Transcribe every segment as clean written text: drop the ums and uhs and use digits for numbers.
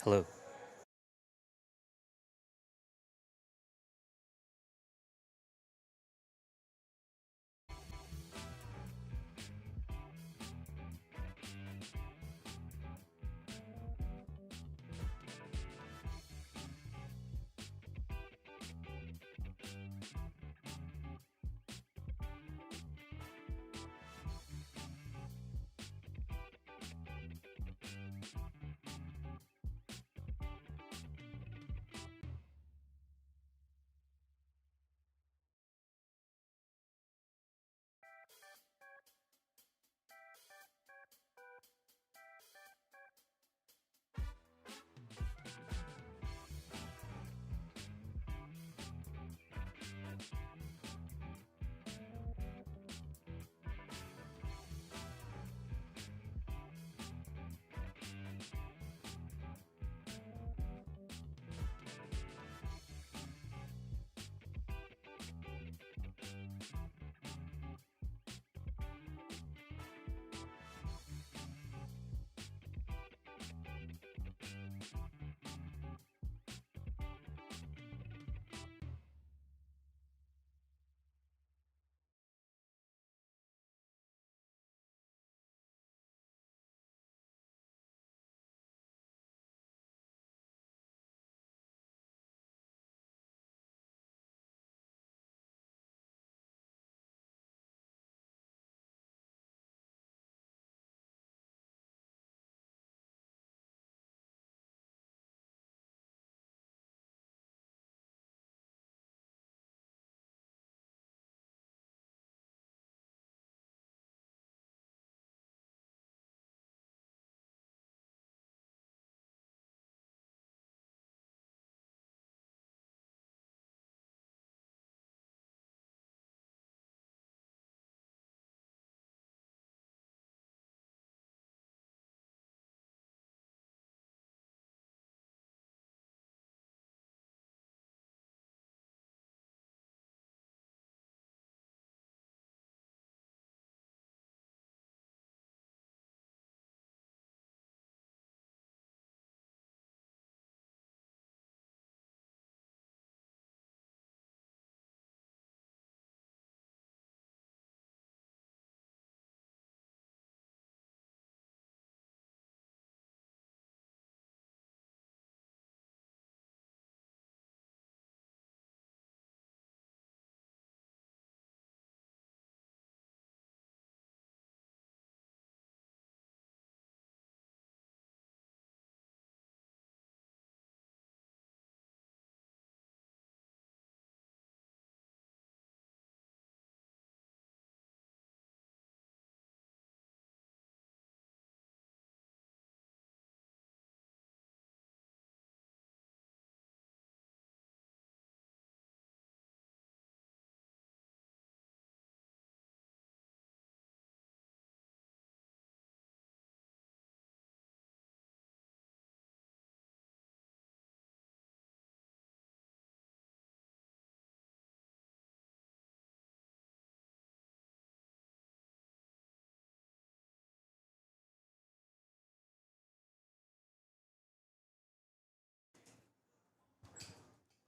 Hello.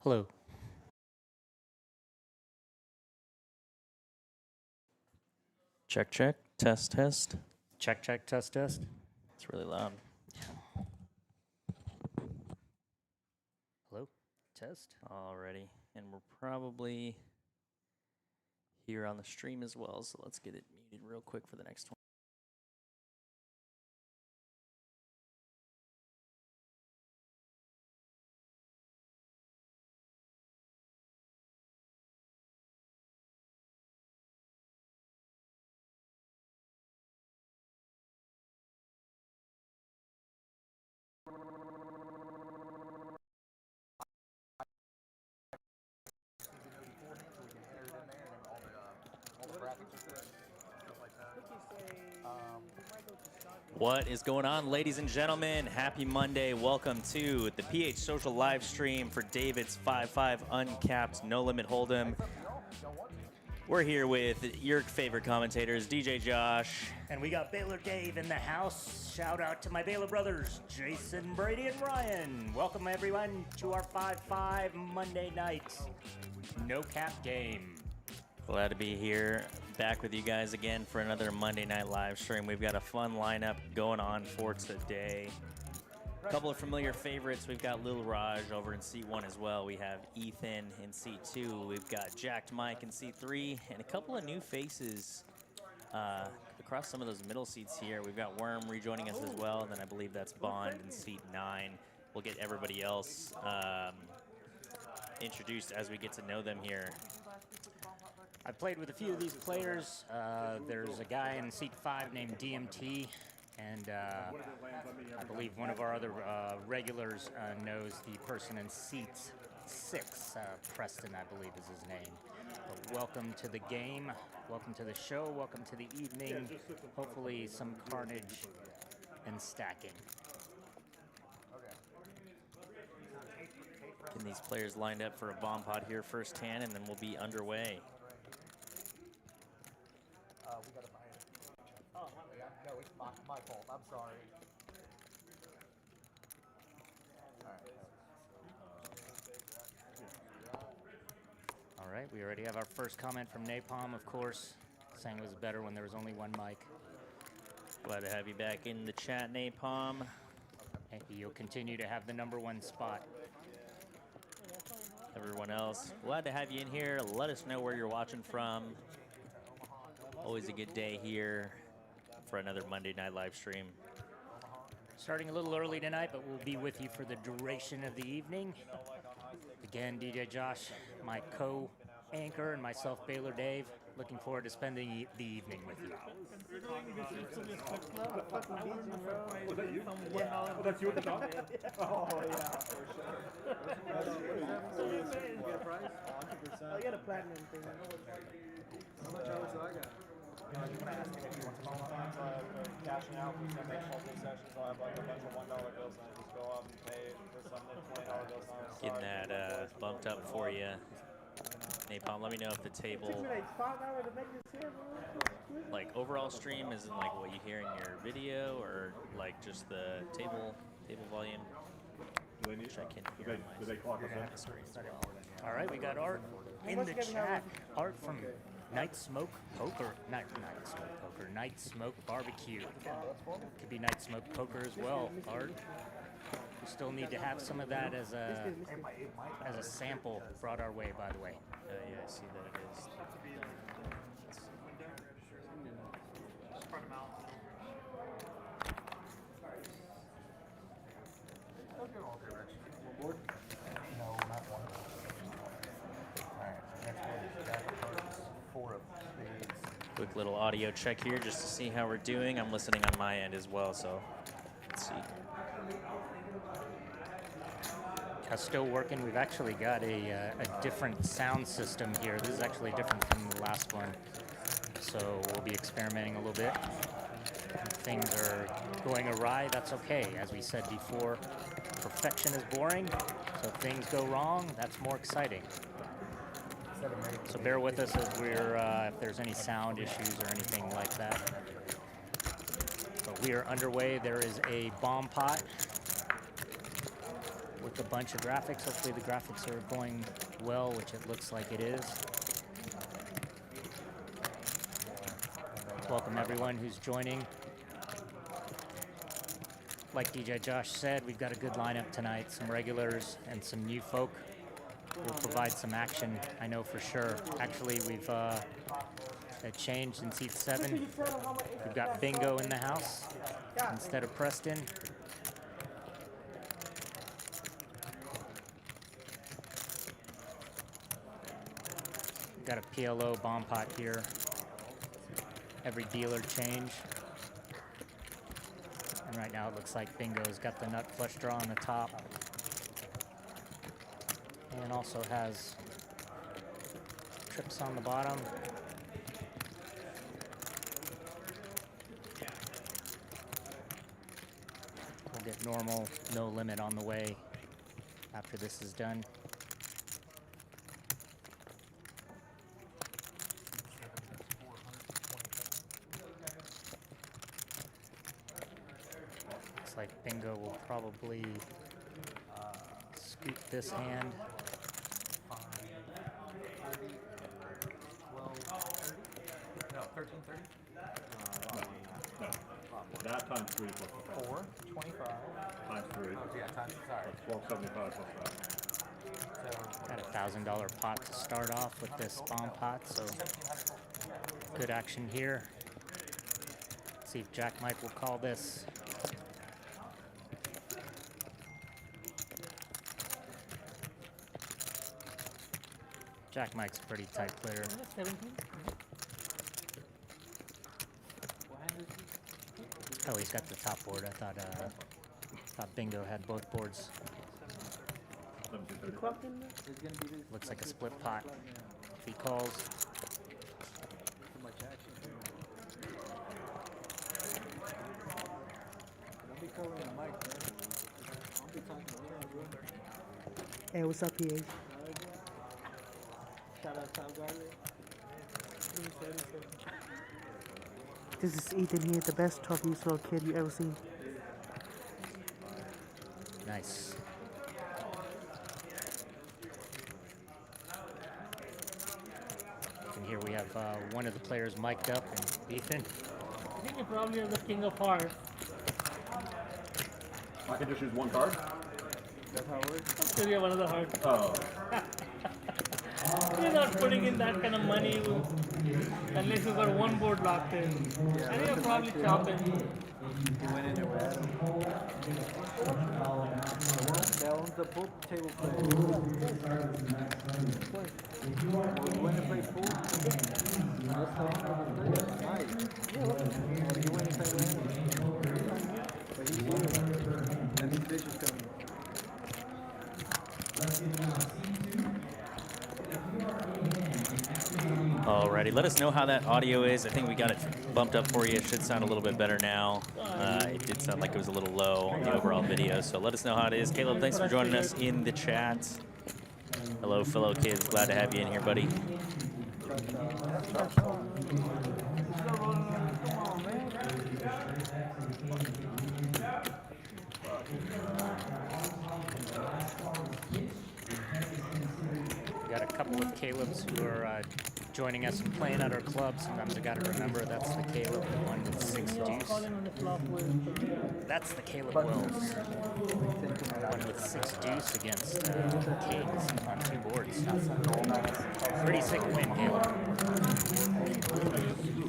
Hello. Check, check. Test, test. Check, check, test, test. It's really loud. Hello. Test. Already. And we're probably here on the stream as well, so let's get it muted real quick for the next one. What is going on, ladies and gentlemen? Happy Monday. Welcome to the PH Social live stream for David's 5-5 Uncapped No Limit Hold'em. We're here with your favorite commentators, DJ Josh. And we got Baylor Dave in the house. Shout out to my Baylor brothers, Jason, Brady, and Ryan. Welcome everyone to our 5-5 Monday night no cap game. Glad to be here, back with you guys again for another Monday night live stream. We've got a fun lineup going on for today. A couple of familiar favorites. We've got Lil Raj over in seat 1 as well. We have Ethan in seat 2. We've got Jacked Mike in seat 3, and a couple of new faces across some of those middle seats here. We've got Worm rejoining us as well, and then I believe that's Bond in seat 9. We'll get everybody else introduced as we get to know them here. I played with a few of these players. There's a guy in seat 5 named DMT, and I believe one of our other regulars knows the person in seat 6. Preston, I believe, is his name. But welcome to the game. Welcome to the show. Welcome to the evening. Hopefully some carnage and stacking. Getting these players lined up for a bomb pod here firsthand, and then we'll be underway. We got to buy it. Oh, no, it's my fault. I'm sorry. All right, we already have our first comment from Napalm, of course, saying it was better when there was only one mic. Glad to have you back in the chat, Napalm. And you'll continue to have the #1 spot. Everyone else, glad to have you in here. Let us know where you're watching from. Always a good day here for another Monday night live stream. Starting a little early tonight, but we'll be with you for the duration of the evening. Again, DJ Josh, my co-anchor, and myself, Baylor Dave. Looking forward to spending the evening with you. That's you at the top? Oh, yeah, for sure. You get a prize? 100%. I got a platinum thing. How much hours do I got? You want to ask me if you want to call on cashing out. We can make multiple sessions. I'll have like a bunch of $1 bills and I just go up and pay for some $20 bills on the Getting that bumped up for you. Napalm, let me know if the table, like overall stream, isn't like what you hear in your video, or like just the table volume, which I can hear on my screen as well. All right, we got Art in the chat. Art from Night Smoke Poker. Night Smoke Poker. Night Smoke Barbecue. Could be Night Smoke Poker as well, Art. We still need to have some of that as a sample brought our way, by the way. Yeah, I see that it is. No, not one. Alright, next one is Jack of Hearts, 4 of spades. Quick little audio check here just to see how we're doing. I'm listening on my end as well, so let's see. Still working. We've actually got a different sound system here. This is actually different from the last one. So we'll be experimenting a little bit. If things are going awry, that's okay. As we said before, perfection is boring. So if things go wrong, that's more exciting. So bear with us as we're, if there's any sound issues or anything like that. But we are underway. There is a bomb pot with a bunch of graphics. Hopefully the graphics are going well, which it looks like it is. Welcome everyone who's joining. Like DJ Josh said, we've got a good lineup tonight. Some regulars and some new folk. We'll provide some action, I know for sure. Actually, we've changed in seat 7. We've got Bingo in the house instead of Preston. Got a PLO bomb pot here. Every dealer change. And right now it looks like Bingo's got the nut flush draw on the top. And also has trips on the bottom. We'll get normal, no limit on the way after this is done. like Bingo will probably scoop this hand. 5, 30, 12, 30? No, 13, 30? That times 3 plus the 4, 25. times 3. Oh, yeah, times, sorry. 1275 plus that. So, Got a $1,000 pot to start off with this bomb pot, so good action here. See if Jack Mike will call this. Jack Mike's a pretty tight player. 17. Oh, he's got the top board. I thought Bingo had both boards. 1730. Looks like a split pot. If he calls, Too much action. Don't be calling the mic, bro. I'll be talking to you, bro. Hey, what's up, PH? Shout out Top Garlic. This is Ethan here, the best 12-year-old kid you ever seen. nice. And here we have one of the players mic'd up, and Ethan. I think you probably have the king of hearts. I can just use one card? That's how it works. I'm sure you have another heart. Oh. You're not putting in that kind of money unless you've got one board locked in. Yeah, And you're probably chopping. You went in there with Adam. That owns the pool table play. You went to play pool? That's how nice. Yeah, you went and played with him. But he's here. That means Fish is coming. Alrighty, let us know how that audio is. I think we got it bumped up for you. It should sound a little bit better now. It did sound like it was a little low on the overall video, so let us know how it is. Caleb, thanks for joining us in the chat. Hello, fellow kids. Glad to have you in here, buddy. Got a couple of Calebs who are joining us and playing at our club. Sometimes I gotta remember that's the Caleb, the one with 6 deuce. Calling on the flop with. That's the Caleb Wells. One with 6 deuce against Kings on 2 boards. Pretty sick win, Caleb.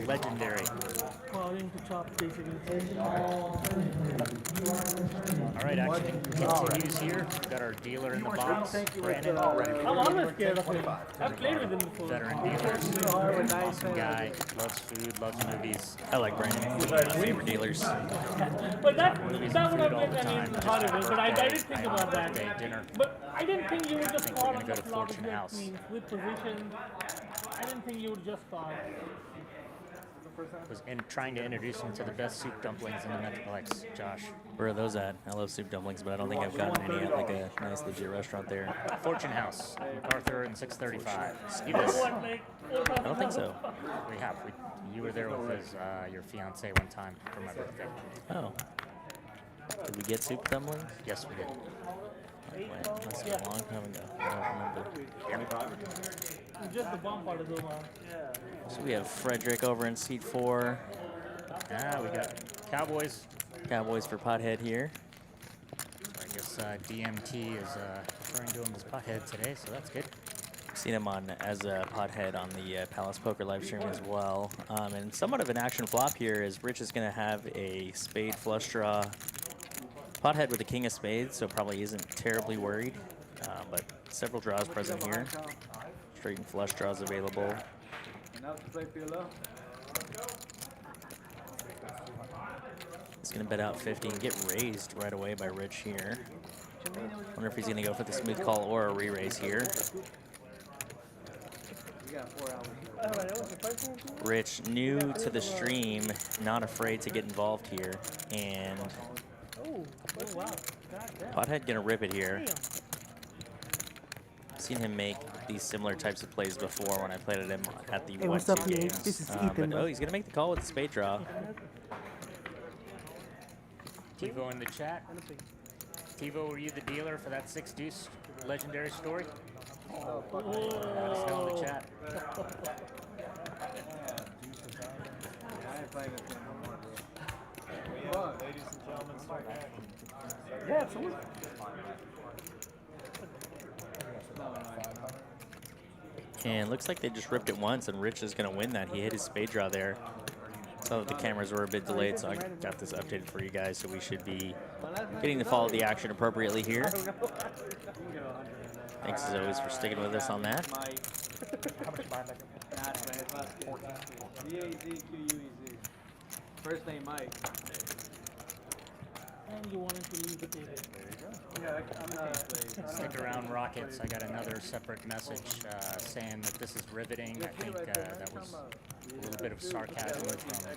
Legendary. Calling to chop basically. All right, action continues here. We've got our dealer in the box, Brandon. I'm always scared of him. I've played with him before. Veteran dealers. Awesome guy. Loves food, loves movies. I like Brandon. One of my favorite dealers. But that would have been, horrible. But I didn't think about that. Day dinner. But I didn't think you would just think call we're on gonna the go to flop Fortune with your House. queen, with position. I didn't think you would just call. Was trying to introduce him to the best soup dumplings in the Metroplex, Josh. Where are those at? I love soup dumplings, but I don't think I've gotten any at like a nice legit restaurant there. Fortune House, MacArthur and 635. You guys, What, like, I don't think so. we have. You were there with your fiance one time for my birthday. Oh. Did we get soup dumplings? Yes, we did. Wait, must be a long time ago. I don't remember. just the bomb part of the one. So we have Frederick over in seat 4. We got Cowboys. Cowboys for Pothead here. So I guess DMT is referring to him as Pothead today, so that's good. Seen him on as a Pothead on the Palace Poker live stream as well. And somewhat of an action flop here is Rich is going to have a spade flush draw. Pothead with the king of spades, so probably isn't terribly worried. But several draws present here. Straight and flush draws available. He's going to bet out 50 and get raised right away by Rich here. Wonder if he's going to go for the smooth call or a re-raise here. Rich, new to the stream, not afraid to get involved here. And Pothead going to rip it here. Seen him make these similar types of plays before when I played him at the Hey, what's up, 1-2 PH? games. This is But Ethan. oh, he's going to make the call with the spade draw. TiVo in the chat. And a pink. TiVo, were you the dealer for that 6 deuce legendary story? Oh, fuck. Let us know in the chat. I ain't playing this game no more, bro. Ladies and gentlemen, start acting. Yeah, absolutely. And looks like they just ripped it once, and Rich is going to win that. He hit his spade draw there. Saw that the cameras were a bit delayed, so I got this updated for you guys, so we should be getting to follow the action appropriately here. Thanks as always for sticking with us on that. How much you buying back? 14. D-A-Z-Q-U-E-Z. First name Mike. And you wanted to leave the table. Yeah, I'm not. Stick around, Rockets. I got another separate message saying that this is riveting. I think that was a little bit of sarcasm from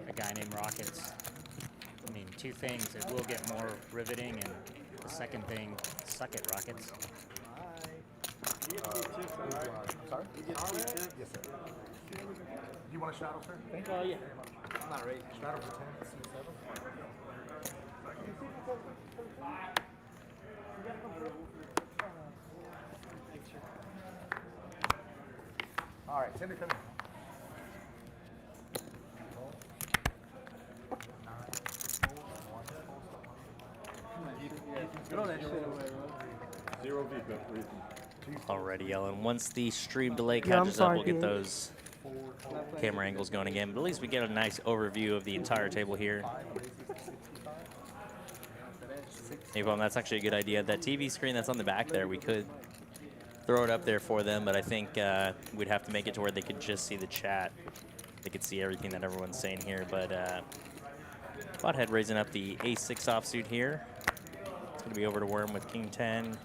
a guy named Rockets. I mean, two things. It will get more riveting, and the second thing, suck it, Rockets. Sorry? Yes, sir. Do you want a shadow, sir? Yeah. I'm not racing. Shadow for 10, C7. All right, send it coming. Throw that shit away, bro. Zero V. Already yelling. Once the stream delay Yeah, I'm catches up, sorry, we'll get dude. those camera angles going again. But at least we get a nice overview of the entire table here. Hey, Bob, that's actually a good idea. That TV screen that's on the back there, we could throw it up there for them, but I think we'd have to make it to where they could just see the chat. They could see everything that everyone's saying here. But Bothead raising up the ace-6 offsuit here. It's going to be over to Worm with king 10.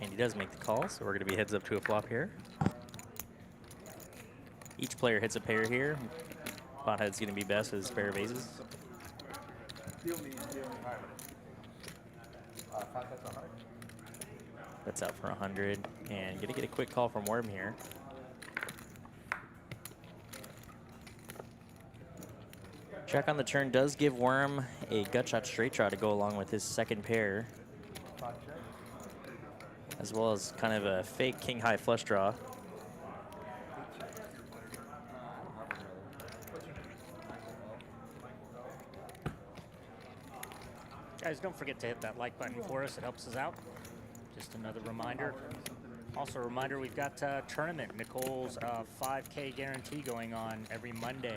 And he does make the call, so we're going to be heads up to a flop here. Each player hits a pair here. Bothead's going to be best with his pair of aces. Deal me, deal me. 5 bets 100. That's out for 100. And going to get a quick call from Worm here. Check on the turn does give Worm a gut shot straight draw to go along with his second pair, 5 check. as well as kind of a fake king high flush draw. Guys, don't forget to hit that like button for us. It helps us out. Just another reminder. Also a reminder, we've got a tournament, Nicole's 5K guarantee going on every Monday.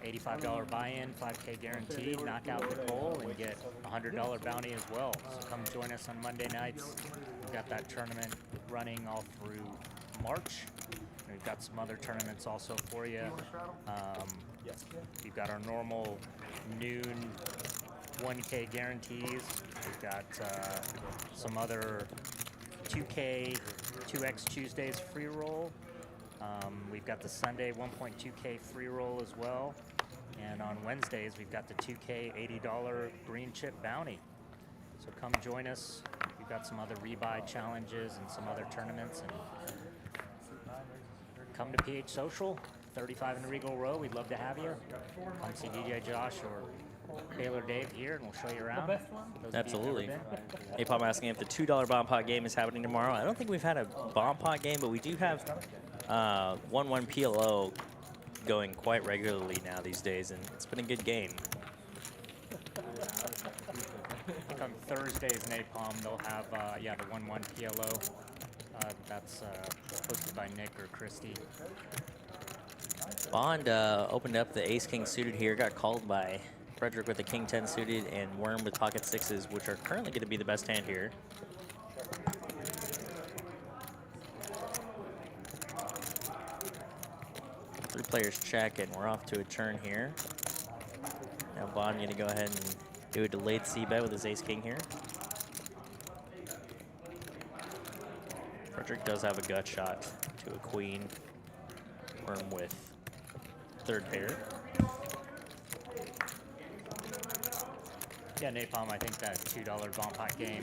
$85 buy-in, 5K guarantee. Knock out Nicole and get a $100 bounty as well. So come join us on Monday nights. We've got that tournament running all through March. And we've got some other tournaments also for you. We've got our normal noon 1K guarantees. We've got some other 2K, 2X Tuesdays free roll. We've got the Sunday 1.2K free roll as well. And on Wednesdays, we've got the 2K $80 green chip bounty. So come join us. We've got some other rebuy challenges and some other tournaments. And come to PH Social, 35 in Regal Row. We'd love to have you. Come see DJ Josh or Baylor Dave here, and we'll show you around. best one? Those of you who've Absolutely. never been. Apom asking if the $2 bomb pot game is happening tomorrow. I don't think we've had a bomb pot game, but we do have 1-1 PLO going quite regularly now these days, and it's been a good game. I think on Thursdays in Napalm, they'll have, the 1-1 PLO. That's hosted by Nick or Christy. Bond opened up the ace-king suited here, got called by Frederick with the king 10 suited and Worm with pocket sixes, which are currently going to be the best hand here. Three players check, and we're off to a turn here. Now Bond going to go ahead and do a delayed c-bet with his ace-king here. Frederick does have a gut shot to a queen. Worm with third pair. Yeah, Napalm, I think that $2 bomb pot game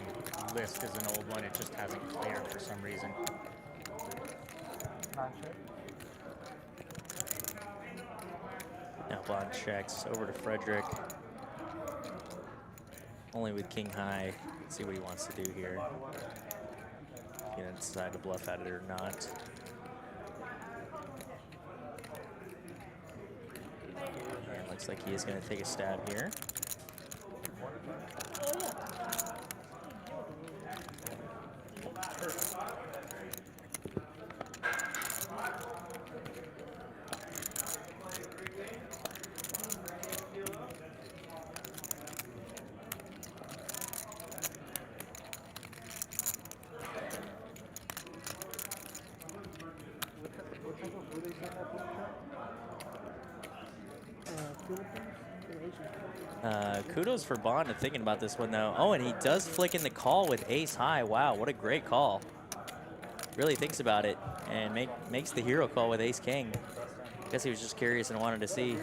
list is an old one. It just hasn't cleared for some reason. Now Bond checks over to Frederick. Only with king high. Let's see what he wants to do here. He can decide to bluff at it or not. And looks like he is going to take a stab here. Kudos for Bond and thinking about this one though. Oh, and he does flick in the call with ace high. Wow, what a great call. Really thinks about it and makes the hero call with ace king. Guess he was just curious and wanted to see.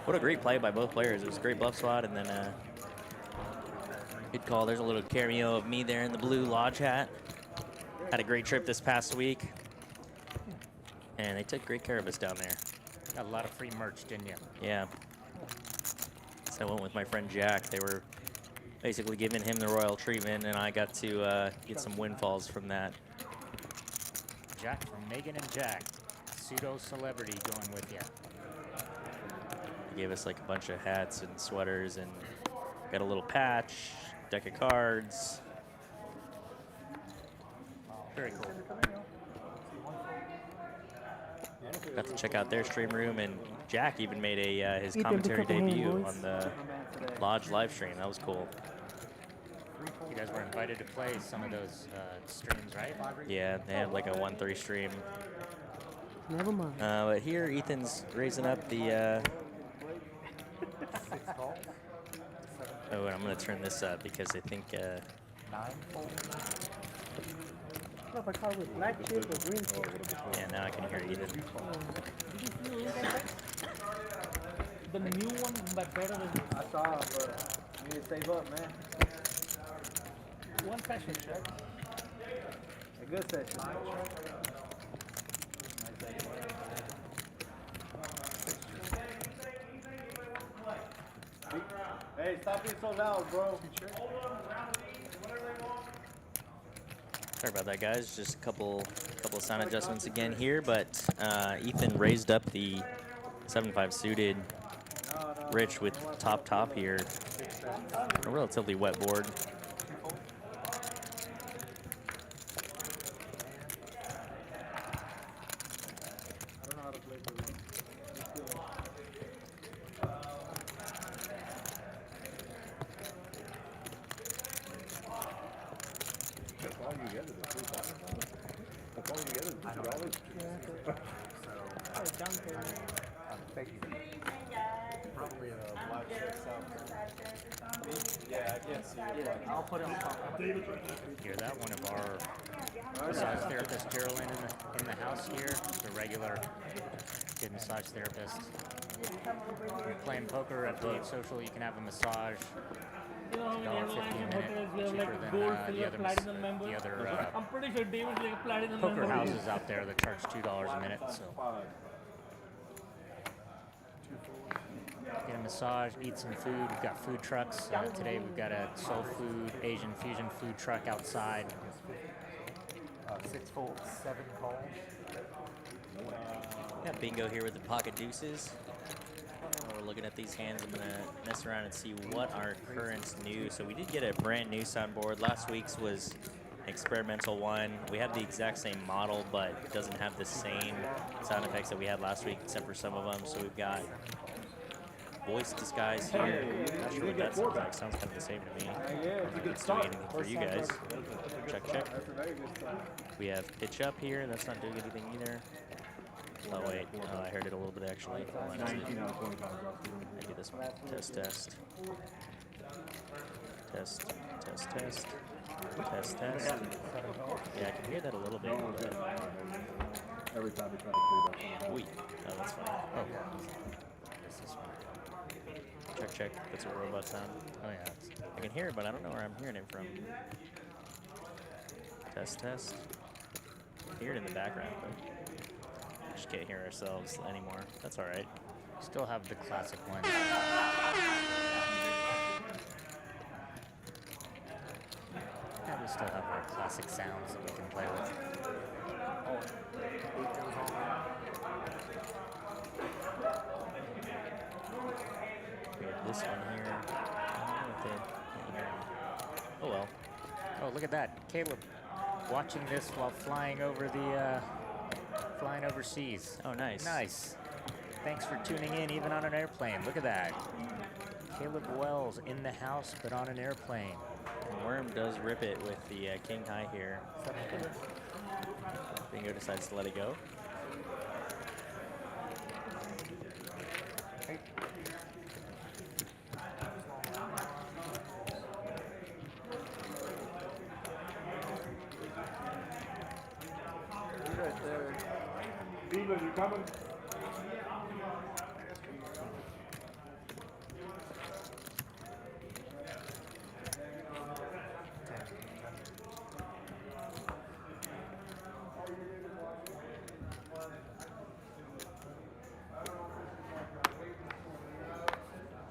What a great play by both players. It was a great bluff spot and then good call. There's a little cameo of me there in the blue lodge hat. Had a great trip this past week. And they took great care of us down there. Got a lot of free merch, didn't you? Yeah. So I went with my friend Jack. They were basically giving him the royal treatment, and I got to get some windfalls from that. Jack from Megan and Jack, pseudo celebrity going with you. He gave us like a bunch of hats and sweaters, and got a little patch, deck of cards. Very cool. Got to check out their stream room, and Jack even made a his commentary debut on the Lodge live stream. That was cool. You guys were invited to play some of those streams, right? Yeah, they had like a 1-3 stream. Never mind. But here, Ethan's raising up the. Oh, and I'm gonna turn this up because I think. If I call with black chip or green chip. Yeah, now I can hear Ethan. The new one, but better than I saw, but you need to save up, man. one session, right? A good session. Hey, stop being so loud, bro. Sorry about that, guys. Just a couple of sound adjustments again here, but Ethan raised up the 7-5 suited Rich with top here. A relatively wet board. Here, that one of our massage therapist, Geraldine, in the house here. The regular good massage therapist. If you're playing poker at the social, you can have a massage. You know, $1.50 a minute, we have cheaper like than gold, the silver, other platinum member. the other I'm pretty sure David's like a platinum poker member. houses out there that charge $2 a minute. So get a massage, eat some food. We've got food trucks. Today we've got a soul food, Asian fusion food truck outside. 6 folds, 7 calls. Yeah, bingo here with the pocket deuces. We're looking at these hands. I'm gonna mess around and see what our current's new. So we did get a brand new soundboard. Last week's was an experimental one. We have the exact same model, but it doesn't have the same sound effects that we had last week, except for some of them. So we've got voice disguise here. Not sure what that sounds like. Sounds kind of the same to me. I don't know if it's doing anything for you guys. Check, check. We have pitch up here. That's not doing anything either. Oh wait, I heard it a little bit actually. I do this one. Test, test. Test, test, test. Test, test. Yeah, I can hear that a little bit. Every time we try to free that. Wait. Oh, that's funny. Oh. This is fine. Check, check. That's a robot sound. Oh yeah. I can hear it, but I don't know where I'm hearing it from. Test, test. hear it in the background, but just can't hear ourselves anymore. That's all right. Still have the classic one. Yeah, we still have our classic sounds that we can play with. We have this one here. I don't know what they- Oh well. Oh, look at that. Caleb watching this while flying over the flying overseas. Oh, nice. Nice. Thanks for tuning in even on an airplane. Look at that. Caleb Wells in the house but on an airplane. And Worm does rip it with the king high here. Bingo decides to let it go. He's right there. Beaver, you coming?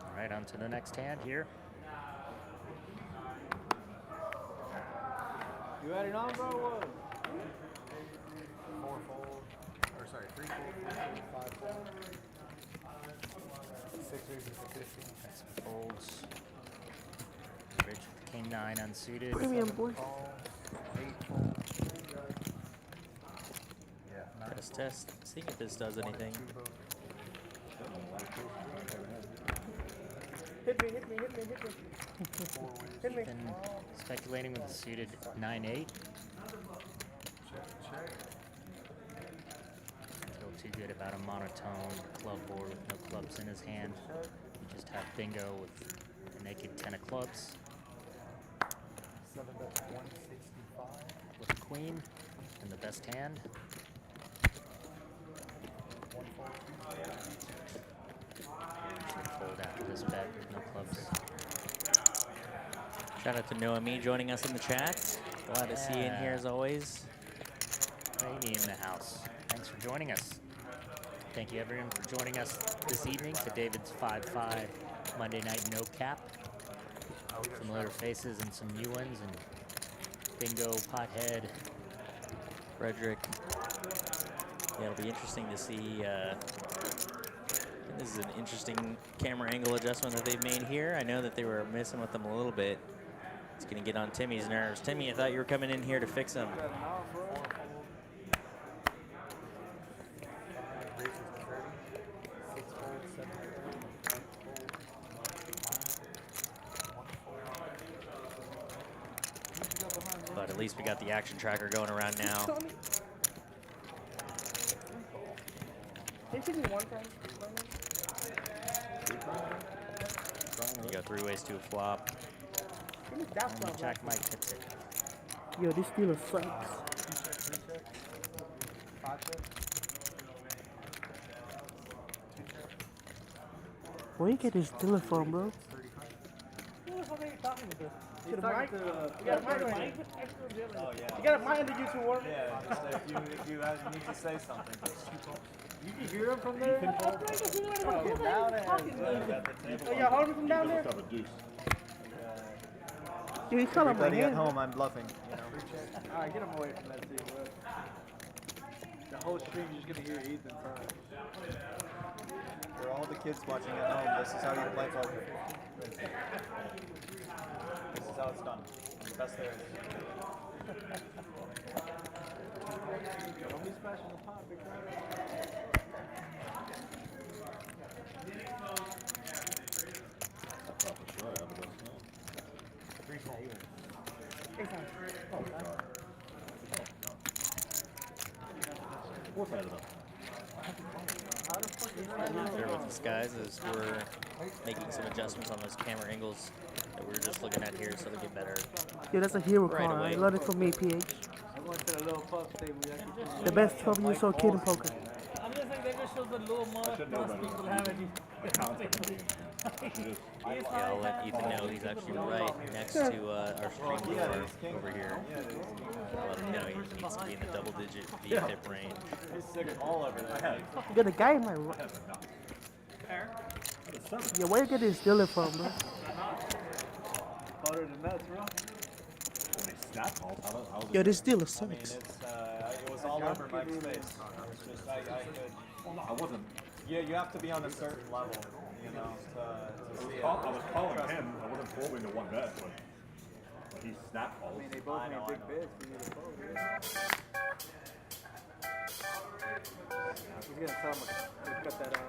All right, on to the next hand here. You adding on, bro? What? 4-fold, or sorry, 3-fold, 5-fold, 6 raises to 15. That's folds. Bridge with the king 9 unsuited. Premium boy. Call, 8-fold. Yeah, 9 Test. See if this does anything. Hit me. Hit me. Ethan speculating with a suited 9-8. Feel too good about a monotone club board with no clubs in his hand. You just have bingo with a naked 10 of clubs 7 bet 165. with a queen and the best hand. 1 fold, 2 Should fold after this bet with no clubs. Shout out to Noemi joining us in the chat. Glad to see you in here as always. Amy in the house. Thanks for joining us. Thank you everyone for joining us this evening to David's 5-5 Monday night no cap. Familiar faces and some new ones, and bingo, pothead. Frederick. Yeah, it'll be interesting to see. This is an interesting camera angle adjustment that they've made here. I know that they were messing with them a little bit. It's going to get on Timmy's nerves. Timmy, I thought you were coming in here to fix them. But at least we got the action tracker going around now. Didn't you do one time? You go 3 ways to a flop. That's Only Jack Mike hits it. Yo, this dealer sucks. Where you get this dealer from, bro? Who the fuck are you talking to? To the mic? You got a mic right here. Oh, yeah. You got a mic under you two, Warren? Yeah, just if you need to say something. You can hear him from there? Down Oh, y'all hold him from down there? Yo, he's calling my Everybody at hand. home, I'm bluffing. You know. Alright, get him away from that dude, bro. The whole stream, you're just gonna hear Ethan crying. For all the kids watching at home, this is how you play poker. This is how it's done. The best there is. Don't be smashing the pot, big guy. Bear with us, guys, as we're making some adjustments on those camera angles that we were just looking at here so they get better. Yo, that's a hero Right card. away. I love it from me, PH. I'm going to the little puff table. The best 12-year-old kid in poker. I'm just saying that just shows the low amount of trust people have in you. Yeah, I'll let Ethan know he's actually right next to our stream door over here. I'll let him know he needs to be in the double-digit V-tip range. He's sick all over there. You got a guy in my room. Yeah, where you get this dealer from, bro? Harder than that, bro. Yo, this dealer I mean, sucks. it's, it was all over Mike's face. It's just, I could. I wasn't. Yeah, you have to be on a certain level, you know, to see it. I was calling him. I wasn't folding to one bet, but he snap calls. I mean, they both made big bids for you to fold. He's gonna tell him to cut that out.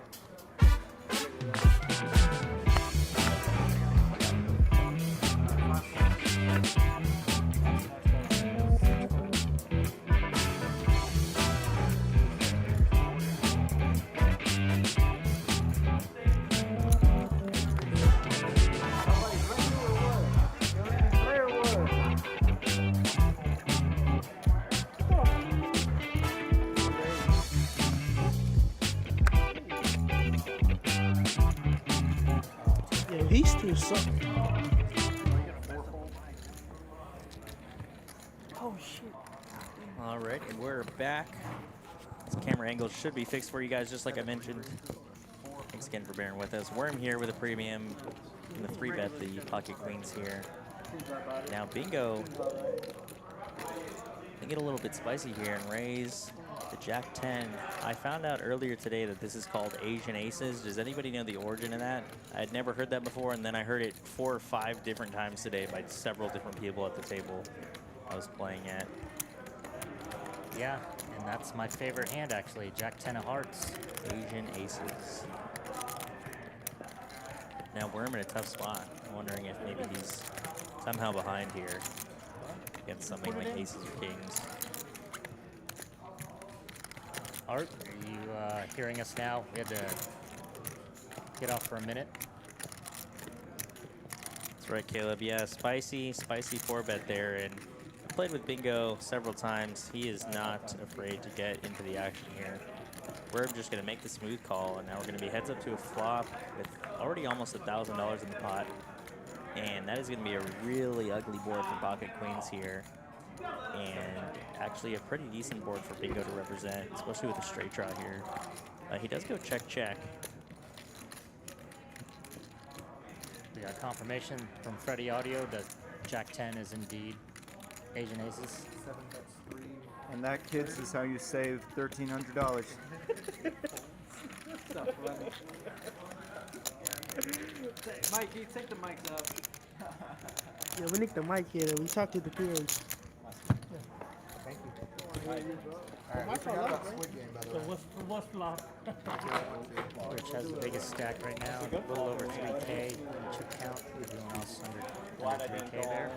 Yeah, he still sucks. Oh shit. All right, and we're back. This camera angle should be fixed for you guys, just like I mentioned. Thanks again for bearing with us. Worm here with a premium in the 3-bet, the pocket queens here. Now Bingo, they get a little bit spicy here and raise the Jack 10. I found out earlier today that this is called Asian Aces. Does anybody know the origin of that? I had never heard that before, and then I heard it 4 or 5 different times today by several different people at the table I was playing at. Yeah, and that's my favorite hand actually, Jack 10 of hearts. Asian Aces. Now we're in a tough spot. I'm wondering if maybe he's somehow behind here against something like Aces or Kings. Art, are you hearing us now? We had to get off for a minute. That's right, Caleb. Yeah, spicy 4-bet there, and I played with Bingo several times. He is not afraid to get into the action here. We're just going to make the smooth call, and now we're going to be heads up to a flop with already almost $1,000 in the pot. And that is going to be a really ugly board for pocket queens here. And actually a pretty decent board for Bingo to represent, especially with a straight draw here. He does go check. We got confirmation from Freddie Audio that Jack 10 is indeed Asian Aces. And that, kids, is how you save $1,300. Mike, you take the mics up. Yeah, we need the mic here. We talked to the peers. What's flop? Rich has the biggest stack right now, a little over 3K in chip count. Everyone else under 3K there.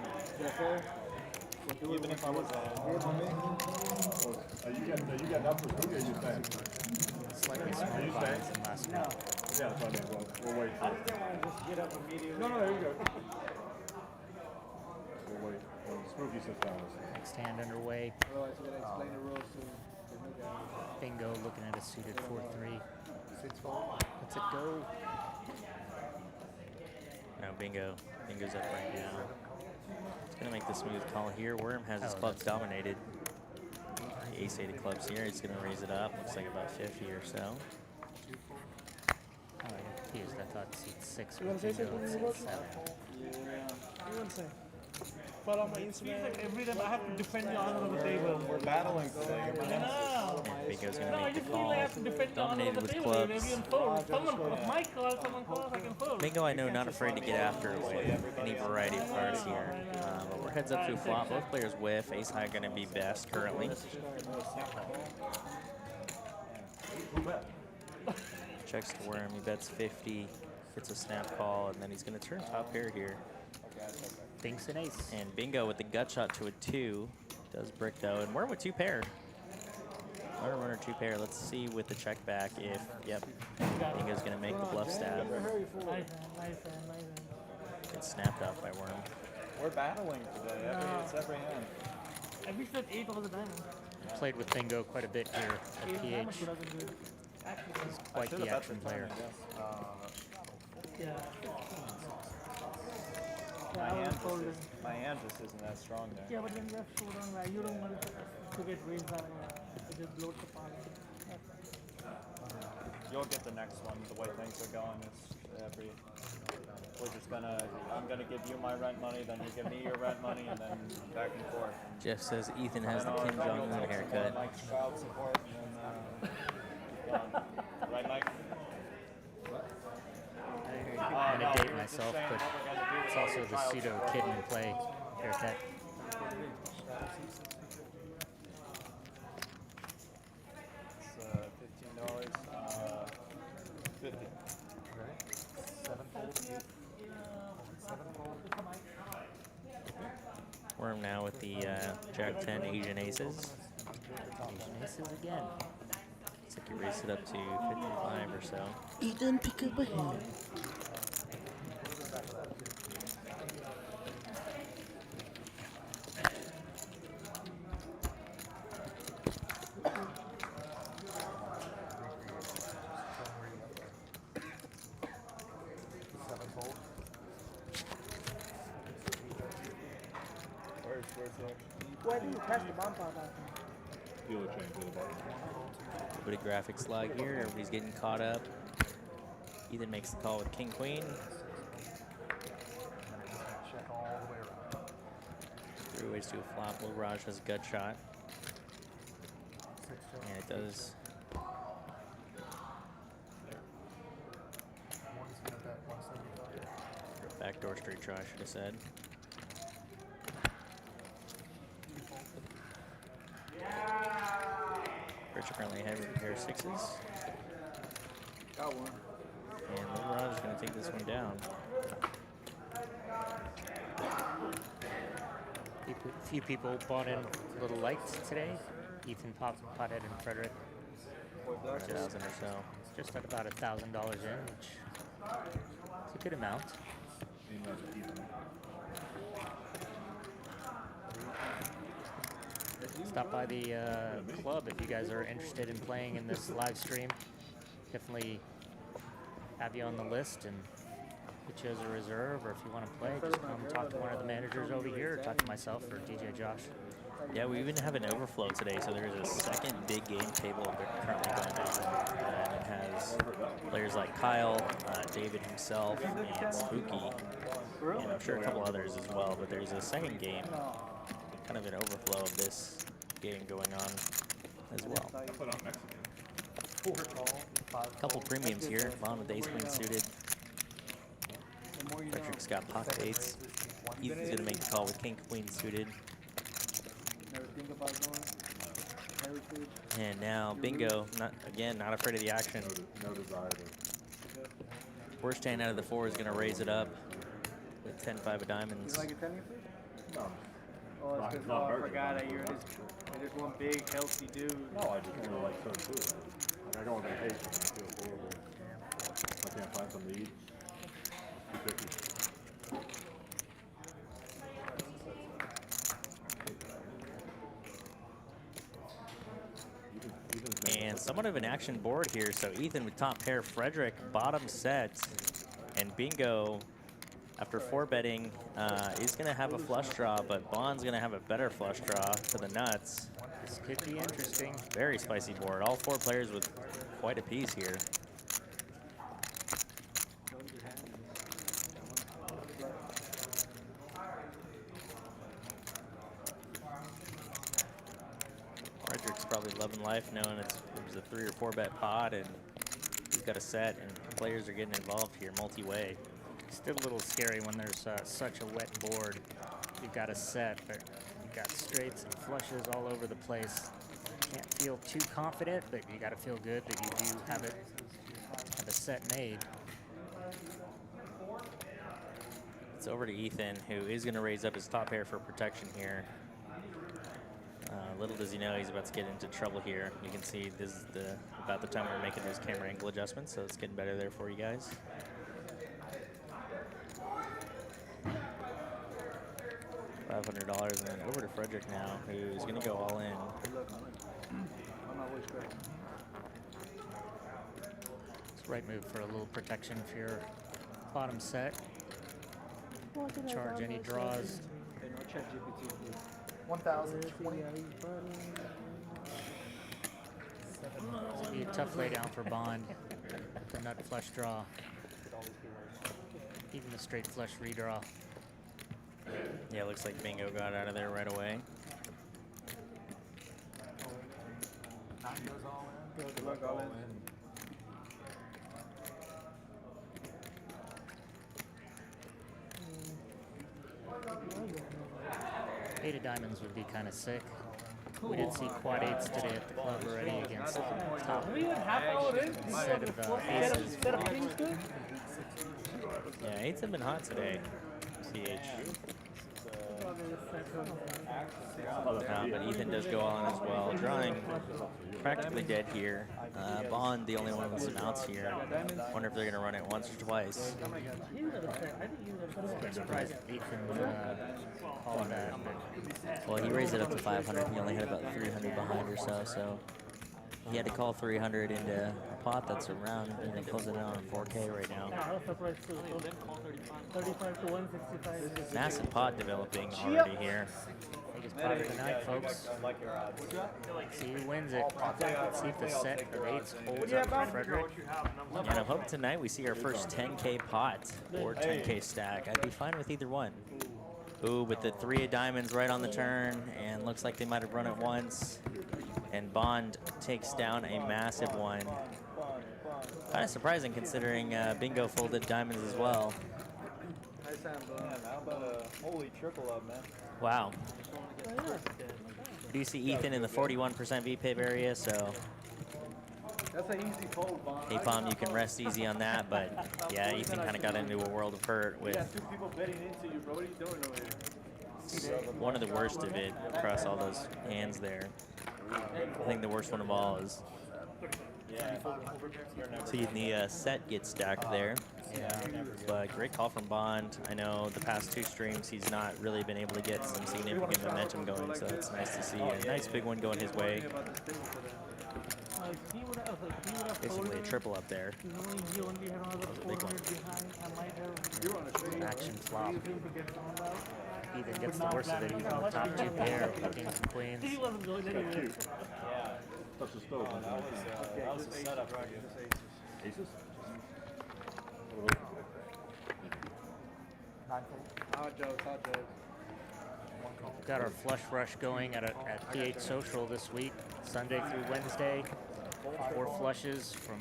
Even if I was You got numbers. Who are you saying? Slightly smaller buy-ins than last week. Yeah, that's what I mean. We'll wait. just get up immediately. No, there you go. We'll wait. When Spooky sits down. Next hand underway. Otherwise, you gotta explain the rules to the new guy. Bingo looking at a suited 4-3. Let's it go. Now Bingo's up right now. He's going to make the smooth call here. Worm has his clubs dominated. The ace-8 of clubs here. He's going to raise it up. Looks like about 50 or so. Oh, yeah, confused. I thought seat 6 You was wanna say Bingo and something, seat 7. What you want to say? Follow my Feels Instagram. like every time I have to defend the honor of the table. We're battling today. I know. And Bingo's going No, to I make the just feel like I have to call. defend the honor of Dominated the with table. clubs. Maybe unfold. Someone, if Mike calls, someone calls, I can fold. Bingo, I know, not afraid to get after it with any variety of cards here. But we're heads up to a flop. Both players whiff. Ace high going to be best currently. Checks to Worm. He bets 50. Gets a snap call, and then he's going to turn top pair here. Thinks an ace. And Bingo with the gut shot to a 2. Does brick though, and Worm with 2 pair. Runner 2 pair. Let's see with the check back if, yep, Bingo's going to make the bluff stab. Nice. Gets snapped off by Worm. We're battling today. It's every hand. I wish that 8 over the diamond. Played with Bingo quite a bit here at PH. He's quite the action player. Yeah. My I hand was told just my hand just isn't that strong there. yeah, but when you have showdown, where you don't want it to get raised out, it just blows apart. You'll get the next one. The way things are going, we're just gonna. I'm gonna give you my rent money, then you give me your rent money, and then back and forth. Jeff says Ethan has the And Kim then you'll Jong-un take some more haircut. of Mike's child support, and then keep going. Right, Mike? I'm no, gonna we date were just myself, saying but what we're gonna do with it's all also your the child pseudo support. kid and play haircut. It's $15. 50. We're now with the Jack 10 Asian Aces. Asian aces again. Looks like you raised it up to 55 or so. Ethan, pick up a hand. Where's the... Why do you pass the bomb out? Bit of graphics lag here. Everybody's getting caught up. Ethan makes the call with King Queen. Check all the way around. Three ways to a flop. Lil Raj has a gut shot. And it does. One's got that 175. Backdoor straight draw, I should have said. Rich apparently ahead with a pair of sixes. Got one. And Lil Raj is going to take this one down. A few people bought in little lights today. Ethan Pothead and Frederick. 1,000 or so. Just at about $1,000 in, which is a good amount. Stop by the club if you guys are interested in playing in this live stream. Definitely have you on the list and put you as a reserve, or if you want to play, just come talk to one of the managers over here, or talk to myself or DJ Josh. Yeah, we even have an overflow today, so there's a second big game table currently going on. And it has players like Kyle, David himself, and Spooky, and I'm sure a couple others as well. But there's a second game, kind of an overflow of this game going on as well. A couple premiums here. Bottom with ace queen suited. Frederick's got pocket eights. Ethan's going to make the call with king queen suited. Never think about going. Heritage. And now Bingo, not afraid of the action. No desire to. Worst hand out of the four is going to raise it up with 10-5 of diamonds. You like a tenny fish? No. Oh, Not- it's because not I very forgot good. that you're just one big healthy dude. No, I just really like certain food. Like I go on vacation and I feel horrible. I can't find something to eat. $2.50. And somewhat of an action board here. So Ethan with top pair, Frederick bottom set, and Bingo, after four betting, is going to have a flush draw, but Bond's going to have a better flush draw to the nuts. This could be interesting. Very spicy board. All four players with quite a piece here. Frederick's probably loving life knowing it was a 3 or 4 bet pot and he's got a set and players are getting involved here multi-way. Still a little scary when there's such a wet board. You've got a set, but you've got straights and flushes all over the place. Can't feel too confident, but you got to feel good that you do have a set made. It's over to Ethan, who is going to raise up his top pair for protection here. Little does he know he's about to get into trouble here. You can see this is about the time we're making those camera angle adjustments, so it's getting better there for you guys. $500, and then over to Frederick now, who's going to go all in. It's the right move for a little protection if you're bottom set. Charge any draws. Okay, no chat GPT, please. 1,020. This will be a tough lay down for Bond. The nut flush draw. Even the straight flush redraw. Yeah, looks like Bingo got out of there right away. 9 goes all in. Good luck, all in. Eight of diamonds would be kind of sick. We did see quad eights today at the club already against top We had half hour in. set of aces. Set of things good. Yeah, 8s have been hot today. CH. But Ethan does go on as well, drawing practically dead here. Bond, the only one with some outs here. Wonder if they're going to run it once or twice. I'm surprised Ethan called that. Well, he raised it up to 500. He only had about 300 behind or so, so he had to call 300 into a pot that's around, closing in on 4K right now. I was surprised too. 35 to 165. Massive pot developing already here. Biggest pot of the night, folks. See who wins it. Let's see if the set of eights holds up for Frederick. And I'm hoping tonight we see our first 10K pot or 10K stack. I'd be fine with either one. Ooh, with the 3 of diamonds right on the turn, and looks like they might have run it once. And Bond takes down a massive one. Kind of surprising considering Bingo folded diamonds as well. Nice hand, bro. How about a holy triple up, man? Wow. Do you see Ethan in the 41% VPIP area, so That's an easy fold, Bond. hey, Palm, you can rest easy on that, but yeah, Ethan kind of got into a world of hurt with 2 people betting into you, bro. What are you doing over here? one of the worst of it across all those hands there. I think the worst one of all is seeing the set get stacked there. But great call from Bond. I know the past 2 streams he's not really been able to get some significant momentum going, so it's nice to see a nice big one going his way. Basically a triple up there. Big one. Action flop. Ethan gets the worst of it. He's on the top 2 pair with kings and queens. He wasn't going anywhere. Touch the stove. That was a setup right here. Aces? Hot jokes, hot jokes. Got our flush rush going at PH Social this week, Sunday through Wednesday. 4 flushes from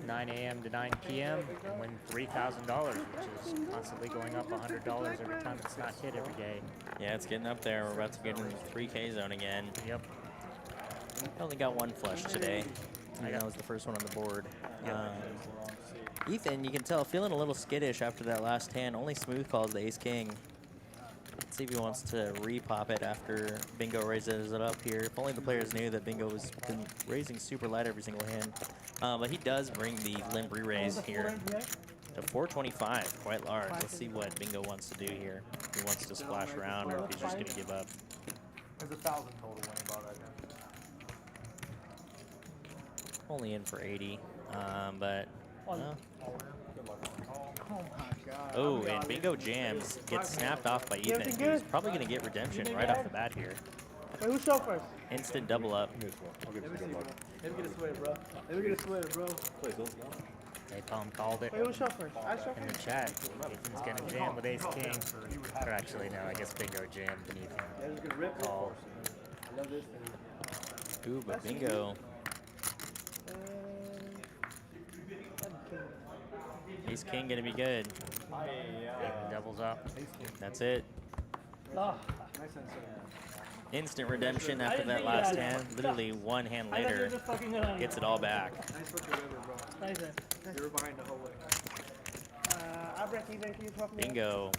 9 a.m. to 9 p.m. and win $3,000, which is constantly going up $100 every time it's not hit every day. Yeah, it's getting up there. We're about to get into the 3K zone again. Yep. I only got 1 flush today. That was the first one on the board. Ethan, you can tell, feeling a little skittish after that last hand. Only smooth calls the ace-king. Let's see if he wants to repop it after Bingo raises it up here. If only the players knew that Bingo has been raising super light every single hand. But he does bring the limp re-raise here to 425, quite large. Let's see what Bingo wants to do here. If he wants to splash around or if he's just going to give up. There's 1,000 total winning ball right now. Only in for 80, but no. Oh my god. Oh, and Bingo jams, gets snapped off by Ethan. He's probably going to get redemption right off the bat here. Wait, who shot first? Instant double up. Let me get a sweater, bro. Let me get a sweater, bro. Hey, Palm called it Wait, who shot first? I shot in first. the chat. Ethan's going to jam with ace-king. Or actually, no, I guess Bingo jammed and They're Ethan just gonna rip it. called. I love this thing. Ooh, but Bingo. Ace King gonna be good. Ethan doubles up. That's it. Ah, Nice answer. Instant redemption after that last hand. Literally 1 hand I thought you were later, just fucking around. gets it all back. Nice fucking river, bro. Nice, man. You were behind the whole way. I break even if you talk me. Bingo,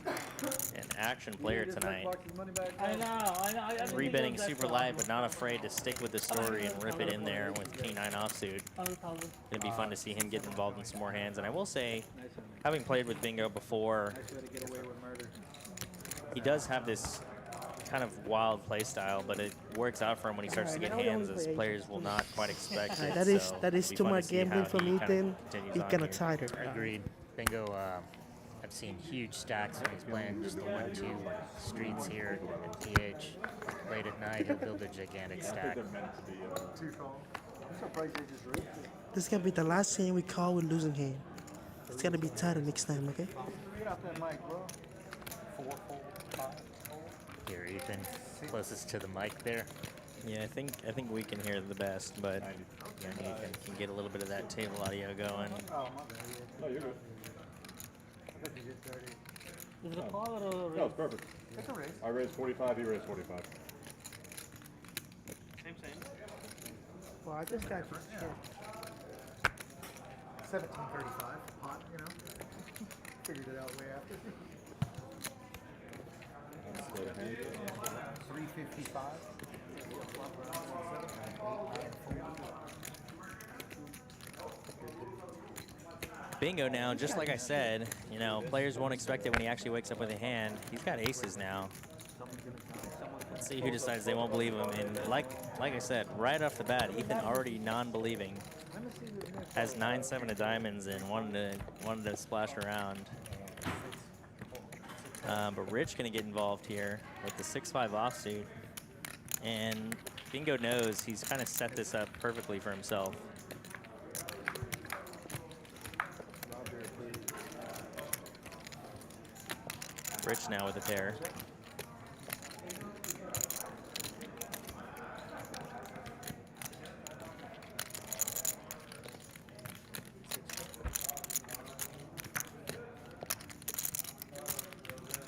an action player tonight. I know. I 3-betting super live, but not afraid to stick with the story and rip it in there with King 9 offsuit. 100,000. Gonna be fun to see him get involved in some more hands. And I will say, having played with Bingo before, Nice way to get away with murder. he does have this kind of wild play style, but it works out for him when he starts to get hands as players will not quite expect it. That is So that is it'll be too fun to much see gambling how from he kind of Ethan. continues He's on gonna here. tighter. Agreed. Bingo seen huge stacks when he's playing just the 1-2 streets here at PH. Late at night, he'll build a gigantic stack. This is gonna be the last hand we call with losing hand. It's gonna be tighter next time, okay? Get off that mic, bro. Here, Ethan, closest to the mic there. Yeah, I think we can hear the best, but Ethan can get a little bit of that table audio going. Oh, my bad. No, you're good. I thought you did 30. Is it a call or a raise? No, it's perfect. It's a race. I raised 45, he raised 45. Same. Well, I just got you. 1735. Hot, you know? Figured it out way after. 355. Bingo now, just like I said, you know, players won't expect it when he actually wakes up with a hand. He's got aces now. Let's see who decides they won't believe him. And like I said, right off the bat, Ethan already non-believing. Has 9-7 of diamonds and wanted to splash around. But Rich gonna get involved here with the 6-5 offsuit. And Bingo knows he's kind of set this up perfectly for himself. Rich now with a pair.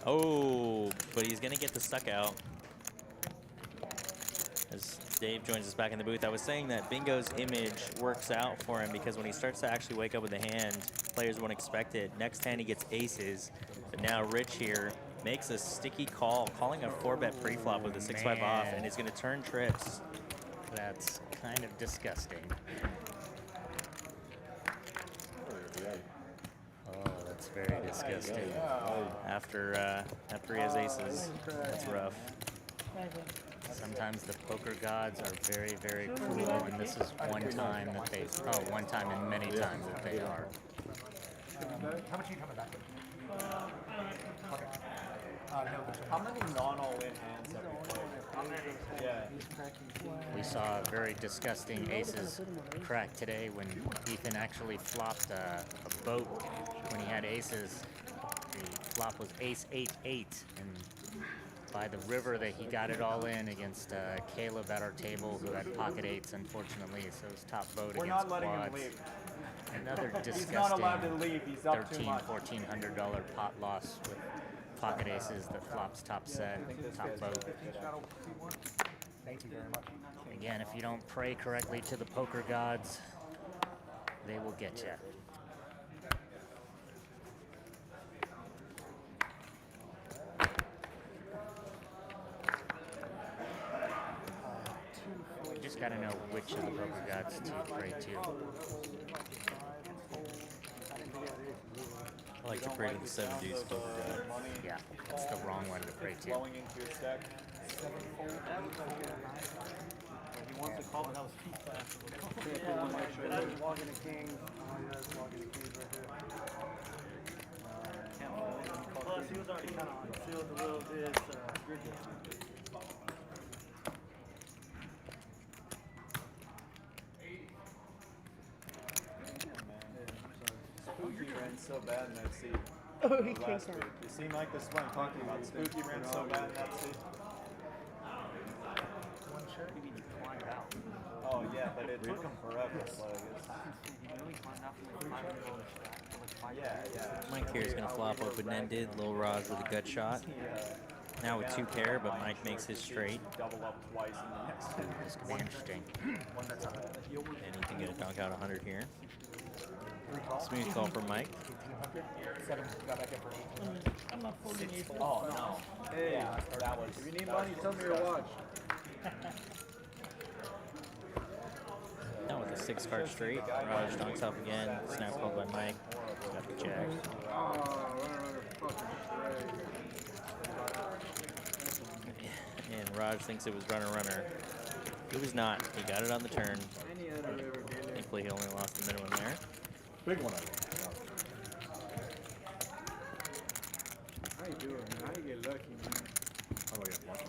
Oh, but he's gonna get the suck out. As Dave joins us back in the booth, I was saying that Bingo's image works out for him because when he starts to actually wake up with a hand, players won't expect it. Next hand he gets aces, but now Rich here makes a sticky call, calling a 4-bet pre-flop with a 6-5 off, and he's gonna turn trips. That's kind of disgusting. Oh, that's very disgusting. After he has aces, that's rough. Sometimes the poker gods are very, very cruel, and this is one time that they, one time and many times that they are. How much are you coming back with? Okay. How many non-all-in hands have you played? Yeah. We saw very disgusting aces crack today when Ethan actually flopped a boat when he had aces. The flop was ace 8-8, and by the river that he got it all in against Caleb at our table, who had pocket eights, unfortunately, so his top boat We're against not letting him quads. leave. Another disgusting He's not allowed to leave. He's up too much. $1,400 pot loss with pocket aces that flops top set, top boat. Thank you very much. Again, if you don't pray correctly to the poker gods, they will get you. You just gotta know which of the poker gods to pray to. I like to pray to the 7 deuce poker god. Yeah, it's the wrong one to pray to. Flowing into your stack. He wants to call it, that was too fast. Logging a king. Logging a king right there. Plus, he was already kind of concealed a little bit. Spooky ran so bad in that seat. Oh, he Last week. You seem like this is what I'm talking about. Spooky ran so bad in that seat. Oh yeah, but it took him forever. Yeah. Mike here is going to flop open-ended, Lil Raj with a gut shot. Now with 2 pair, but Mike makes his straight. Double up twice in the next two. This could be interesting. And he can get a dunk out 100 here. Smooth call from Mike. 7 got back in for 18. I'm not folding aces. Oh no. Hey, yeah, that was. If you need money, tell me your watch. Now with a 6-card straight, Raj dunks up again. Snap called by Mike. Got the jack. And Raj thinks it was runner. It was not. He got it on the turn. Thankfully, he only lost the minimum there. Big one, I think. do it, man. I get lucky, man. How do I get lucky?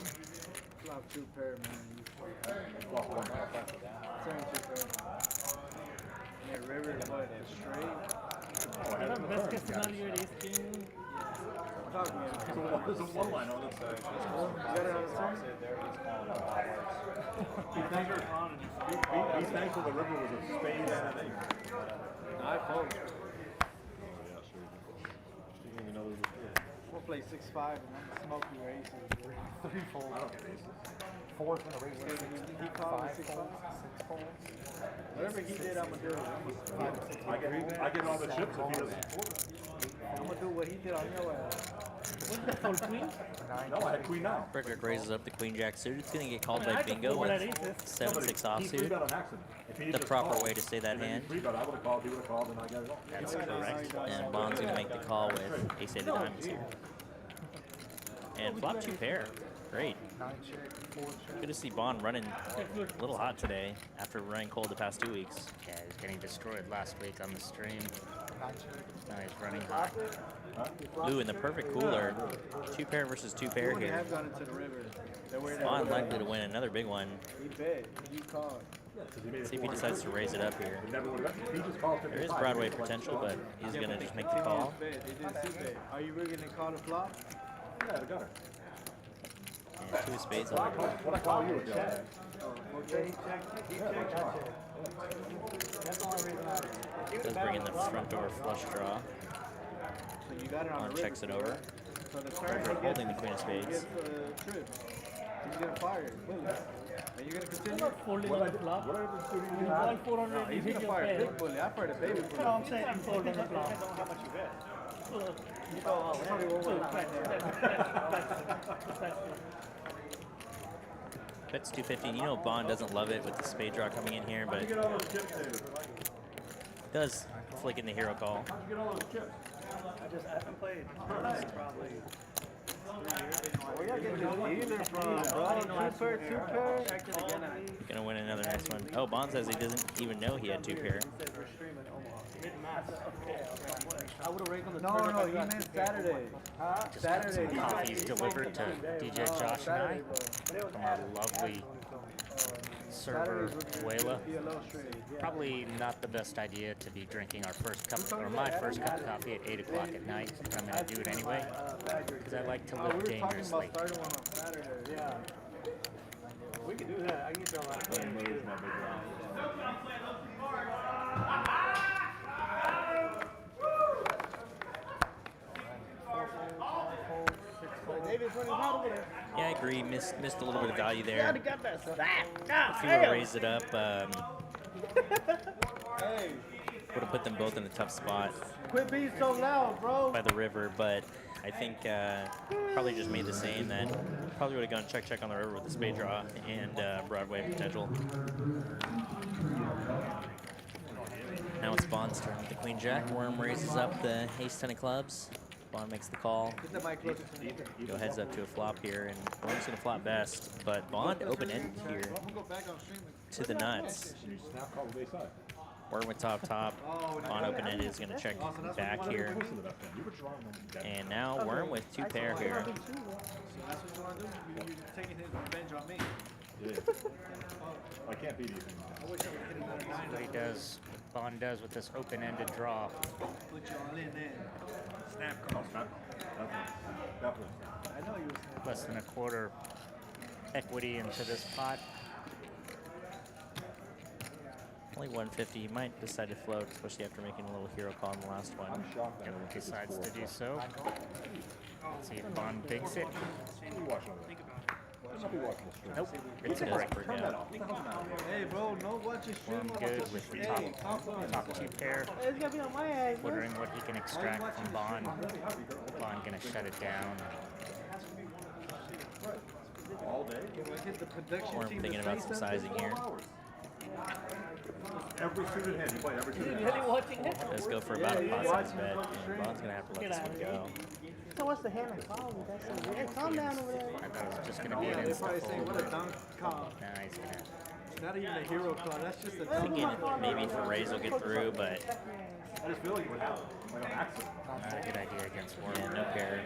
Flop 2 pair, man. Flop one. Turn 2 pair. Yeah, river, what? The straight? Best case scenario is king. Talk to me. There's a one line on this side. You got it on the turn? He's thankful the river was a spade and an eight. I fold. Oh, yeah, sure. You didn't even know there was a spade. We'll play 6-5 and I'm smoking your aces. 3 fold. I don't have aces. 4's gonna raise it. He called me 6-5. 6 folds. Whatever he did, I'm gonna do it. I get all the chips if he doesn't. I'm gonna do what he did on your ass. What's the fold queen? No, I had queen now. Frederick raises up the queen jack suited. It's going to get called I by had to bingo fold with at aces. 7-6 He offsuit. three bet on accident. If he The just proper called, way to say that and then hand. he three bet, I would have called, he would have called, and I got it all. That's correct. And Bond's going to make the call with ace 8 of diamonds here. And flop 2 pair. Great. 9 check, 4 check. Good to see Bond running a little hot today after running cold the past 2 weeks. Yeah, he was getting destroyed last week on the stream. 9 check. Now he's running hot. Blue in the perfect cooler. 2 pair versus 2 pair They here. have gone into the river. They're where Bond likely to win another big one. He bet. He called. See if he decides to raise it up here. He never would have, he just called 55. There is Broadway potential, but he's going to just make the call. They did C bet. Are you really gonna call the flop? Yeah, the gutter. And 2 of spades on the board. What I call you with that? Okay, he checked. He checked. That's the only reason I Does bring in the front door flush draw. So you got it on Bond the river. checks it over. So the turn Frederick he gets, holding the queen of he spades. gets trip. He's gonna fire. Boom. Are you gonna I'm continue? not folding on the flop. What are you doing? You call 400, you He's hit gonna your fire pair. big bully. I fired a baby bully. No, I'm saying I'm folding on the flop. how much you bet. So, You go all in. Probably won't so win. that's Bets 250. You know Bond doesn't love it with the spade draw coming in here, but Get all those chips, David. does flick in the hero call. Get all those chips. I haven't played probably. Where y'all getting the dealer from, bro? 2 pair. Gonna win another nice one. Oh, Bond says he doesn't even know he had 2 pair. I would have raked on the No, you meant Saturday. Just got some Saturday. coffees delivered to DJ Josh and I from our lovely server, Whale. Probably not the best idea to be drinking our first cup, or my first cup of coffee at 8 o'clock at night, but I'm going to do it anyway, because I like to We live were talking dangerously. about starting one on Saturday. Yeah. We can do that. I can get you all that. David's running hot over there. Yeah, I agree. Missed a little bit of value there. got that stack. If he would have raised it up, Hey, would have put them both in a tough spot quit being so loud, bro. by the river. But I think probably just made the same then. Probably would have gone check on the river with the spade draw and Broadway potential. Now it's Bond's turn with the queen jack. Worm raises up the ace 10 of clubs. Bond makes the call. Get the mic closer to me. Go heads up to a flop here, and Worm's gonna flop best, but Bond open-ended here Go back on stream. to the nuts. Snap call with ace high. Worm with top. Bond open-ended is gonna check back here. Push to the left hand. You were drawing them. And now Worm with 2 pair here. So that's what you want to do? You're taking his revenge on me. I can't beat you. I wish I would hit another 9. What he does, Bond does with this open-ended draw. Put you all in there. Snap call. Definitely. I know you were Less than a quarter equity into this pot. Only 150. You might decide to float, especially after making a little hero call in the last one. I'm shocked that I If don't he take this decides to 4. do so. Let's see if Bond bigs it. What are you watching over there? I should be watching this stream. Nope, it's a It does break. break Turn that out. off. What the hell's the matter with you? Hey, bro, no watch your stream. Worm good with the top 2 pair. It's gonna be on my ass. Wondering what he can extract from Bond. Bond gonna shut it down. All day? Hit the production Worm team thinking to about say some something. sizing here. Every suited hand. You play every suited Really hand. watching it? Let's go for about a pot size bet, and Bond's gonna have to let this one go. So what's the hand I call? Hey, calm down over there. I thought it was just gonna be Yeah, an they're insta probably saying, fold. what a dunk call. Now he's gonna. Not even a hero call. That's just a Thinking dunk. maybe if a raise will get through, but I just feel like it would happen. Like on accident. Not a good idea against Worm. yeah, no pair.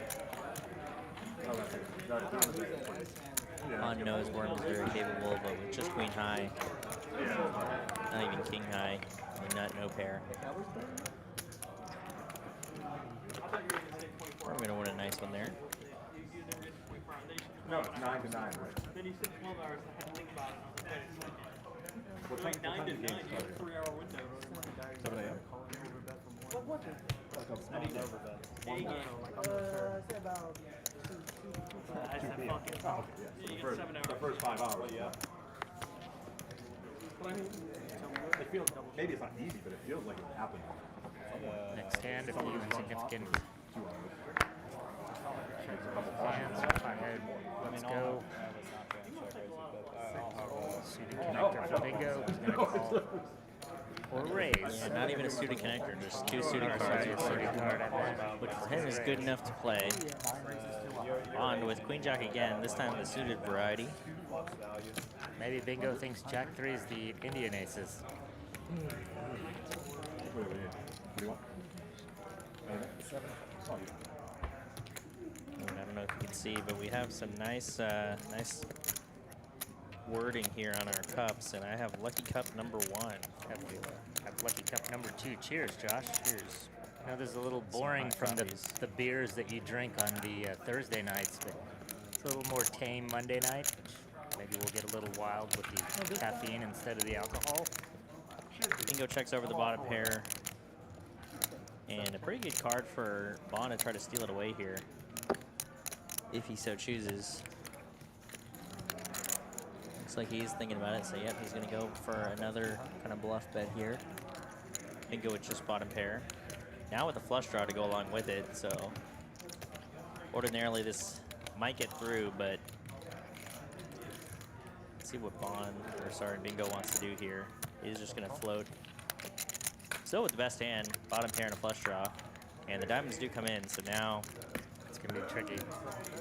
On nose worm is very capable, but with just queen high, not even king high, and nut no pair. We're gonna win a nice one there. No, it's 9 to 9, right? Then he said 12 hours. I had to think about it. What time, what time do the games start? 3-hour window. 7 a.m.? What was it? Say about 2 I said, fuck it. Oh, yeah. You get First, 7 hours. the first 5 hours, yeah. It feels, maybe it's not easy, but it feels like it happened. Next hand, a few insignificant 2 hours. hands. Flathead. Let's go. Suited connector for bingo. He's going to call or raise. Yeah, not even a suited connector, just 2 suited cards. Sorry, a suited card at that. Which for him is good enough to play. On with queen jack again, this time the suited variety. Maybe bingo thinks Jack 3 is the Indian aces. What do you want? And I don't know if you can see, but we have some nice, nice wording here on our cups, and I have lucky cup number 1. Have lucky cup number 2. Cheers, Josh. Cheers. I know this is a little boring from the beers that you drink on the Thursday nights, but it's a little more tame Monday night, which maybe we'll get a little wild with the caffeine instead of the alcohol. Bingo checks over the bottom pair. And a pretty good card for Bond to try to steal it away here, if he so chooses. Looks like he's thinking about it, so yep, he's going to go for another kind of bluff bet here. Bingo with just bottom pair. Now with the flush draw to go along with it, so ordinarily this might get through, but let's see what Bingo wants to do here. He's just going to float. Still with the best hand, bottom pair and a flush draw. And the diamonds do come in, so now It's going to be tricky.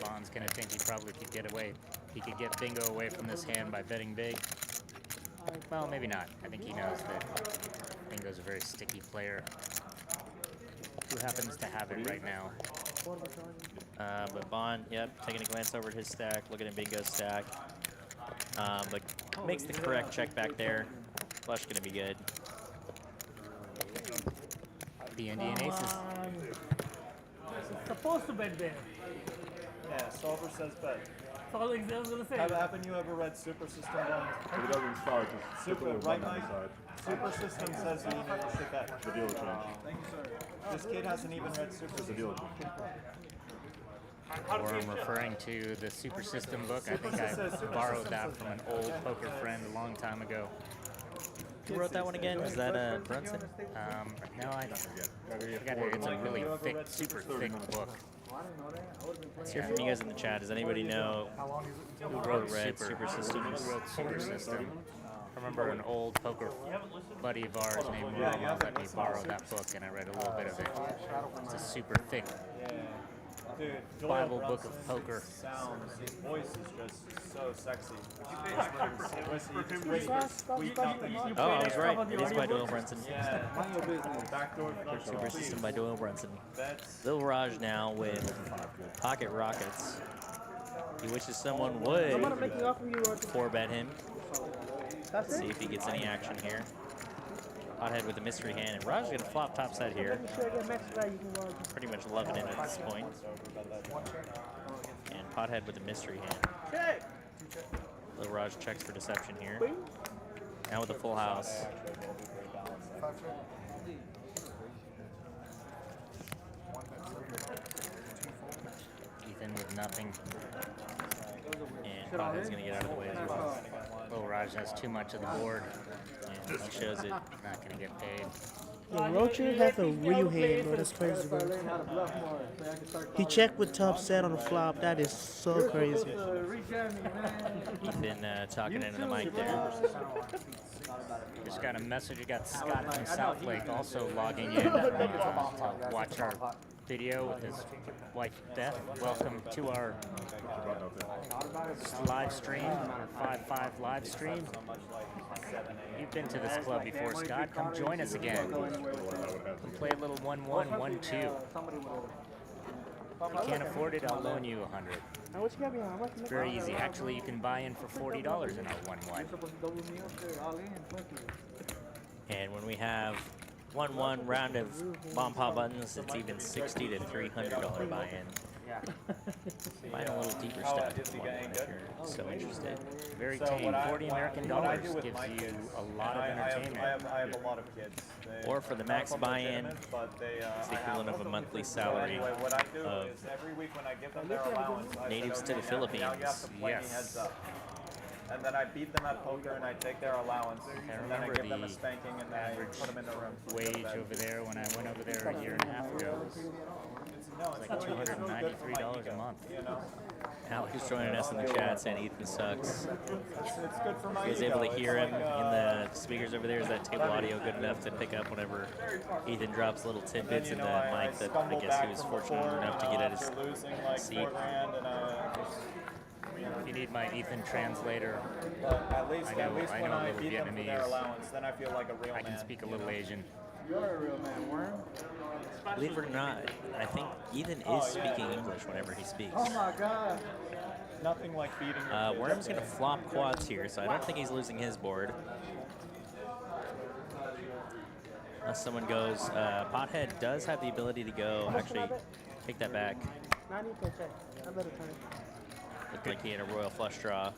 Bond's going to think he probably could get away. He could get bingo away from this hand by betting big. Well, maybe not. I think he knows that bingo's a very sticky player who happens to have it right now. but Bond, yep, taking a glance over at his stack, looking at Bingo's stack. But makes the correct check back there. Flush going to be good. The Indian aces. It's supposed to bet there. Yeah, Solver says bet. That's all I was going to say. Haven't you ever read Super System Bond? If it doesn't start, just Super, put a right, one on Mike? the side. Super System says you should bet. The dealer change. This kid hasn't even read Super The System. dealer change. Or I'm referring to the Super System book. I think I borrowed that from an old poker friend a long time ago. Who wrote that one again? Was that Brunson? No, I forgot it. It's a really thick, super thick book. Let's hear from you guys in the chat. Does anybody know Who wrote Super Systems? Who wrote Super System? I remember an old poker buddy of ours named Rama let me borrow that book, and I read a little bit of it. It's a super thick Dude, Bible book of poker. Sounds, his voice is just so sexy. Oh, I was right. It is by Doyle Brunson. Yeah, backdoor Super System by Doyle Brunson. bets. Lil Raj now with Pocket Rockets. He wishes someone would 4-bet him. See if he gets any action here. Hothead with a mystery hand, and Raj is going to flop topside here. Pretty much loving it at this point. And Pothead with a mystery hand. Little Raj checks for deception here. Now with a full house. Ethan with nothing. And Pothead's going to get out of the way as well. Little Raj has too much of the board. And he shows it. Not going to get paid. Yeah, Roger has a real hand, bro. That's crazy, bro. He checked with top set on the flop. That is so crazy. Ethan talking into the mic there. Just got a message. We got Scott from South Lake also logging in to watch our video with his wife Beth. Welcome to our live stream, our 5-5 live stream. You've been to this club before, Scott. Come join us again. Come play a little 1-1, 1-2. If you can't afford it, I'll loan you 100. Now what you got behind? What you Very easy. Actually, you can buy in for $40 in our 1-1. And when we have 1-1 round of bomb pop buttons, it's even $60 to $300 buy-in. Find a little deeper stuff if you're so interested. Very tame. $40 American dollars gives you a lot of entertainment. I have a lot of kids. Or for the max buy-in, it's the equivalent of a monthly salary What I do of is every week when I give them their allowance, I natives said, to the "Okay, Philippines." now you have to play me heads up. And then I beat them at poker and I take their allowance. I And then I remember give them a the spanking and then I put them in the room. wage over there when I went over there a year and a half ago was like $293 a month. You know? Alex is joining us in the chat saying Ethan sucks. It's good for my You guys ego. able to hear It's him in the speakers over there? Is that table audio good enough to pick up whenever Ethan drops little tidbits in the mic that I guess he was fortunate enough to get at his losing like seat? $4,000 and If you need my Ethan translator, at least I know when a I little beat them for their Vietnamese. allowance, then I feel like a real I man. can speak a little Asian. You're a real man, Worm. Believe it or not, I think Ethan is speaking English whenever he speaks. Oh my God. Nothing like beating your kids. Worm's going to flop quads here, so I don't think he's losing his board. Unless someone goes, Pothead does have the ability to go, actually, take that back. Now I need to check. I better turn. Looked like he had a royal flush draw.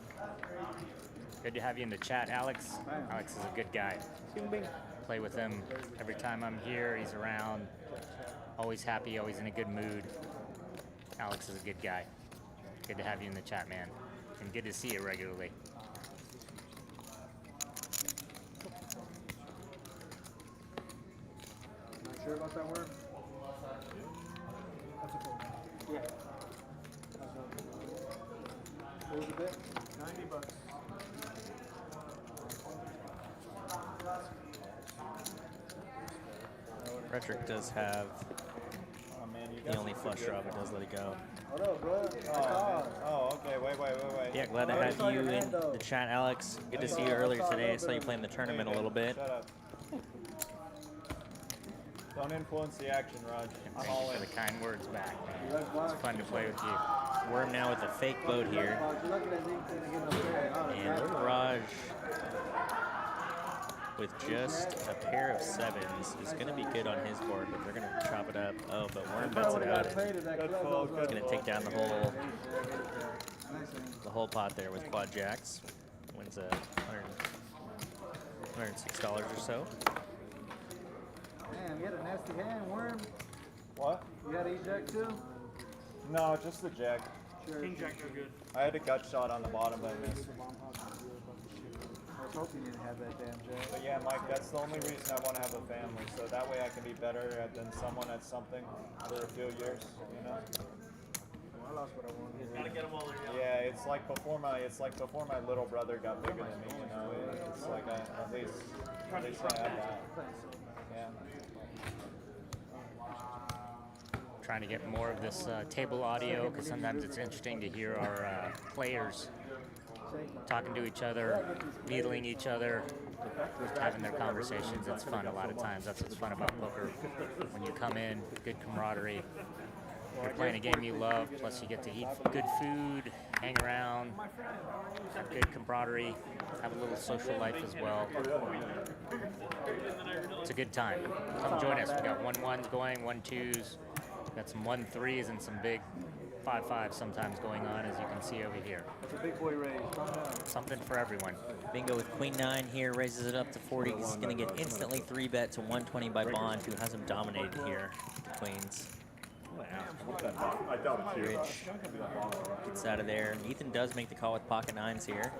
Good to have you in the chat, Alex. Alex is a good guy. Bing bing. Play with him every time I'm here. He's around. Always happy, always in a good mood. Alex is a good guy. Good to have you in the chat, man. And good to see you regularly. Not sure about that Worm? Yeah. What was the bit? $90. Frederick does have the only flush draw, but does let it go. What up, bro? Oh, okay. Wait. Yeah, glad to have you in the chat, Alex. Good to see you earlier today. I saw you playing the tournament a little bit. Shut up. Don't influence the action, Raj. I'm Thank all you in. for the kind words back, man. It's fun to play with you. Worm now with a fake boat here. And Little Raj with just a pair of sevens is going to be good on his board, but they're going to chop it up. Oh, but Worm bets it out. He's going to take down the whole pot there with quad jacks. Wins $106 or so. Man, you had a nasty hand, Worm. What? You had a jack too? No, just the jack. Sure. King Jack are good. I had a gut shot on the bottom, but I missed. I was hoping you didn't have that damn jack. But yeah, Mike, that's the only reason I want to have a family, so that way I can be better than someone at something for a few years, you know? Well, I lost what I wanted. Gotta get them all there. Yeah, it's like before my little brother got bigger than me, you know? It's like at least I have that. Yeah. Trying to get more of this table audio because sometimes it's interesting to hear our players talking to each other, needling each other, having their conversations. It's fun a lot of times. That's what's fun about poker. When you come in, good camaraderie. You're playing a game you love, plus you get to eat good food, hang around, have good camaraderie, have a little social life as well. It's a good time. Come join us. We got 1-1s going, 1-2s. Got some 1-3s and some big 5-5s sometimes going on, as you can see over here. It's a big boy raise. Something for everyone. Bingo with Queen 9 here, raises it up to 40. He's going to get instantly 3-bet to 120 by Bond, who has him dominated here, the Queens. I doubt it too. Rich gets out of there. Ethan does make the call with pocket 9s here.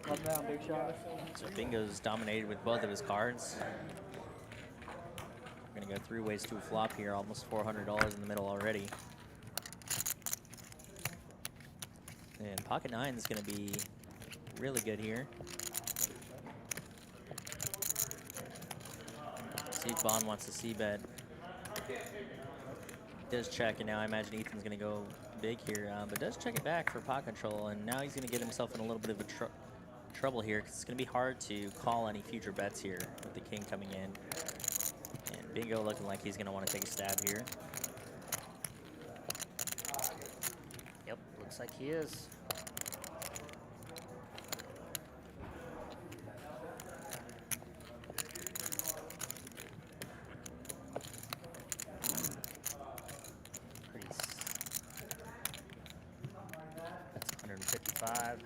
Come down, big shot. So Bingo's dominated with both of his cards. We're going to go 3 ways to a flop here, almost $400 in the middle already. And pocket 9 is going to be really good here. See if Bond wants to c-bet. Does check, and now I imagine Ethan's going to go big here, but does check it back for pot control, and now he's going to get himself in a little bit of a trouble here, because it's going to be hard to call any future bets here with the king coming in. And Bingo looking like he's going to want to take a stab here. Looks like he is. Crease. That's 155.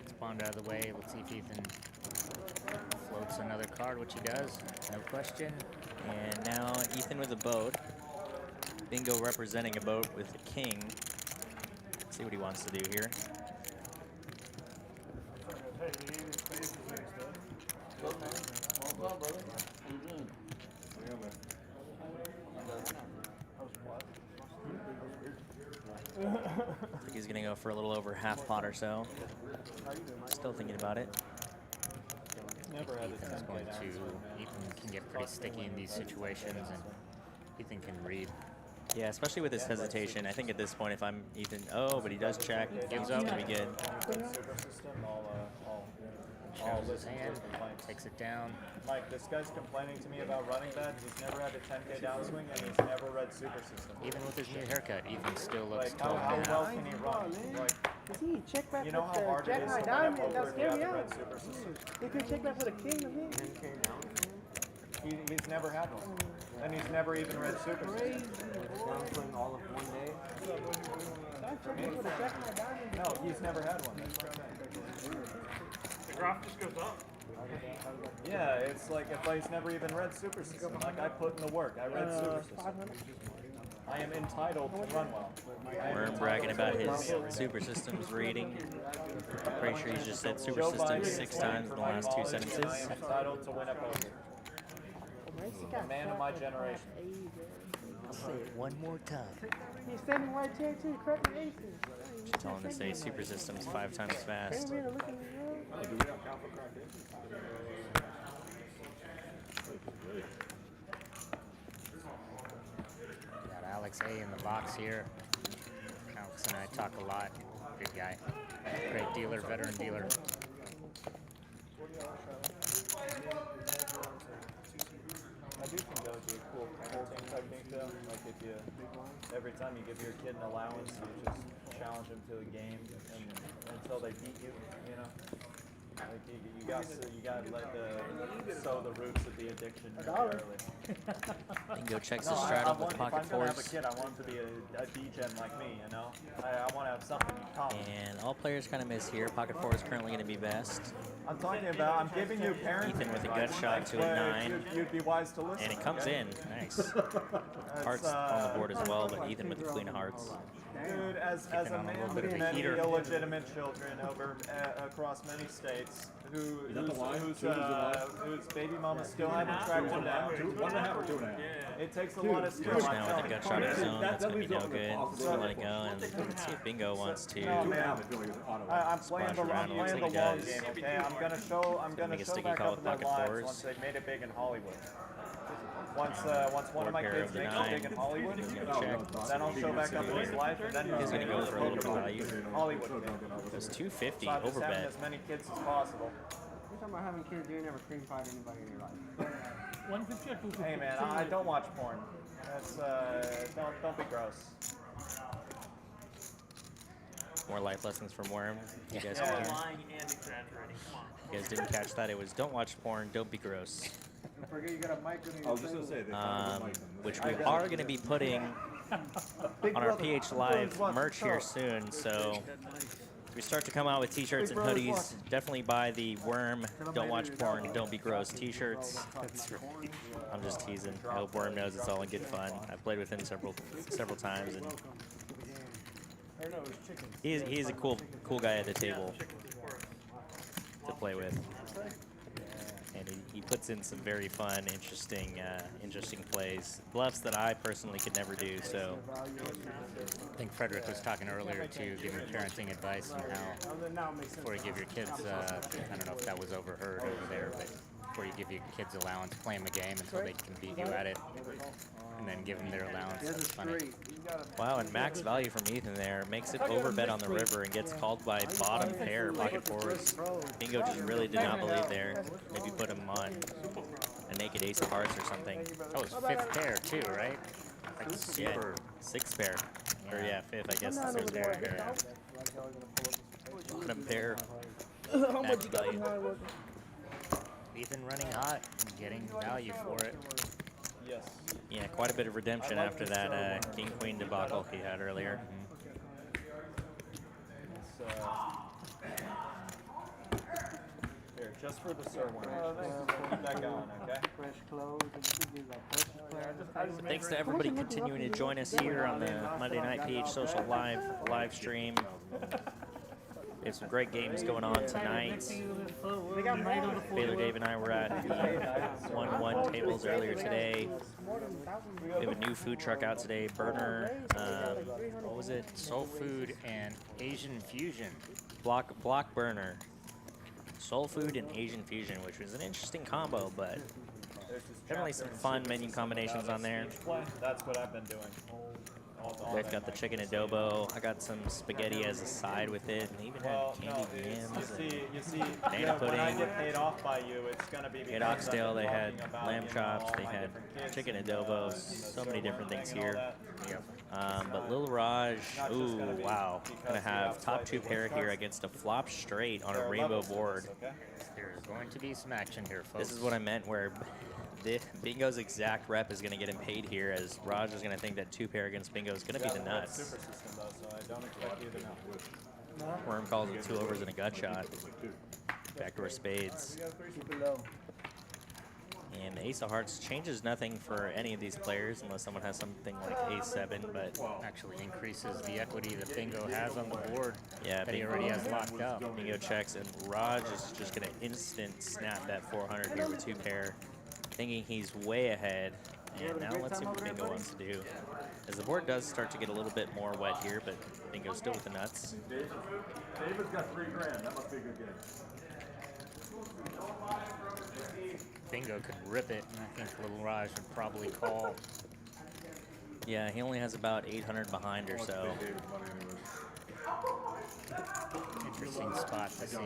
Spawned out of the way. Let's see if Ethan floats another card, which he does. No question. And now Ethan with a boat. Bingo representing a boat with a king. Let's see what he wants to do here. I think he's gonna go for a little over half pot or so. Still thinking about it. Ethan's going to. Ethan can get pretty sticky in these situations, and Ethan can read. Yeah, especially with his hesitation. I think at this point, if I'm Ethan, oh, but he does check. Gives up, gonna be good. Shows his hand, takes it down. Mike, this guy's complaining to me about running bad. He's never had a 10K downswing, and he's never read Super System. Even with his new haircut, Ethan still looks Like, 12 how and a well half. can he run? Like, See, check back you know with how the hard it Jack is High to Diamond. win That's over if you scary haven't out. read Super System? If you check back with a king, I mean. He's never had one. And he's never even read Super System. Downswing all of one day. I'm checking with a Jack High Diamond. No, he's never had one. The graph just goes up. Yeah, it's like if he's never even read Super System. Like, I put in the work. I read Super System. 500. I am entitled to run well. Worm bragging about his Super Systems rating. Pretty sure he's just said Super Systems 6 times in the last 2 I sentences. am entitled to win a poker. A man of my generation. I'll say it one more time. He's standing right chair too, cracking aces. Just tell him to say Super Systems 5 times fast. Came here to look in the room. Do we have alpha crackers? Got Alex A in the box here. Alex and I talk a lot. Good guy. Great dealer, veteran dealer. I do think that would be a cool parenting technique though. Like if you, every time you give your kid an allowance, you just challenge them to a game and until they beat you, you know? Like you got to let sow the roots of the addiction early. Bingo checks No, his I straddle with want, pocket if I'm gonna have a fours. kid, I want him to be a D-gen like me, you know? I want to have something in common. And all players kind of miss here. Pocket four is currently going to be best. I'm talking about, I'm giving you parenting Ethan with a advice, gut shot to a but 9. You'd be wise to listen. And it comes okay? in. Nice. Hearts on the board as well, but Ethan with the queen of hearts. Dude, as Keeping a on a man little bit with of a many heater. illegitimate children over across many states, whose baby mama still haven't tracked him down. 1.5 or 2.5? It takes a lot of skill. George I'm now with a telling gut you. shot of his own. That's going to be no good. Just going to let it go. And let's see if Bingo wants to. No, man. I'm playing the around. It looks like long he does. game. Okay, I'm gonna show make a show sticky back call up with their pocket lives fours. once they've made it big in Hollywood. Once one of my Board pair kids of the makes 9. it big in Hollywood, He's going to check. then I'll show back up in his life, and then He's going to go for a little bit of value. Hollywood. It's 250 So I'm just over having bet. as many kids as possible. You're talking about having kids, you never cream fight anybody in your life. 150 or 250? Hey man, I don't watch porn. That's don't be gross. More life lessons from Worm. You guys Yeah. can hear. Lying and exaggerating. Come on. You guys didn't catch that. It was don't watch porn, don't be gross. Don't forget you got a mic in I was just going to say, they found the mic. Which we are going to be putting on our PH Live merch here soon. So as we start to come out with t-shirts and hoodies, definitely buy the Worm, don't watch porn, don't be gross t-shirts. I'm just teasing. I hope Worm knows it's all in good fun. I've played with him several times, and he's a cool guy at the table to play with. And he puts in some very fun, interesting plays. Bluffs that I personally could never do, so. I think Frederick was talking earlier too, giving parenting advice on how, before you give your kids, I don't know if that was overheard over there, but before you give your kids allowance, play them a game until they can beat you at it, and then give them their allowance. That's funny. Wow, and max value from Ethan there. Makes it overbet on the river and gets called by bottom pair, pocket fours. Bingo just really did not believe there. Maybe put him on a naked ace of hearts or something. Oh, it's fifth pair too, right? Like super Sixth pair. Or yeah, fifth, I guess. not This over is there. pair. Bottom pair. How much you got value. behind working? Ethan running hot and getting value for it. Yes. Yeah, quite a bit of redemption after that King Queen debacle he had earlier. Here, just for the sir one. Keep that going, okay? Fresh clothes. Thanks to everybody continuing to join us here on the Monday Night PH Social live stream. We have some great games going on tonight. Baylor Dave and I were at the 1-1 tables earlier today. We have a new food truck out today, Burner. What was it? Soul Food and Asian Fusion. Block Burner. Soul Food and Asian Fusion, which was an interesting combo, but definitely some fun menu combinations on there. That's what I've been doing. They've got the chicken adobo. I got some spaghetti as a side with it, and they even had candied yams and You see, banana when I pudding. get paid off by you, it's gonna be At because I've Oxtail, been they had talking about, lamb you know, chops, all they my had different kids chicken and, adobo, the so many different silverware things thing and all here. that. But Lil Raj, Not just ooh, gonna be wow. because Gonna you have have top two slightly pair worse here cuts. against a flop straight on There a are rainbow levels to this, board. okay? There's going to be some action here, folks. This is what I meant where Bingo's exact rep is gonna get him paid here, as Raj is gonna think that two pair against Bingo is gonna be the nuts. Super system though, so I don't expect you to know. Worm calls it 2 overs and a gut shot. Backdoor spades. Keep it low. And the ace of hearts changes nothing for any of these players unless someone has something like ace 7, but Actually increases the equity that Bingo has on the board yeah, that he already has locked up. Bingo checks, and Raj is just gonna instant snap that 400 here with two pair, thinking he's way ahead. And now let's see what Bingo wants to do. As the board does start to get a little bit more wet here, but Bingo's still with the nuts. David's got $3 grand. That must be a good game. Bingo could rip it, and I think Little Raj would probably call. Yeah, he only has about 800 behind or so. David's money anyways. Interesting spot to see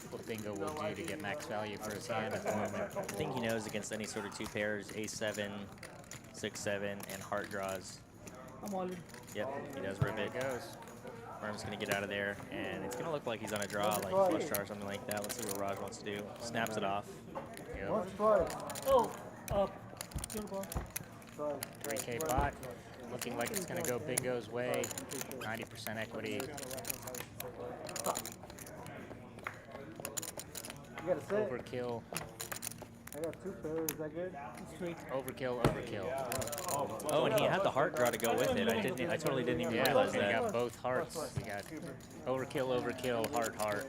what Bingo will do to get max value for his hand at the moment. I think he knows against any sort of two pairs, ace 7, 6-7, and heart draws. I'm all in. Yep, he does rip it. There it goes. Worm's gonna get out of there, and it's gonna look like he's on a draw, like flush draw or something like that. Let's see what Raj wants to do. Snaps it off. Yep. What's try? Oh, good ball. 3K pot. Looking like it's going to go Bingo's way. 90% equity. You got a set? Overkill. I got 2 pairs. Is that good? Overkill, overkill. Oh, and he had the heart draw to go with it. I totally didn't even Yeah, realize and he that. got both hearts. He got overkill, overkill, heart, heart.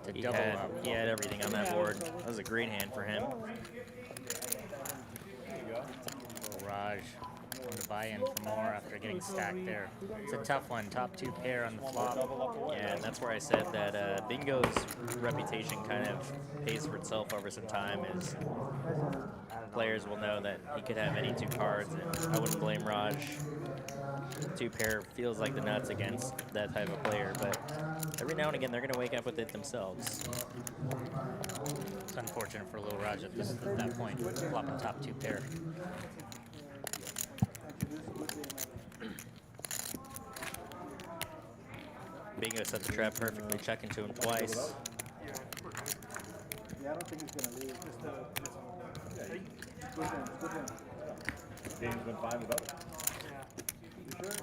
To He double up. had everything on that board. That was a great hand for him. Little Raj going to buy in for more after getting stacked there. It's a tough one. Top 2 pair on the flop. Yeah, and that's where I said that Bingo's reputation kind of pays for itself over some time, as players will know that he could have any 2 cards, and I wouldn't blame Raj. 2 pair feels like the nuts against that type of player, but every now and again they're going to wake up with it themselves. It's unfortunate for Little Raj at that point, flopping top 2 pair. Bingo set the trap perfectly, checking to him twice. Yeah, I don't think he's gonna lose. Good hand, good hand. Game's been fine without it. You sure?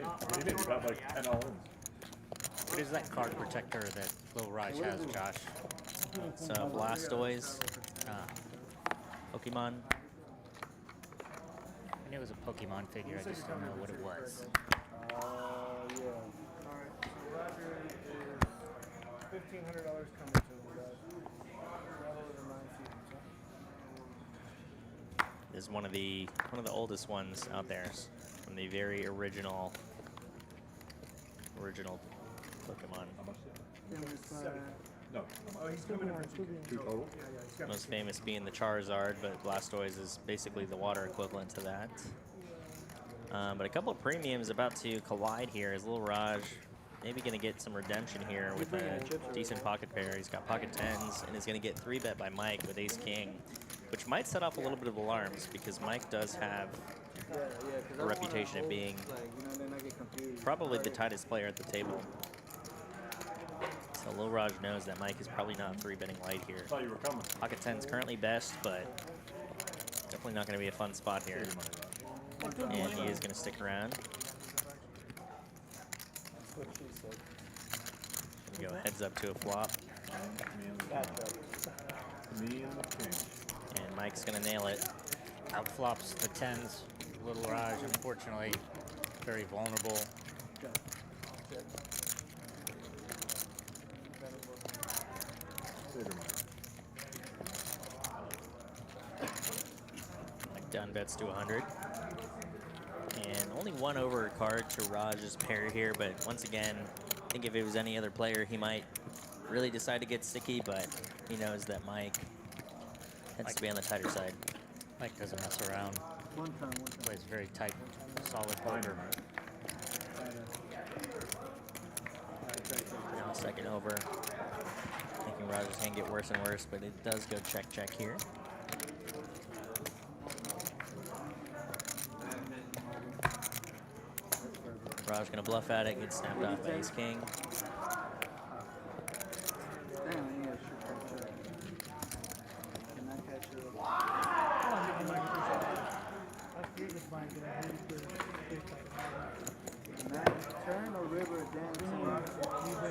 What do you mean? We got like 10 all-ins. What is that card protector that Little Raj has, Josh? So Blastoise, Pokemon. I knew it was a Pokemon figure, I just don't know what it was. Yeah. $1,500 coming to him, Is one of the oldest ones out there, from the very original Pokemon. No. Oh, he's coming in for 2 total? Most famous being the Charizard, but Blastoise is basically the water equivalent to that. But a couple of premiums about to collide here. Is Little Raj maybe going to get some redemption here with a decent pocket pair? He's got pocket 10s and is going to get 3-bet by Mike with ace king, which might set off a little bit of alarms because Mike does have a reputation of being probably the tightest player at the table. So Lil Raj knows that Mike is probably not 3-betting light here. Thought you were coming. Pocket 10's currently best, but definitely not going to be a fun spot here. And he is going to stick around. Go heads up to a flop. Me and the king. And Mike's going to nail it. Outflops the 10s. Little Raj, unfortunately, very vulnerable. Mike down bets to 100. And only one over card to Raj's pair here, but once again, I think if it was any other player, he might really decide to get sticky, but he knows that Mike tends to be on the tighter side. Mike doesn't mess around. One time. Plays very tight, solid poker. Now second over. Thinking Raj's hand get worse and worse, but it does go check here. Raj gonna bluff at it, gets snapped off by ace king.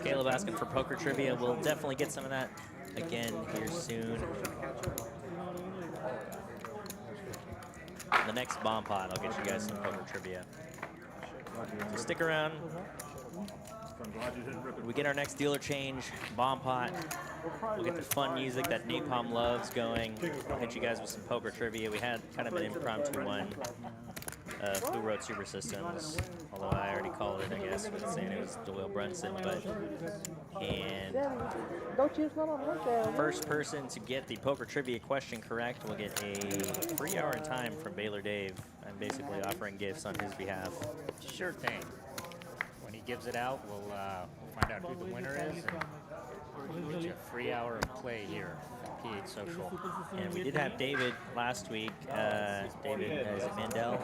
Caleb asking for poker trivia. We'll definitely get some of that again here soon. The next bomb pot, I'll get you guys some poker trivia. So stick around. We get our next dealer change, bomb pot. We'll get the fun music that Napalm loves going. I'll hit you guys with some poker trivia. We had kind of an impromptu one. Who wrote Super Systems? Although I already called it, I guess, with saying it was Doyle Brunson. And first person to get the poker trivia question correct will get a free hour in time from Baylor Dave. I'm basically offering gifts on his behalf. Sure thing. When he gives it out, we'll find out who the winner is. And we'll get you a free hour of play here at PH Social. And we did have David last week. David, is it Mandel?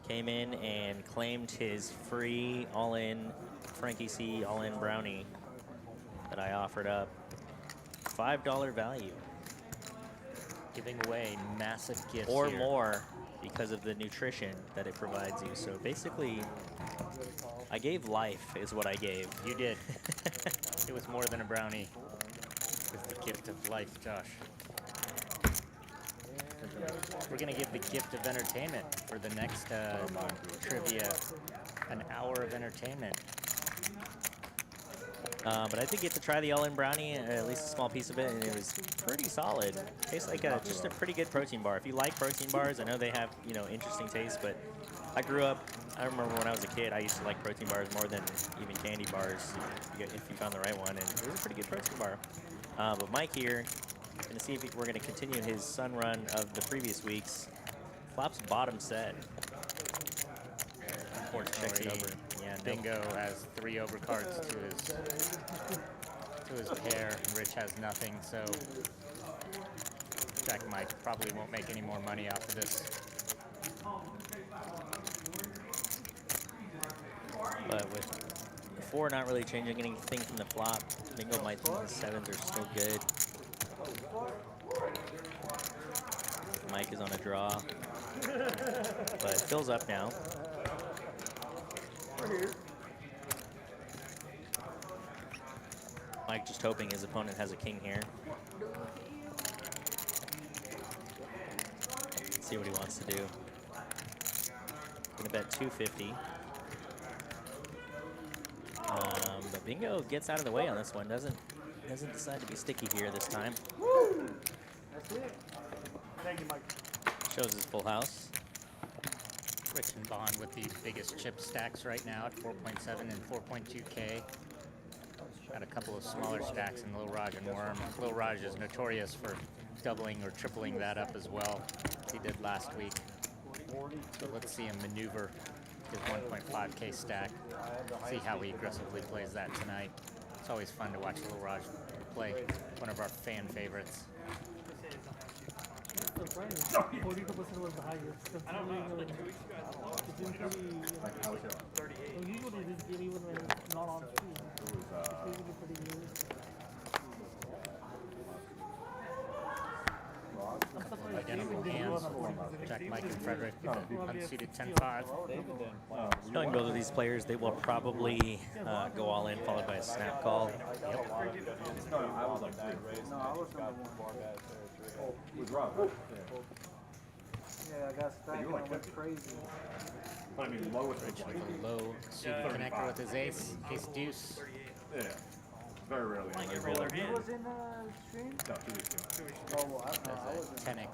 Came in and claimed his free all-in Frankie C all-in brownie that I offered up. $5 value. Giving away massive gifts or here. more because of the nutrition that it provides you. So basically, I gave life is what I gave. You did. It was more than a brownie. It was the gift of life, Josh. We're going to give the gift of entertainment for the next trivia. An hour of entertainment. But I did get to try the all-in brownie, at least a small piece of it, and it was pretty solid. Tastes like just a pretty good protein bar. If you like protein bars, I know they have, you know, interesting taste, but I grew up, I remember when I was a kid, I used to like protein bars more than even candy bars, if you found the right one, and it was a pretty good protein bar. But Mike here, going to see if we're going to continue his sun run of the previous weeks. Flops bottom set. Checks it over. Yeah, Bingo has 3 overcards to his pair. Rich has nothing, so Jack Mike probably won't make any more money off of this. But with 4 not really changing anything from the flop, Bingo might think the 7s are still good. Mike is on a draw, but it fills up now. Mike just hoping his opponent has a king here. Let's see what he wants to do. Gonna bet 250. But Bingo gets out of the way on this one. Doesn't decide to be sticky here this time. That's it. Thank you, Mike. Shows his full house. Rich and Bond with the biggest chip stacks right now at 4.7 and 4.2K. Got a couple of smaller stacks in Lil Raj and Worm. Lil Raj is notorious for doubling or tripling that up as well, as he did last week. So let's see him maneuver his 1.5K stack. See how he aggressively plays that tonight. It's always fun to watch Lil Raj play, one of our fan favorites. mine. 42% was the highest. Considering it's been pretty. I was here. So usually this game, even when it's not on stream, It was, it's usually pretty new. I'm surprised Identical David didn't hands. go on a 40%. Jack, Mike, and Frederick. Unseated 10-5. Knowing both of these players, they will probably go all in, followed by a snap call. No, I was like that race. No, I was number one. With Rob, right? Yeah, I got stacked and I went crazy. But I mean, lowest was like, Low suited connector with his ace. Ace deuce. yeah. Very rarely. He was in stream? No, 2 weeks ago. Oh, well, I was in 10x.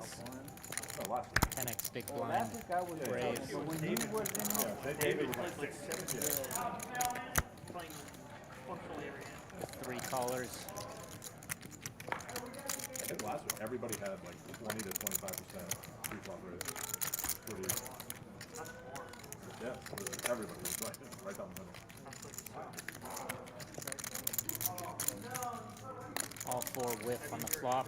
No, last week. 10x big Well, blind. last week I was Brave. but when he was in David was like 6, 7. Three callers. I think last week everybody had like 20 to 25% pre-flop rate. Pretty. Yeah, everybody was right down the middle. All four whiff on the flop.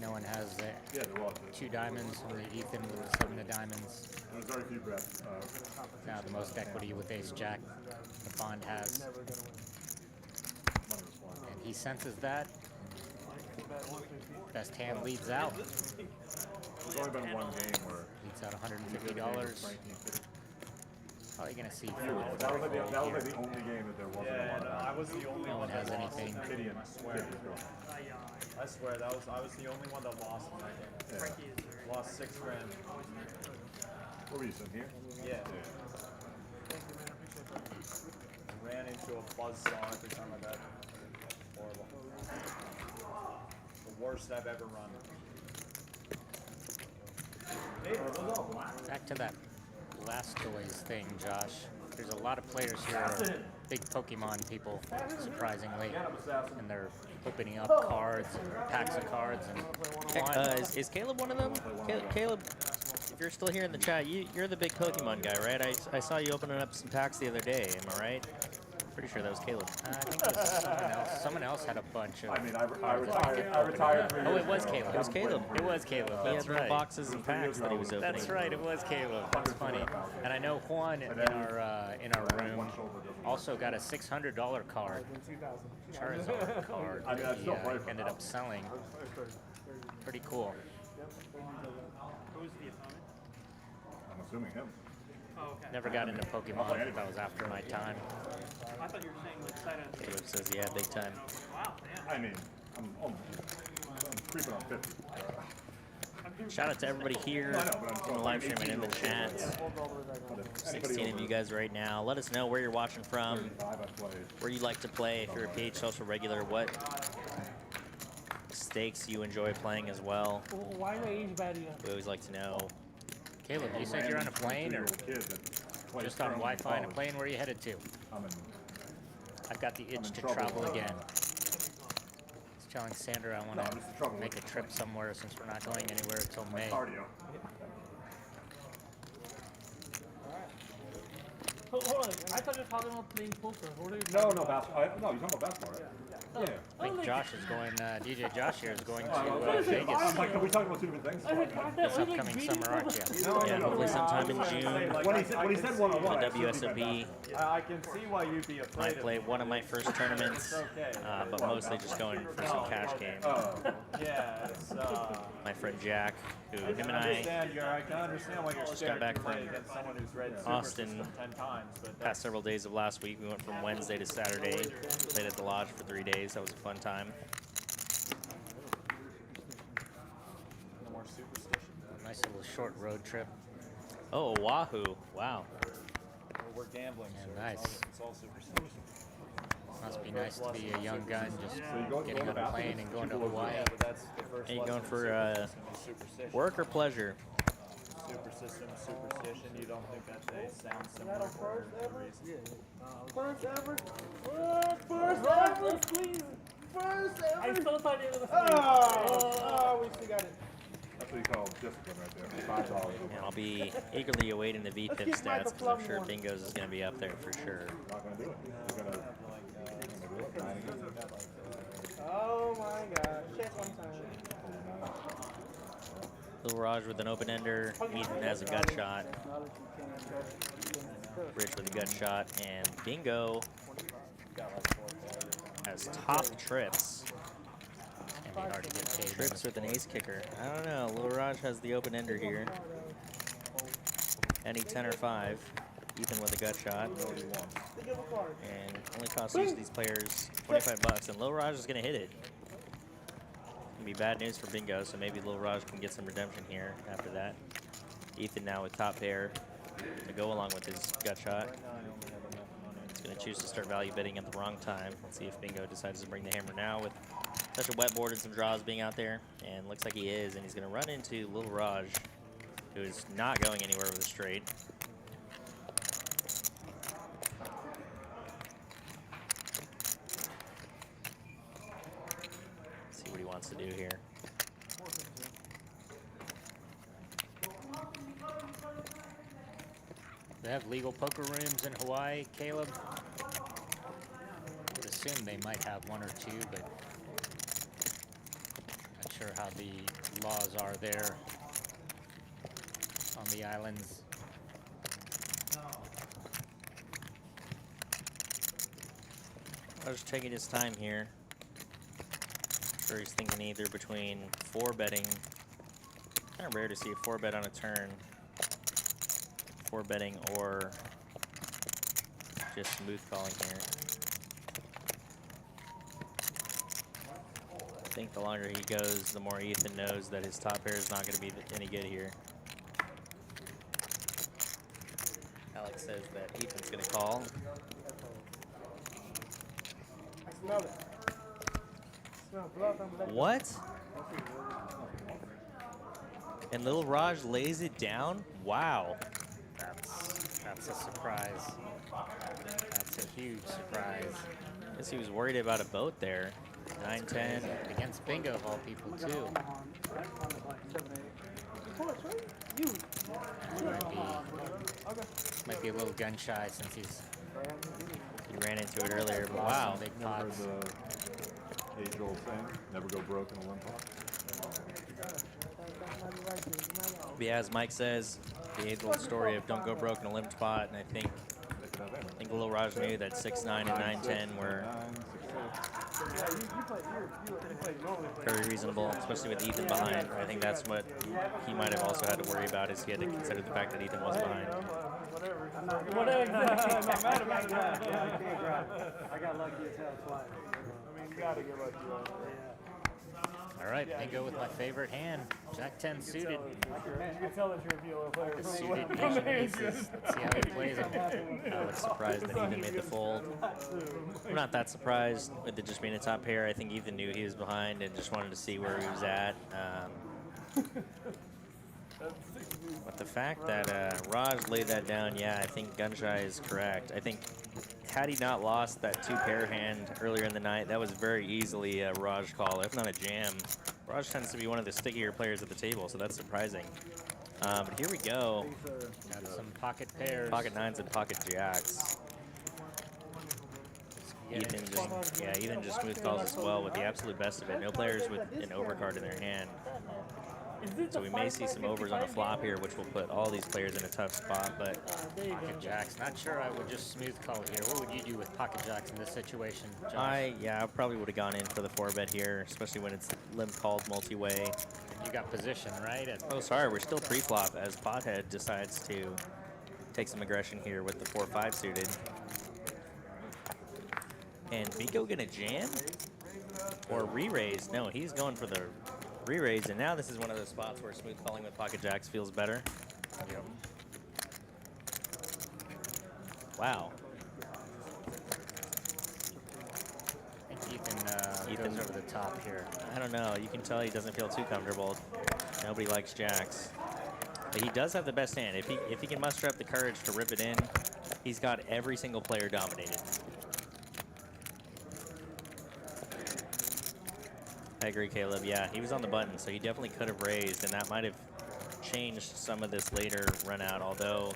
No one has Yeah, there was. 2 diamonds. Only Ethan with 7 of diamonds. There was very few breaths. Now the most equity with ace jack. The Bond has. Money was flying. And he senses that. Best hand leads out. There's only been one game where Leads out $150. Probably gonna see four. that was like the only game that there wasn't a lot of. I was the only No one one that has lost. anything. Kitty and swear. Kitty was going. I swear I was the only one that lost in that game. Yeah. Lost 6 grand. What were you sitting here? Yeah. Ran into a buzzsaw every time I bet. Horrible. The worst I've ever run. Back to that Blastoise thing, Josh. There's a lot of players here who are big Pokemon people, surprisingly. And they're opening up cards, packs of cards, and Juan, Is Caleb one of them? Caleb, if you're still here in the chat, you're the big Pokemon guy, right? I saw you opening up some packs the other day. Am I right? Pretty sure that was Caleb. I think it was someone else. Someone else had a bunch of. I mean, I retired 3 Oh, years it was ago. Caleb. It was Caleb. It was Caleb. He That's had little right. boxes and packs that he was opening. That's right. It was Caleb. That's funny. And I know Juan in our room also got a $600 card, Charizard card. I mean, that that's he still probably ended up selling. Pretty cool. I'm assuming him. Never got into Pokemon. That was after my time. I thought you were saying like side on. Caleb says, yeah, big time. I mean, I'm creeping on 50. Shout out to everybody here in the live stream and in the chat. 16 of you guys right now. Let us know where you're watching from, where you like to play. If you're a PH Social regular, what stakes you enjoy playing as well. Why the age barrier? We always like to know. Caleb, you said you're on a plane or just on Wi-Fi on a plane? Where are you headed to? I've got the itch to travel again. I was telling Sandra I want to make a trip somewhere since we're not going anywhere until May. Cardio. Hold on. I thought you were talking about playing poker. What are you No, talking no, about? basketball. No, you're talking about basketball, right? Yeah. I think Josh is going, DJ Josh here is going to I'm Vegas like, are we talking about 2 different things? this upcoming summer, aren't you? Yeah, hopefully sometime in June. When he said The one-on-one, WSOP. I can see why you'd be afraid Might of play one of my first tournaments, but mostly just going for some cash game. Yeah, it's, My friend Jack, who him and I I can understand why you're just scared got back to play from against someone who's read Super Austin System 10 times, but past several days of last week. We went from Wednesday to Saturday, played at the lodge for 3 days. That was a fun time. no more superstition. Nice little short road trip. Oh, Wahoo! Wow. We're gambling, Yeah, so nice. it's all superstition. Must be nice to be a young gun, just go getting on a plane and going to Hawaii. Yeah, but that's the first Are you lesson going in for superstition. work or pleasure? Super system, superstition. You don't think that they sound similar for a reason? First ever. First ever, please. First I ever. still thought it was a Oh, we still got it. That's what you call discipline right there. $5. And I'll be eagerly awaiting the VPIP Let's get stats because I'm sure Michael Plum Bingo's is going to be up there for sure. Not gonna do it. You're gonna Oh my god. Check one time. Little Raj with an open ender. Ethan has a gut shot. Rich with a gut shot. And Bingo has top trips. Can be hard to get paid. Trips with an ace kicker. I don't know. Little Raj has the open ender here. Any 10 or 5. Ethan with a gut shot. And only costs each of these players 25 bucks. And Lil Raj is going to hit it. Gonna be bad news for Bingo, so maybe Lil Raj can get some redemption here after that. Ethan now with top pair to go along with his gut shot. He's going to choose to start value betting at the wrong time. Let's see if Bingo decides to bring the hammer now with such a wet board and some draws being out there. And looks like he is, and he's going to run into Lil Raj, who is not going anywhere with a straight. See what he wants to do here. They have legal poker rooms in Hawaii, Caleb. I would assume they might have 1 or 2, but not sure how the laws are there on the islands. I was taking his time here. Sure, he's thinking either between 4-betting. Kind of rare to see a 4-bet on a turn. 4-betting or just smooth calling here. I think the longer he goes, the more Ethan knows that his top pair is not going to be any good here. Alex says that Ethan's going to call. What? And Lil Raj lays it down? Wow. That's a surprise. That's a huge surprise. Guess he was worried about a boat there. 9-10. Against Bingo of all people too. Might be a little gun shy since he ran into it earlier, but lost wow. some big Never pots. the age-old thing, never go broke in a limp pot. Yeah, as Mike says, the age-old story of don't go broke in a limped pot, and I think Lil Raj knew that 6-9 and 9-10 were very reasonable, especially with Ethan behind. I think that's what he might have also had to worry about, is he had to consider the fact that Ethan was behind. Whatever. I'm not mad about it. I got lucky as hell twice. I mean, you gotta get lucky. All right, Bingo with my favorite hand, Jack 10 suited. You can tell that you're a VO player. The pretty suited well. nation aces. Let's see how he plays them. I was surprised that Ethan made the fold. I'm not that surprised with it just being a top pair. I think Ethan knew he was behind and just wanted to see where he was at. But the fact that Raj laid that down, yeah, I think Gunshy is correct. I think had he not lost that 2-pair hand earlier in the night, that was very easily a Raj call, if not a jam. Raj tends to be one of the stickier players at the table, so that's surprising. But here we go. Got some pocket pairs. Pocket 9s and pocket jacks. Ethan just smooth calls as well with the absolute best of it. No players with an overcard in their hand. So we may see some overs on the flop here, which will put all these players in a tough spot, but Pocket jacks. Not sure I would just smooth call here. What would you do with pocket jacks in this situation, Josh? I probably would have gone in for the 4-bet here, especially when it's limp called multi-way. You got position, right? Oh, sorry, we're still pre-flop as Pothead decides to take some aggression here with the 4-5 suited. And Bingo gonna jam? Or re-raise? No, he's going for the re-raise, and now this is one of those spots where smooth calling with pocket jacks feels better. Yep. Wow. I think Ethan goes over the top here. I don't know. You can tell he doesn't feel too comfortable. Nobody likes jacks. But he does have the best hand. If he can muster up the courage to rip it in, he's got every single player dominated. I agree, Caleb. Yeah, he was on the button, so he definitely could have raised, and that might have changed some of this later run out, although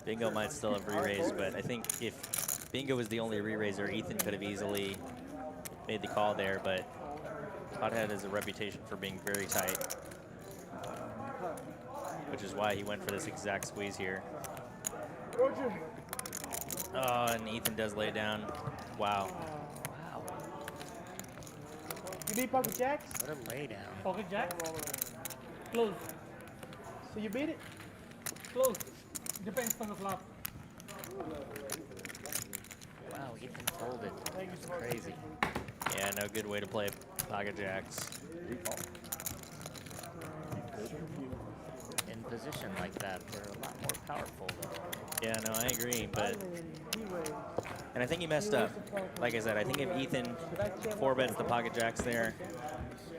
Bingo might still have re-raised. But I think if Bingo was the only re-raiser, Ethan could have easily made the call there, but Pothead has a reputation for being very tight. which is why he went for this exact squeeze here. Roger. Oh, and Ethan does lay it down. Wow. Wow. You beat pocket jacks? What a laydown. Pocket jack. Close. So you beat it? Close. Depends on the flop. Wow, Ethan folded. That's crazy. Yeah, no good way to play pocket jacks. In position like that, they're a lot more powerful. Yeah, no, I agree, but and I think he messed up. Like I said, I think if Ethan 4-bets the pocket jacks there,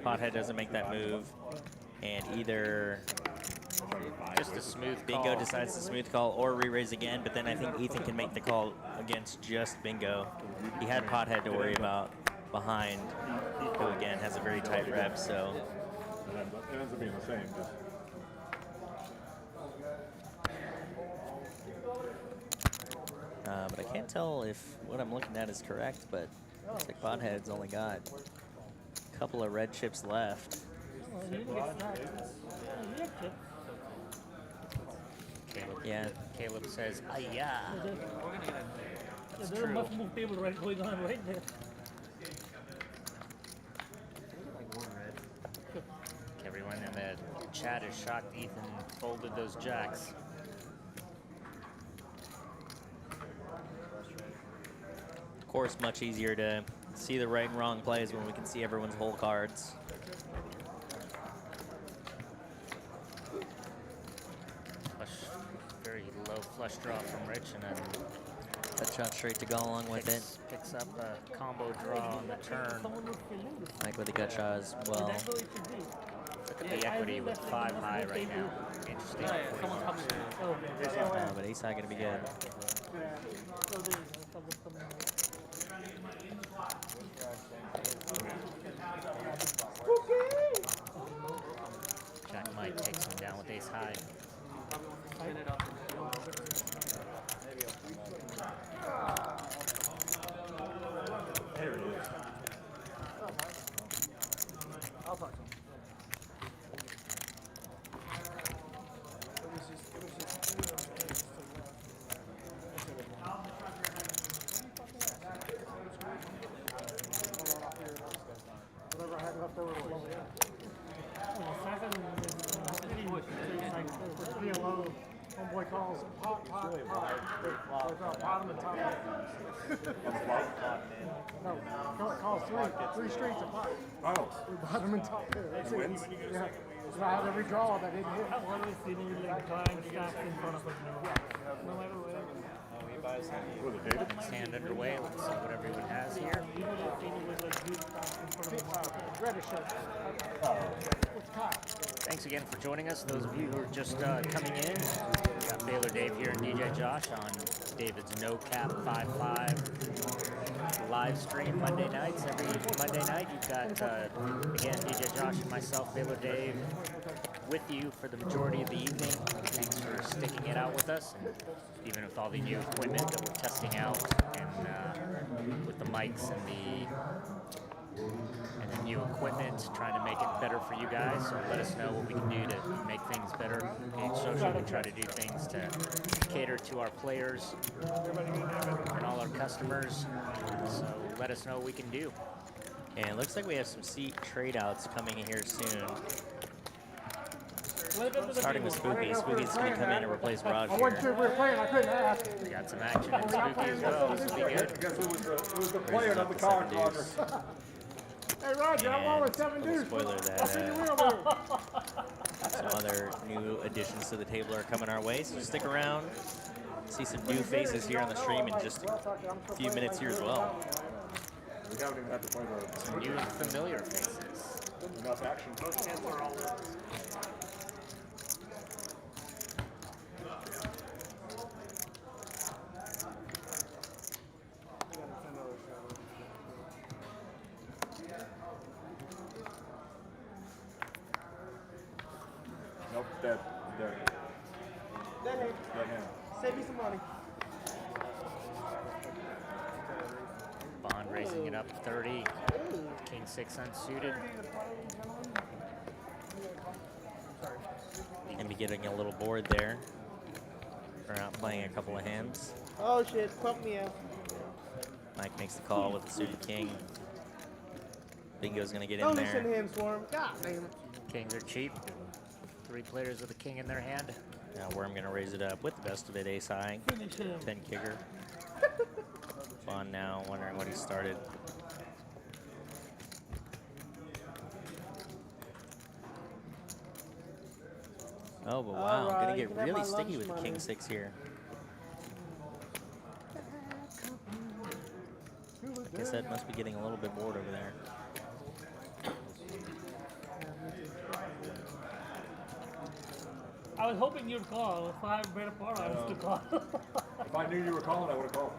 pothead doesn't make that move, and either Just a smooth Bingo call. decides to smooth call or re-raise again, but then I think Ethan can make the call against just Bingo. He had pothead to worry about behind, who again has a very tight rep, so And then it ends up being the same. Just but I can't tell if what I'm looking at is correct, but looks like pothead's only got a couple of red chips left. Oh, he didn't get snapped. Yeah, he had chips. Caleb, Yeah. Caleb says, "Ayah." Yeah, there's a true. much move table right going on right there. Everyone in the chat is shocked Ethan folded those jacks. Of course, much easier to see the right and wrong plays when we can see everyone's whole cards. Flush, very low flush draw from Rich, and then That shot straight to go along with it, picks up a combo draw on the turn. Someone needs to lose. like with the gut shot as well. That's the way it should be. Look at the equity with 5 high right now. Interesting. 41%. Oh, But ace high gonna be good. so there you go. Someone. Jack Mike takes him down with ace high. there he is. I'll talk to him. Whatever I had left over was over there. Being low, homeboy calls pot, bottom and top. No, calls three streets of pot. Oh, Bottom and top there. That's He it. wins? Yeah. So I have every draw that didn't hit. What are we seeing like blind stacks in front of us now? No matter where. was it David? Hand underway. Let's see what everyone has here. You know those things with like good stacks in front of us. Reddish shirt. What's Kyle? Thanks again for joining us. Those of you who are just coming in, we got Baylor Dave here and DJ Josh on David's No Cap 5-5 live stream Monday nights. Every Monday night, you've got again DJ Josh and myself, Baylor Dave, with you for the majority of the evening. Thanks for sticking it out with us, and even with all the new equipment that we're testing out, and with the mics and the new equipment, trying to make it better for you guys. So let us know what we can do to make things better. Being social, we try to do things to cater to our players and all our customers. So let us know what we can do. And it looks like we have some seat trade outs coming in here soon. Starting with Spooky. Spooky's going to come in and replace Raj I wasn't sure here. if we were playing. I couldn't ask. We got some action in Spooky as well. This will be good. I guess it was the player, not the card runner. Hey, Roger, I'm on with And 7 little dudes. spoiler I'll see you that wheel there. some other new additions to the table are coming our way, so stick around. See some new faces here on the stream in just a few minutes here as well. We haven't even had to play the New and familiar faces. enough action. Nope, dead. Then, hey, Dead hand. save me some money. Bond raising it up 30. King 6 unsuited. And be getting a little bored there. We're out playing a couple of hands. Oh shit, pump me out. Mike makes the call with the suited king. Bingo's gonna get in Don't listen to there. him, Swarm. God damn it. Kings are cheap. 3 players with a king in their hand. Now Worm gonna raise it up with the best of it, ace high. 10 kicker. Bond now, wondering what he started. Oh, but wow, Alright, gonna you get can have really my sticky lunch with the money. king 6 here. Like I said, must be getting a little bit bored over there. I was hoping you'd call. If I had better part, I was to call. If I knew you were calling, I would have called.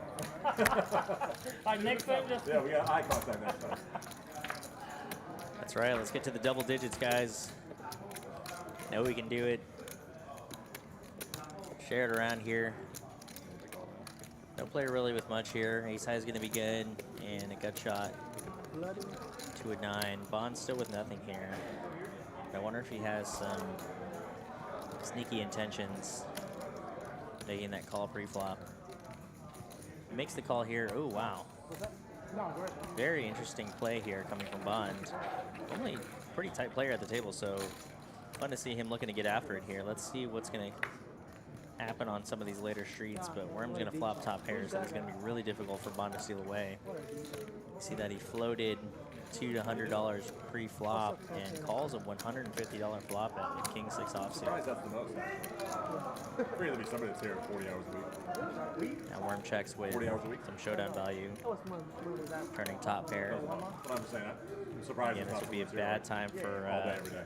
Next time, just Yeah, we got eye contact next time. That's right, let's get to the double digits, guys. Know we can do it. Share it around here. No player really with much here. Ace high is going to be good, and a gut shot. 2 at 9. Bond's still with nothing here. I wonder if he has some sneaky intentions making that call pre-flop. Makes the call here. Oh, wow. Very interesting play here coming from Bond. Only pretty tight player at the table, so fun to see him looking to get after it here. Let's see what's going to happen on some of these later streets, but Worm's going to flop top pair, so it's going to be really difficult for Bond to steal away. You see that he floated $2 to $100 pre-flop and calls a $150 flop at the king 6 offsuit. Surprised that's the most. Pretty to be somebody that's here 40 hours a week. Now Worm checks with 40 hours a week. some showdown value, turning top pair. But I'm just saying, I'm surprised. Again, it's this not would be a someone bad that's time here for all day, every day.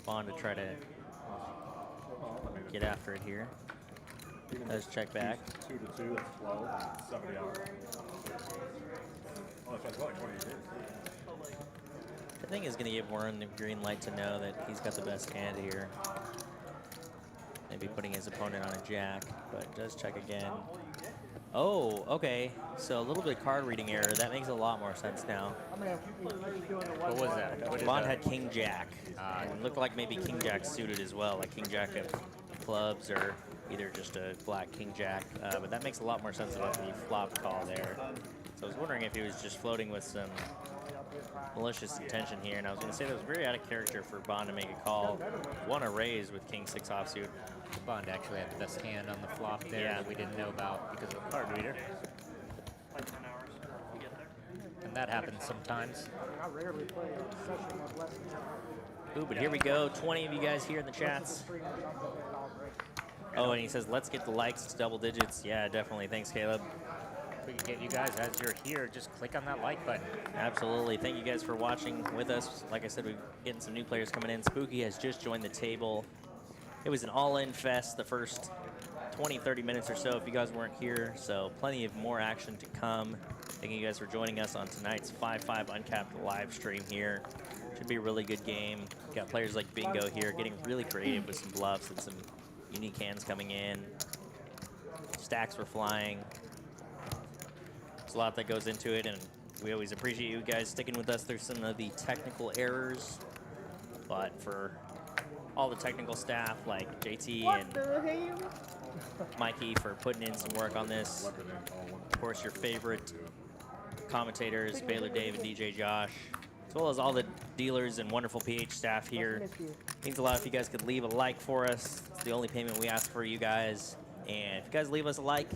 Bond to try to get after it here. Let's check back. 2 to 2, that's 12, 70 hours. Oh, that's like 20 years. I think is going to give Worm the green light to know that he's got the best hand here. Maybe putting his opponent on a jack, but does check again. Oh, okay. So a little bit of card reading error. That makes a lot more sense now. What was that? What is Bond that? had king jack. And looked like maybe king jack suited as well, like king jack of clubs or either just a black king jack. But that makes a lot more sense about the flop call there. So I was wondering if he was just floating with some malicious intention here, and I was going to say that was very out of character for Bond to make a call. Won a raise with king 6 offsuit. Bond actually had the best hand on the flop there Yeah. that we didn't know about because of the card reader. And that happens sometimes. I rarely play a session of less than Ooh, but here we go. 20 of you guys here in the chats. Oh, and he says, let's get the likes to double digits. Yeah, definitely. Thanks, Caleb. If we can get you guys, as you're here, just click on that like button. Absolutely. Thank you guys for watching with us. Like I said, we're getting some new players coming in. Spooky has just joined the table. It was an all-in fest the first 20, 30 minutes or so if you guys weren't here. So plenty of more action to come. Thank you guys for joining us on tonight's 5-5 Uncapped live stream here. Should be a really good game. Got players like Bingo here getting really creative with some bluffs and some unique hands coming in. Stacks were flying. There's a lot that goes into it, and we always appreciate you guys sticking with us through some of the technical errors. But for all the technical staff like JT and Mikey for putting in some work on this. Of course, your favorite commentators, Baylor Dave and DJ Josh, as well as all the dealers and wonderful PH staff here. Means a lot if you guys could leave a like for us. It's the only payment we ask for you guys. And if you guys leave us a like,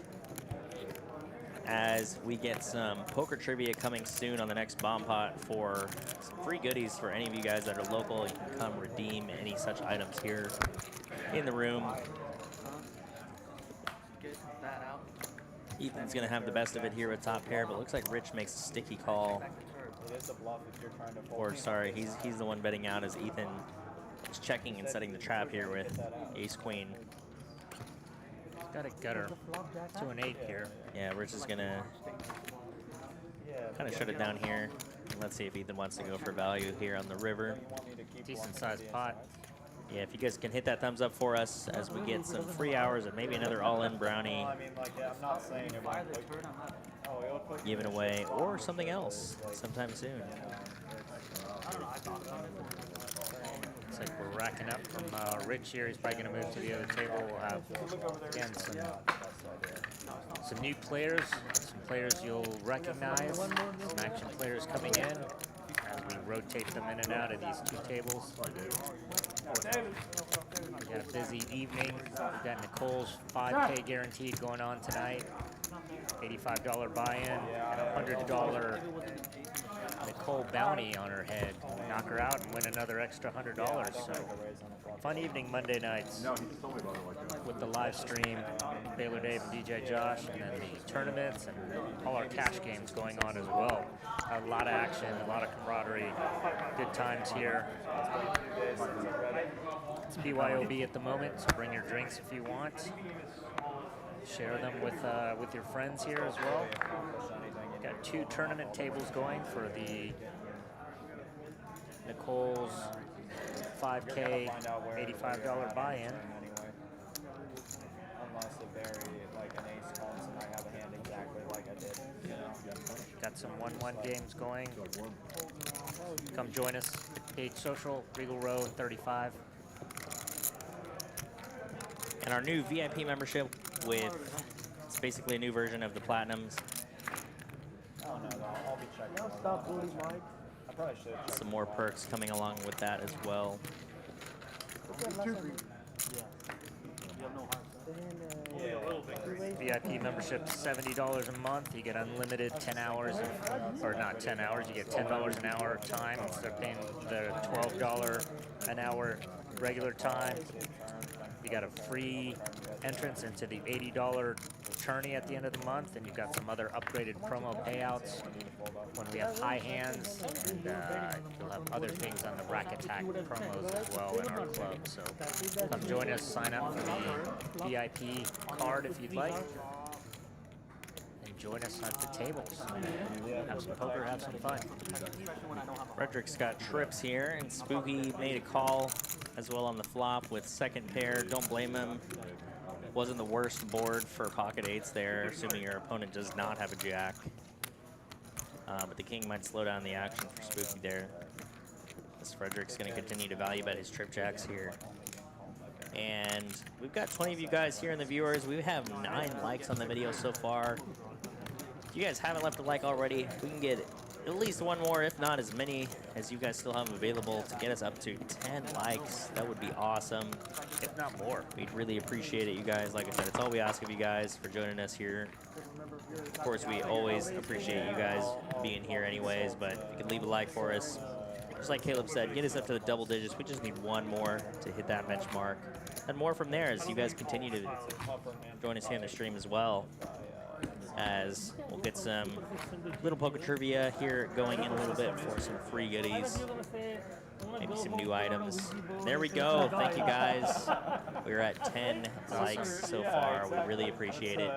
as we get some poker trivia coming soon on the next bomb pot for some free goodies for any of you guys that are local. You can come redeem any such items here in the room. Ethan's gonna have the best of it here with top pair, but looks like Rich makes a sticky call. Or sorry, he's the one betting out as Ethan is checking and setting the trap here with ace queen. Got a gutter to an 8 here. Yeah, Rich is gonna kind of shut it down here. Let's see if Ethan wants to go for value here on the river. Decent sized pot. Yeah, if you guys can hit that thumbs up for us as we get some free hours and maybe another all-in brownie given away or something else sometime soon. Looks like backing up from Rich here. He's probably going to move to the other table. We'll have, again, some new players, some players you'll recognize, some action players coming in as we rotate them in and out of these two tables. We got a busy evening. We've got Nicole's 5K guaranteed going on tonight. $85 buy-in and a $100 Nicole bounty on her head. Knock her out and win another extra $100. So fun evening Monday nights with the live stream, Baylor Dave and DJ Josh, and then the tournaments and all our cash games going on as well. A lot of action, a lot of camaraderie, good times here. It's BYOB at the moment, so bring your drinks if you want. Share them with your friends here as well. Got 2 tournament tables going for the Nicole's 5K $85 buy-in. Unless they bury like an ace once and I have a hand exactly like I did. You know? Got some 1-1 games going. Come join us. Page Social, Regal Row, 35. And our new VIP membership with, it's basically a new version of the Platinums. Oh no, I'll be checking. No, stop bullying Mike. I probably should. Some more perks coming along with that as well. VIP membership $70 a month. You get unlimited 10 hours of, or not 10 hours, you get $10 an hour of time instead of paying the $12 an hour regular time. You got a free entrance into the $80 tourney at the end of the month, and you've got some other upgraded promo payouts when we have high hands, and you'll have other things on the Rack Attack promos as well in our club. So come join us, sign up for the VIP card if you'd like, and join us at the tables. Have some poker, have some fun. Frederick's got trips here, and Spooky made a call as well on the flop with second pair. Don't blame him. Wasn't the worst board for pocket eights there, assuming your opponent does not have a jack. But the king might slow down the action for Spooky there. As Frederick's going to continue to value bet his trip jacks here. And we've got 20 of you guys here in the viewers. We have 9 likes on the video so far. If you guys haven't left a like already, we can get at least 1 more, if not as many as you guys still have available, to get us up to 10 likes. That would be awesome, if not more. We'd really appreciate it, you guys. Like I said, it's all we ask of you guys for joining us here. Of course, we always appreciate you guys being here anyways, but if you can leave a like for us. Just like Caleb said, get us up to the double digits. We just need 1 more to hit that benchmark. And more from there as you guys continue to join us here in the stream as well. As we'll get some little poker trivia here going in a little bit for some free goodies, maybe some new items. There we go. Thank you guys. We're at 10 likes so far. We really appreciate it.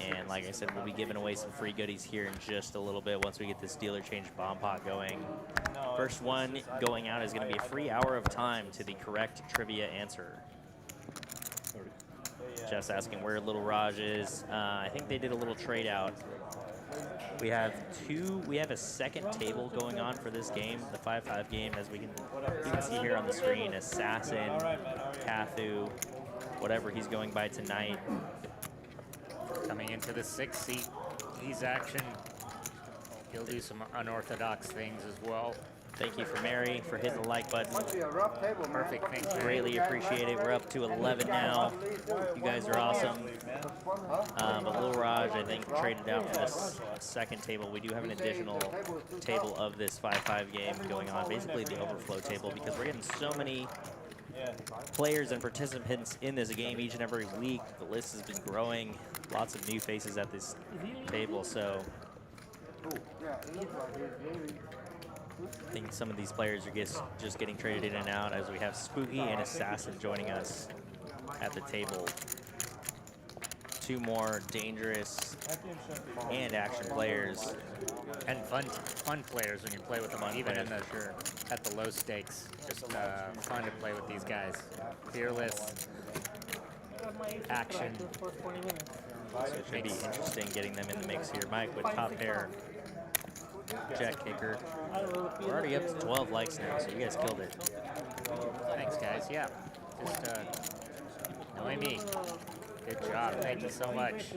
And like I said, we'll be giving away some free goodies here in just a little bit once we get this dealer change bomb pot going. First one going out is going to be a free hour of time to the correct trivia answer. Jeff's asking where Little Raj is. I think they did a little trade out. We have a second table going on for this game, the 5-5 game, as you can see here on the screen. Assassin, Kathu, whatever he's going by tonight. Coming into the 6th seat, he's action. He'll do some unorthodox things as well. Thank you for Mary for hitting the like button. Perfect, thank you. Greatly appreciate it. We're up to 11 now. You guys are awesome. But Lil Raj, I think, traded out for this second table. We do have an additional table of this 5-5 game going on, basically the overflow table, because we're getting so many players and participants in this game each and every week. The list has been growing. Lots of new faces at this table, so I think some of these players are just getting traded in and out as we have Spooky and Assassin joining us at the table. 2 more dangerous and action players. And fun players when you play with them, even in at the low stakes. Just fun to play with these guys. Fearless, action. So it should be interesting getting them in the mix here. Mike with top pair. Jack kicker. We're already up to 12 likes now, so you guys killed it. Thanks, guys. Yeah, just knowing me. Good job. Thank you so much.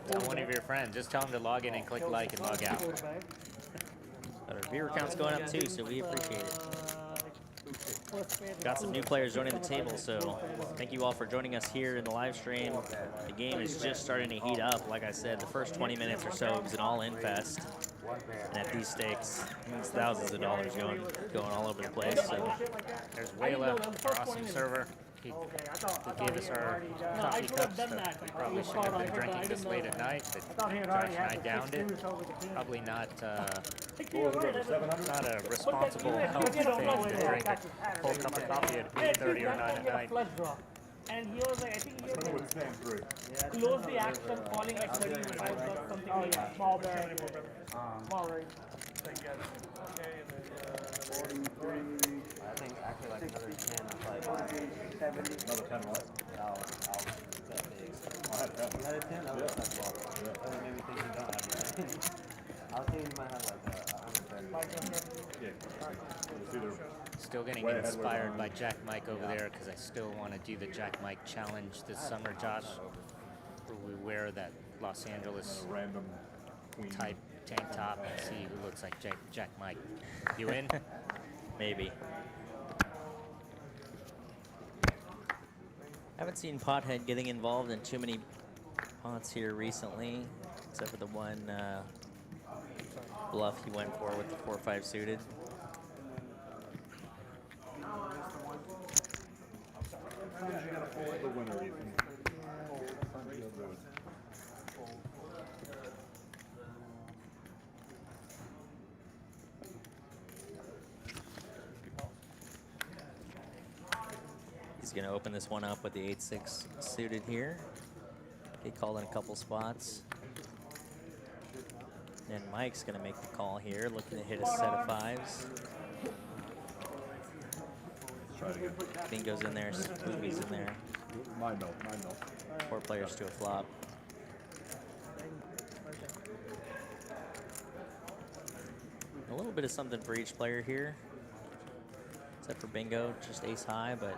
Tell one of your friends. Just tell them to log in and click like and log out. But our viewer count's going up too, so we appreciate it. Got some new players joining the table, so thank you all for joining us here in the live stream. The game is just starting to heat up. Like I said, the first 20 minutes or so was an all-in fest. And at these stakes, it's thousands of dollars going all over the place. So There's Wayla, our awesome server. He gave us our coffee cups that we probably shouldn't have been drinking this late at night, but Josh and I downed it. Probably not a responsible, healthy thing to drink a full cup of coffee at 8:30 or 9 at night. And he was like, I think he was With stand 3. close the action, calling like 35 or something. Oh yeah, small bear. Small ring. I think actually like another 10 or like 70. Another 10 what? I'll bet big. I had 10. You had a 10? Oh, that's well. That made me think you don't have anything. I was thinking you might have like a 130. Yeah. It's either Still getting inspired by Jack Mike over there because I still want to do the Jack Mike challenge this summer, Josh. Where we wear that Los Angeles random queen type tank top and see who looks like Jack Mike. You in? maybe. Haven't seen Pothead getting involved in too many pots here recently, except for the one bluff he went for with the 4-5 suited. the winner, Ethan. He's going to open this one up with the 8-6 suited here. He called in a couple spots. And Mike's going to make the call here, looking to hit a set of 5s. Try it again. Bingo's in there, Spooky's in there. Mind melt, mind melt. 4 players to a flop. A little bit of something for each player here. Except for Bingo, just ace high, but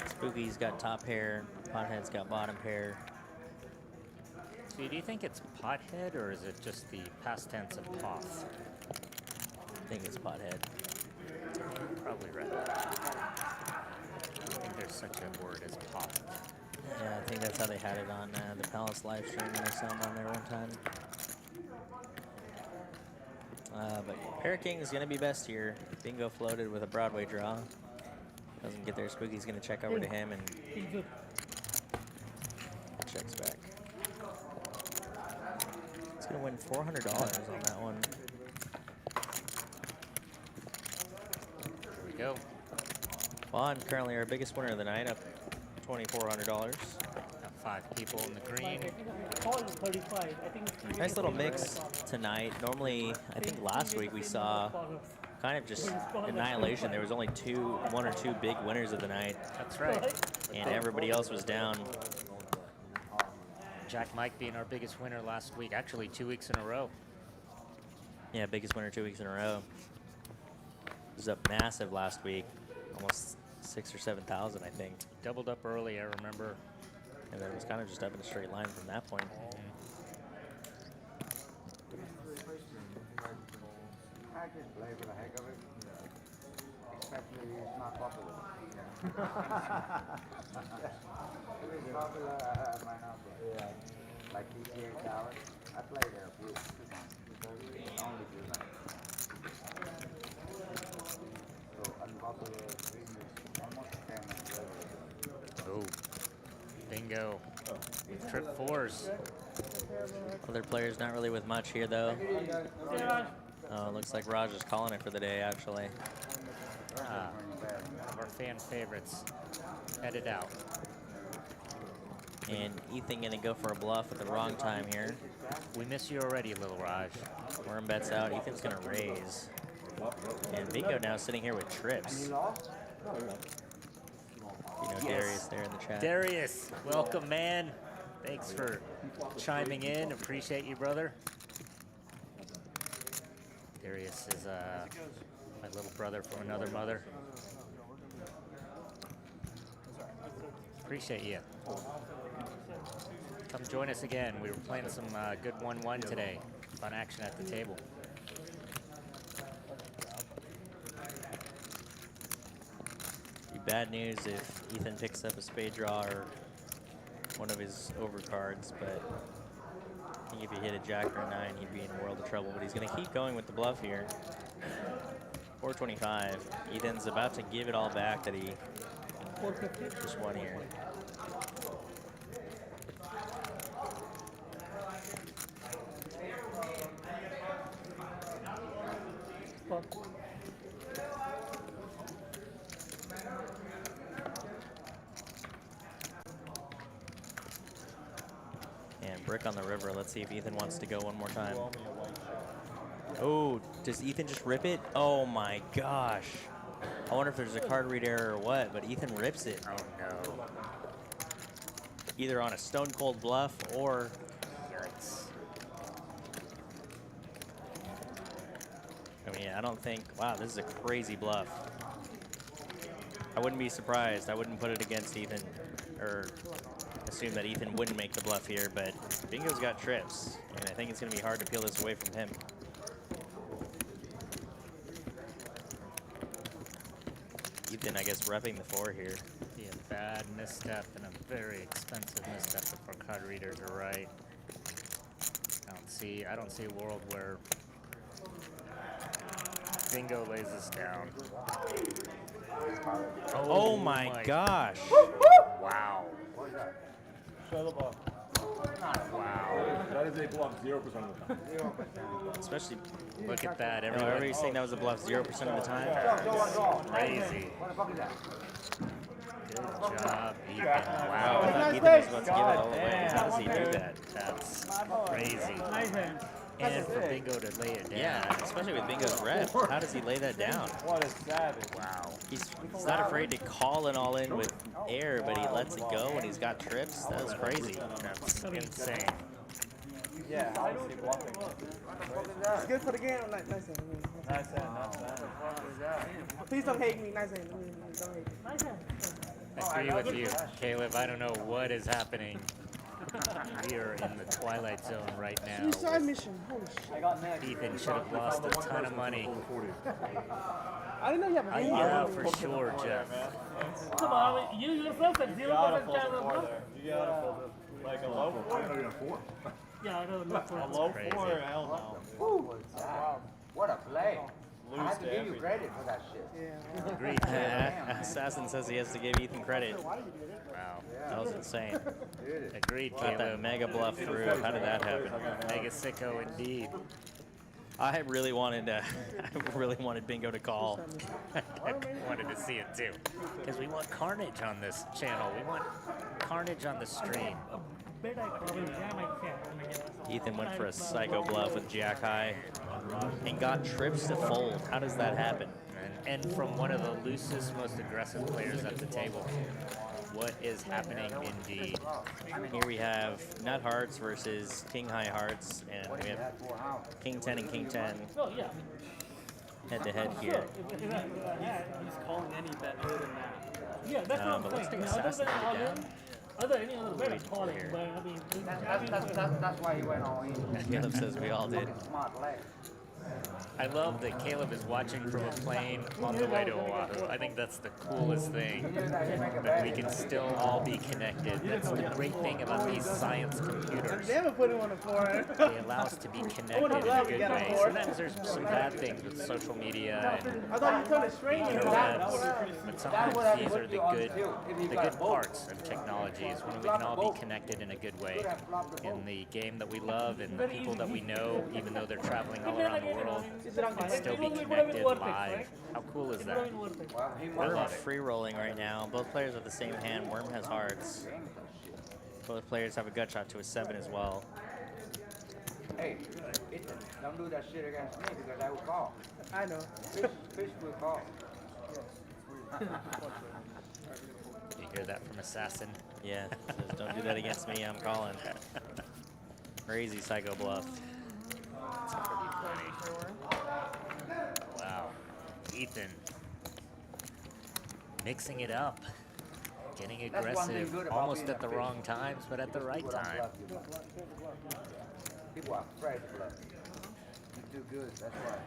Spooky's got top pair, Pothead's got bottom pair. So do you think it's pothead or is it just the past tense of poth? I think it's Pothead. Probably right. I think there's such a word as poth. Yeah, I think that's how they had it on the Palace live stream when I saw them on there one time. But Pair King is going to be best here. Bingo floated with a Broadway draw. Doesn't get there. Spooky's going to check over to him and checks back. He's going to win $400 on that one. Here we go. Bond currently our biggest winner of the night, up $2,400. Got 5 people in the green. Nice little mix tonight. Normally, I think last week we saw kind of just annihilation. There was only 1 or 2 big winners of the night. That's right. And everybody else was down. Jack Mike being our biggest winner last week, actually 2 weeks in a row. Yeah, biggest winner 2 weeks in a row. It was up massive last week, almost 6,000 or 7,000, I think. Doubled up early, I remember. And then it was kind of just up in a straight line from that point. I just play for the heck of it. Especially it's not popular. If it's popular, I might not play. Yeah. Like PGA Tower, I play there a few times. Only few nights. So unpopular is almost the same as Oh, bingo. Trip 4s. Other players not really with much here, though. Oh, it looks like Raj is calling it for the day, actually. One of our fan favorites. Headed out. And Ethan going to go for a bluff at the wrong time here. We miss you already, Little Raj. Worm bets out. Ethan's going to raise. And Bingo now sitting here with trips. You know, Darius there in the chat. Darius, welcome, man. Thanks for chiming in. Appreciate you, brother. Curious is my little brother from another mother. Appreciate you. Come join us again. We were playing some good 1-1 today. Fun action at the table. Be bad news if Ethan picks up a spade draw or one of his overcards, but I think if he hit a jack or a 9, he'd be in a world of trouble. But he's going to keep going with the bluff here. 425. Ethan's about to give it all back that he 450. just won here. And brick on the river. Let's see if Ethan wants to go one more time. Oh, does Ethan just rip it? Oh my gosh. I wonder if there's a card read error or what, but Ethan rips it. Oh no. Either on a stone cold bluff or Yikes. I mean, I don't think, wow, this is a crazy bluff. I wouldn't be surprised. I wouldn't put it against Ethan or assume that Ethan wouldn't make the bluff here, but Bingo's got trips, and I think it's going to be hard to peel this away from him. Ethan, I guess, repping the 4 here. Be a bad misstep and a very expensive misstep if our card readers are right. I don't see a world where Bingo lays this down. Oh my gosh. Wow. Wow. That is a bluff 0% of the time. Especially, Look at that. everybody's saying that was a bluff 0% of the time. Crazy. Good job, Ethan. Wow, Wow. I thought Ethan was about to give it all away. How does he do that? That's crazy. Nice hand. And for Bingo to lay it down. Yeah, especially with Bingo's rep. How does he lay that down? What a savage. Wow. He's not afraid to call it all in with air, but he lets it go when he's got trips. That was crazy. That's insane. Yeah, how is he bluffing? It's good for the game. Nice hand. Nice hand, nice hand. Please don't hate me. Nice hand. Don't hate me. Nice hand. I agree with you, Caleb. I don't know what is happening. We are in the twilight zone right now. New side mission. Holy shit. I got next. Ethan should have lost a ton of money. I didn't know you have a hand. Yeah, for sure, Jeff. Come on, you yourself said 0% chance of bluff. You gotta fold it. Like a low I know you got 4. Yeah, I don't know. A low crazy. 4, hell Woo. What a play. no. I Lose have to to give you everything. credit for that shit. Yeah. Agreed, Caleb. Assassin says he has to give Ethan credit. Wow. That was insane. Agreed, Got that Caleb. mega bluff through. How did that happen? Mega sicko indeed. I really wanted Bingo to call. I wanted to see it too. Because we want carnage on this channel. We want carnage on the stream. Bet I probably jam my can. Ethan went for a psycho bluff with Jack High and got trips to fold. How does that happen? And from one of the loosest, most aggressive players at the table. What is happening indeed? Here we have Nut Hearts versus King High Hearts, and we have King 10 and King 10 Oh, yeah. head to head here. He's calling any bet better than that. Yeah, that's what I'm But let's saying. take Other Assassin than to all get in, down. any other bet I'm calling, but I mean, That's why he went all in. Caleb says we all did. Smart play. I love that Caleb is watching from a plane on the way to Oahu. I think that's the coolest thing, that we can still all be connected. That's the great thing about these science computers. Never put him on the floor. They allow us to be connected in a good way. Sometimes there's some bad things with social media and I thought you told it straight. interwebs, but sometimes these are the good parts of technology is when we can all be connected in a good way in the game that we love and the people that we know, even though they're traveling all around the world, can still be connected live. How cool is that? Worm free rolling right now. Both players have the same hand. Worm has hearts. Both players have a gut shot to a 7 as well. Hey, don't do that shit against me because I will call. I know. Fish will call. You hear that from Assassin? Yeah, says, don't do that against me. I'm calling. Crazy psycho bluff. It's pretty funny. Ethan mixing it up, getting That's one thing aggressive, good about almost being at a the fish. wrong times, but at the right People don't time. bluff you. People are afraid to bluff. You're too good, that's why.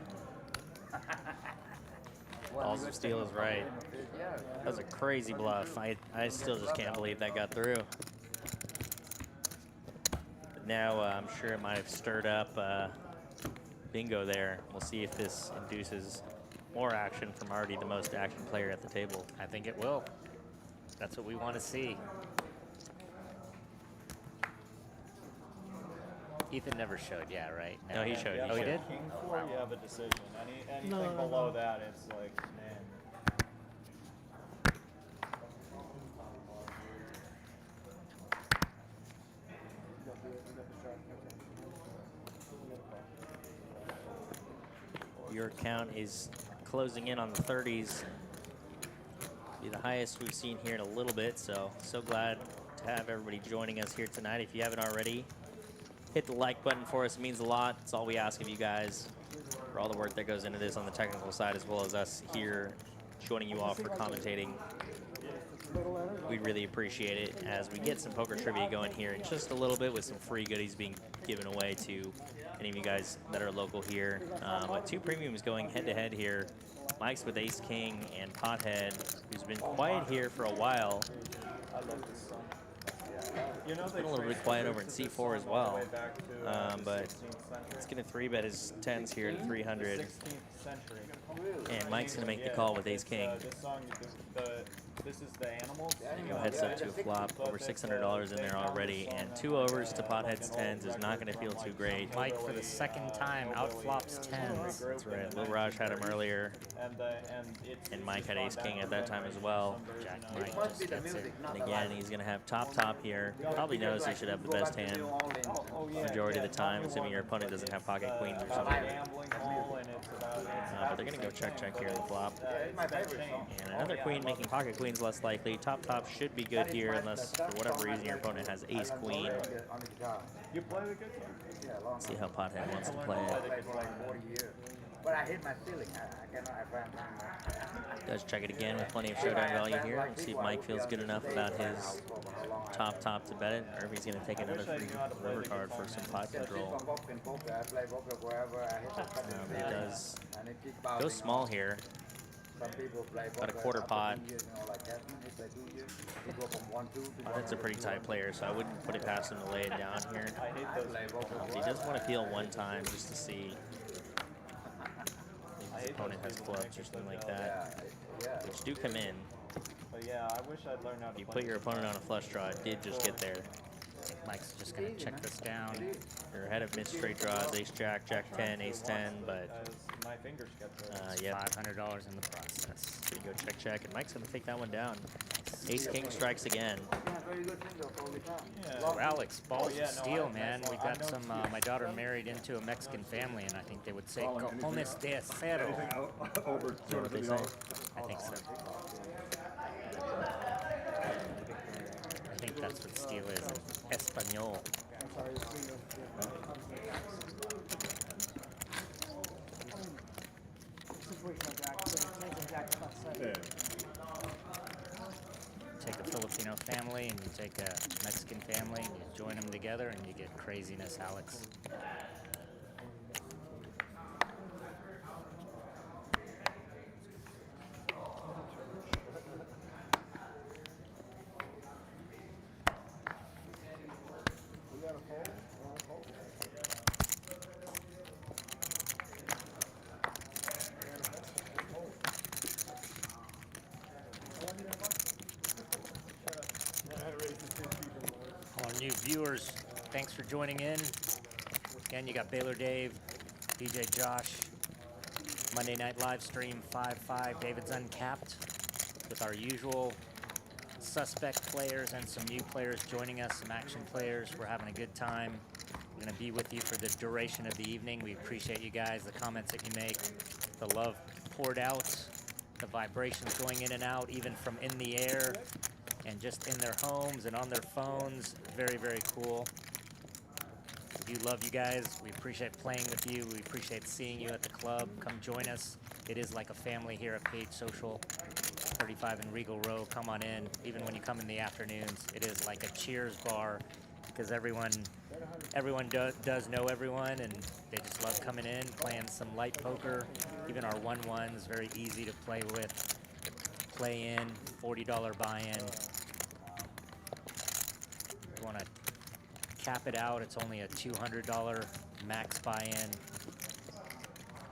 Balls of Steel is right. Yeah. That was a crazy bluff. I still just can't believe that got through. But now I'm sure it might have stirred up bingo there. We'll see if this induces more action from already the most action player at the table. I think it will. That's what we want to see. Ethan never showed, yeah, right? No, he showed. Oh, he did? King 4, you have a decision. Anything No. below that, it's like, man. Your count is closing in on the 30s. Be the highest we've seen here in a little bit, so glad to have everybody joining us here tonight. If you haven't already, hit the like button for us. It means a lot. It's all we ask of you guys for all the work that goes into this on the technical side, as well as us here joining you all for commentating. We'd really appreciate it as we get some poker trivia going here in just a little bit, with some free goodies being given away to any of you guys that are local here. But two premiums going head-to-head here. Mike's with Ace King and Pothead, who's been quiet here for a while. I love this song. You know, Been a little bit quiet over in C4 as well. But it's going to 3-bet his 10s here at 300. 16th century. And Mike's going to make the call with Ace King. This song, this is the animals. Go heads up to a flop, over $600 in there already, and 2 overs to Pothead's 10s is not going to feel too great. Mike, for the second time, outflops 10s. That's right. Lil Raj had him earlier, And Mike had Ace King at that time as well. Jack Mike just gets it. And again, he's going to have top here. Probably knows he should have the best hand majority of the time, assuming your opponent doesn't have pocket queens or something. But they're going to go check here on the flop. And another queen making pocket queens less likely. Top should be good here, unless for whatever reason your opponent has ace queen. You play the guitar? See how Pothead wants to play it. But I hit my ceiling. I cannot have Does check it again with plenty of showdown value here. We'll see if Mike feels good enough about his top to bet it, or if he's going to take another free river card for some pot control. He does go small here. About a quarter pot. That's a pretty tight player, so I wouldn't put it past him to lay it down here. He does want to peel one time just to see if his opponent has clubs or something like that, which do come in. But yeah, I wish I'd learned how to You play put your opponent on a flush draw, it did just get there. I think Mike's just going to check this down. You're ahead of missed straight draws, ace jack, jack 10, ace 10, but my fingers get there. yeah, $500 in the process. we go check, and Mike's going to take that one down. Ace king strikes again. Oh, Alex, balls yeah, of no, steel, I- man. We I got know some, my daughter married into a Mexican family, and I think they would say, cojones de acero. Over Is that what they say? I think so. I think that's what steel is in Espanol. Yeah. Take a Filipino family and you take a Mexican family and you join them together and you get craziness, Alex. All our new viewers, thanks for joining in. Again, you got Baylor Dave, DJ Josh, Monday night live stream 5-5, David's Uncapped, with our usual suspect players and some new players joining us, some action players. We're having a good time. We're going to be with you for the duration of the evening. We appreciate you guys, the comments that you make, the love poured out, the vibrations going in and out, even from in the air and just in their homes and on their phones. Very, very cool. do love you guys. We appreciate playing with you. We appreciate seeing you at the club. Come join us. It is like a family here at Page Social, 35 in Regal Row. Come on in. Even when you come in the afternoons, it is like a cheers bar because everyone does know everyone, and they just love coming in, playing some light poker. Even our 1-1s, very easy to play with. Play in, $40 buy-in. You want to cap it out, it's only a $200 max buy-in.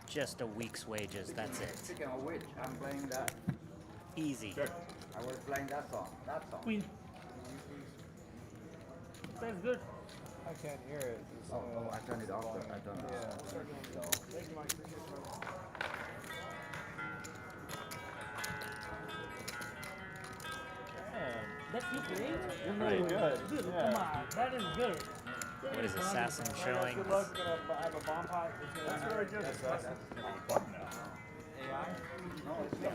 Just a week's wages, that's it. Speaking of which, I'm playing that. Easy. I was playing that song. Queen. That's good. I can't hear it. Oh, I turned it off. I turned it off. That's you playing? You're really good. Dude, Yeah. come on. That is good. What is Assassin showing? Good luck. Gonna have a bomb pipe. That's very good. I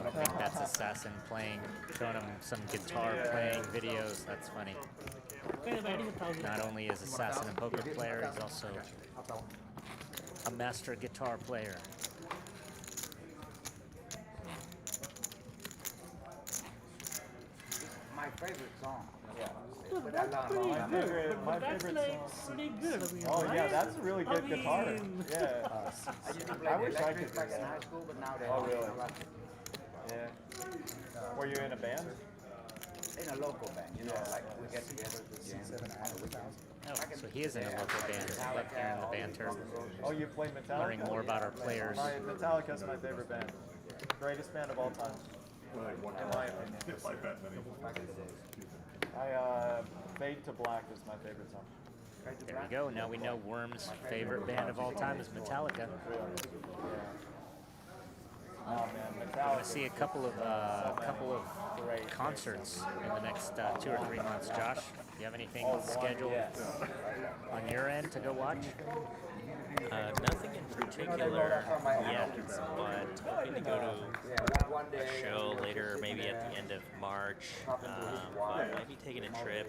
don't think that's Assassin playing, showing him some guitar playing videos. That's funny. Not only is Assassin a poker player, he's also a master guitar player. My favorite song. Dude, that's pretty My good. favorite- But that's favorite like song. pretty good. Oh yeah, right? that's a really good guitar. mean- Yeah. I used to play I the wish I electric could do back in that. high school, but now they Oh, have really? electric. Yeah. Were you in a band? In a local band, you know, like we get together to jam on the weekends. Oh, so he is in a local band. I love hearing the banter, Oh, you play Metallica? learning more about our players. Metallica's my favorite band. Greatest band of all time. Like one In my opinion. like that many. Fade to Black is my favorite song. There we go. Now we know Worm's favorite band of all time is Metallica. Oh man, We're Metallica. gonna see a couple of concerts in the next 2 or 3 months. Josh, do you have anything scheduled on your end to go watch? Nothing in particular yet, but hoping to go to One a day. show later, maybe at the end of March. But might be taking a trip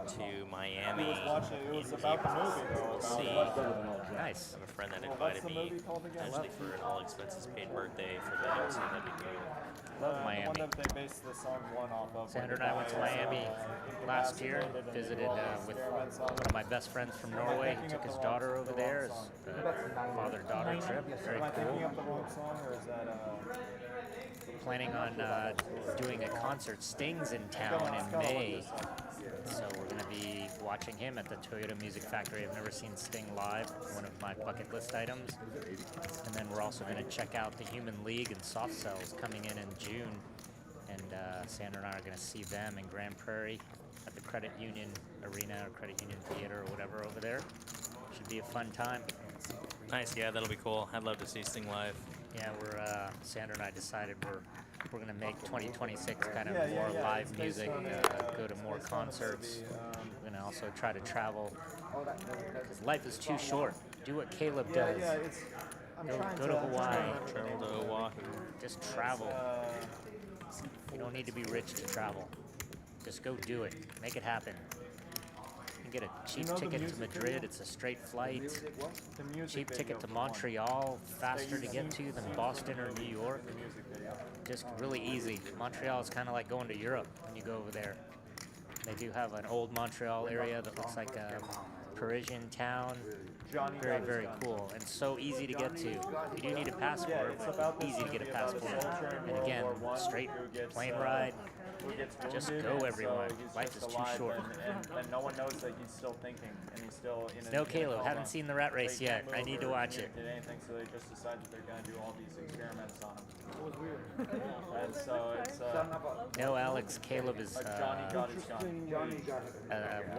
to Miami. It was about the movie though. See, Nice. I have a friend that What's invited the me movie called again? actually for an all expenses paid birthday for the MC. That'd be cool. Love The Miami. one that they based the song one off of. Sandra and I went to Miami last year, visited with one of my best friends from Norway. He took his daughter over there as a father-daughter trip. Very Am I thinking cool. of the wrong song, or is that Planning on doing a concert. Sting's in town in May, so we're going to be watching him at the Toyota Music Factory. I've never seen Sting live, one of my bucket list items. And then we're also going to check out the Human League and Soft Cells coming in June. And Sandra and I are going to see them in Grand Prairie at the Credit Union Arena or Credit Union Theater or whatever over there. Should be a fun time. Nice, yeah, that'll be cool. I'd love to see Sting live. Yeah, Sandra and I decided we're gonna make 2026 kind of Yeah, more yeah, live it's music, based on, go to more it's based on a concerts. movie, We're gonna also try to travel. Oh, that, 'Cause life is too short. Do what Caleb yeah, does. yeah, it's. I'm Go- trying go to I'm trying Hawaii. remember the Travel name to of it. Oahu. Just travel. Uh, You don't need to be rich to travel. Just go do it. Make it happen. You can get a cheap know the ticket to music Madrid. video? It's a straight flight. the music Cheap video ticket to for one. Montreal, faster to get to than Boston or New York. The music video. Just really easy. Montreal is kind of like going to Europe when you go over there. They do have an old Montreal area that looks like a Parisian town. Johnny Very, got his very gun. cool and so easy to get to. You do need a Yeah, passport, it's about but this easy to get a movie about a passport. soldier in And World again, War I straight who gets, plane ride. who gets Just wounded, go, and everyone. so he's Life just is too alive, short. and no one knows that he's still thinking, and he's still in a No, in a Caleb, coma. haven't seen the Rat Race They yet. can't I move need to or watch it. communicate anything, so they just decide that they're gonna do all these experiments on him. That was weird. And so it's No, Alex, Caleb is Johnny got his gun. Johnny got it.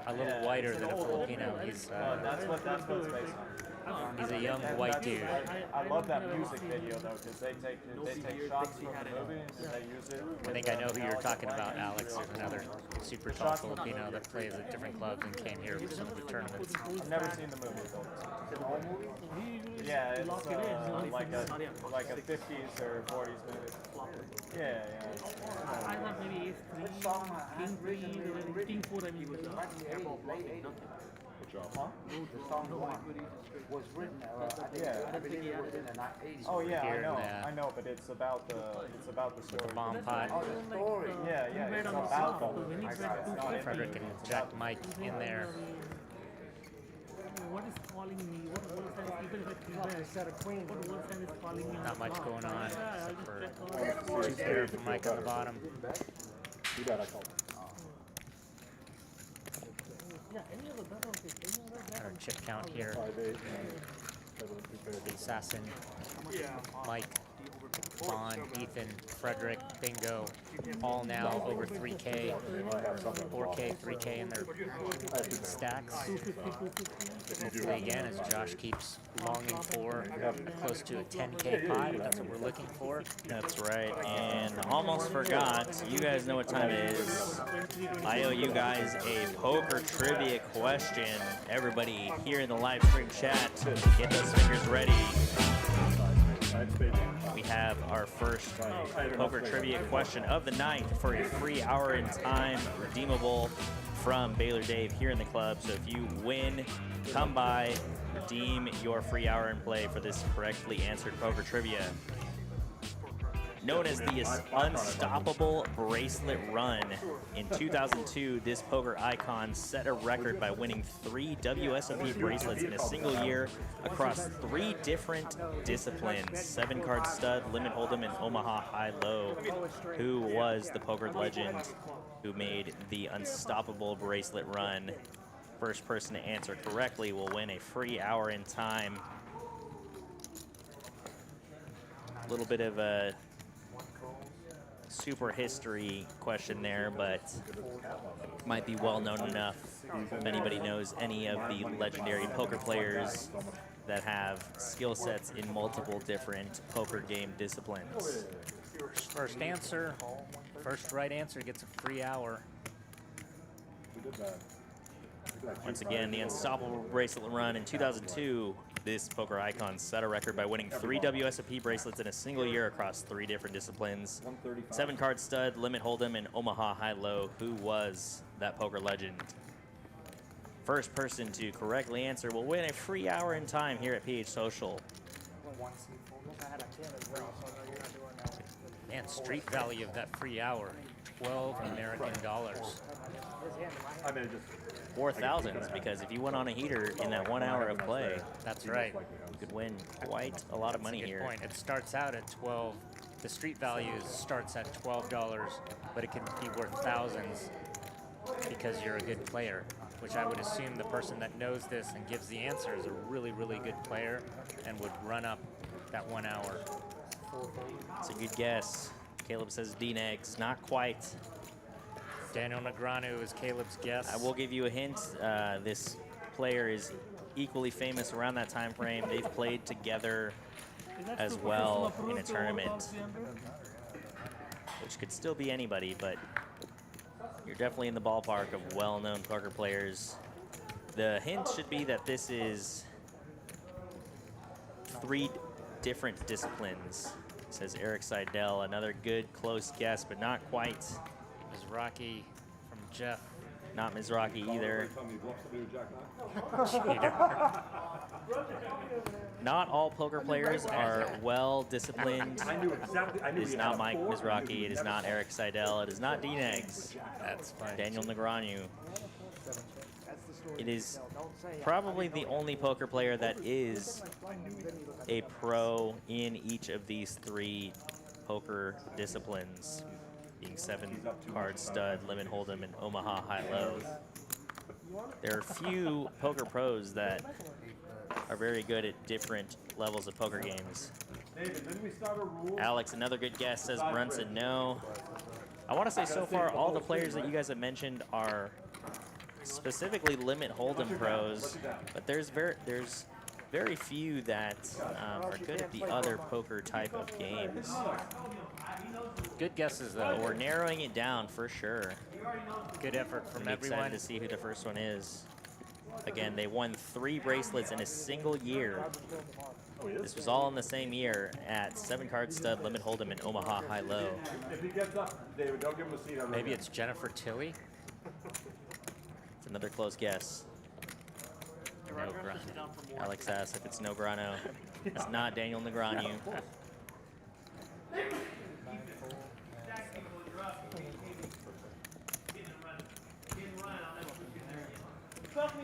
a little Yeah, whiter it's than an a old Filipino. movie. He's That's what it's based on. he's a young And white that's- dude. I love that music video though, because they take shots from the movie and they use it. I think I know who you're talking about, Alex. There's another super tall Filipino that plays at different clubs and came here for some of the tournaments. I've never seen the movie though. He usually Yeah, it's lock it in. like a 50s or 40s movie. Yeah, yeah. I thought maybe Ace 3, King 3, King 4, I mean, with the airball blocking, nothing. job. The song was written, I believe it was in the 80s. Oh yeah, Here, I know, but it's about the story. Bomb pot. Oh, the story. Yeah, it's about the When he it's grabbed not in Frederick the- and it's Jack about- Mike in there. What is calling me? What words and even if it's red, what words and is calling me? Not much going on Yeah, except for I'll just check two pair for Mike on the bottom. Too bad I called. yeah, any other bet on this? Any other bet Our chip count here. 5-8 and 7-2 The Assassin, Mike, Vaughn, Ethan, Frederick, Bingo, all now over 3K, 4K, 3K in their stacks. Hopefully again, as Josh keeps longing for close to a 10K pot, that's what we're looking for. That's right, and almost forgot, you guys know what time it is. I owe you guys a poker trivia question. Everybody here in the live stream chat, get those fingers ready. We have our first poker trivia question of the night for a free hour in time redeemable from Baylor Dave here in the club. So if you win, come by, redeem your free hour and play for this correctly answered poker trivia. Known as the Unstoppable Bracelet Run, in 2002, this poker icon set a record by winning 3 WSOP bracelets in a single year across 3 different disciplines: 7-card stud, limit hold'em, and Omaha high-low. Who was the poker legend who made the Unstoppable Bracelet Run? First person to answer correctly will win a free hour in time. A little bit of a super history question there, but might be well known enough if anybody knows any of the legendary poker players that have skill sets in multiple different poker game disciplines. First answer, first right answer gets a free hour. Once again, the Unstoppable Bracelet Run in 2002, this poker icon set a record by winning 3 WSOP bracelets in a single year across 3 different disciplines: 7-card stud, limit hold'em, and Omaha high-low. Who was that poker legend? First person to correctly answer will win a free hour in time here at PH Social. Man, street value of that free hour, 12 American dollars. I mean, just 4,000s, because if you went on a heater in that 1 hour of play, That's right. you could win quite a lot of money Good here. point. It starts out at 12. The street value starts at $12, but it can be worth thousands because you're a good player, which I would assume the person that knows this and gives the answer is a really, really good player and would run up that 1 hour. It's a good guess. Caleb says D-Negs. Not quite. Daniel Negreanu is Caleb's guess. I will give you a hint. This player is equally famous around that time frame. They've played together as well in a tournament, which could still be anybody, but you're definitely in the ballpark of well-known poker players. The hint should be that this is 3 different disciplines, says Eric Seidel. Another good close guess, but not quite. Mizrachi from Jeff. Not Mizrachi either. Not all poker players are well disciplined. I knew exactly. I knew It is not Mike Mizrachi. It is not Eric Seidel. It is not D-Negs. That's fine. Daniel Negreanu. It is probably the only poker player that is a pro in each of these 3 poker disciplines, being 7-card stud, limit hold'em, and Omaha high-low. There are few poker pros that are very good at different levels of poker games. Alex, another good guess, says Brunson. No. I want to say so far all the players that you guys have mentioned are specifically limit hold'em pros, but there's very few that are good at the other poker type of games. Good guesses, though. We're narrowing it down for sure. Good effort from I'm excited everyone. to see who the first one is. Again, they won 3 bracelets in a single year. This was all in the same year at 7-card stud, limit hold'em, and Omaha high-low. If he gets up, David, don't give him a seat. Maybe it's Jennifer Tilly. It's another close guess. No grunt. Alex asks if it's no grano. It's not Daniel Negreanu.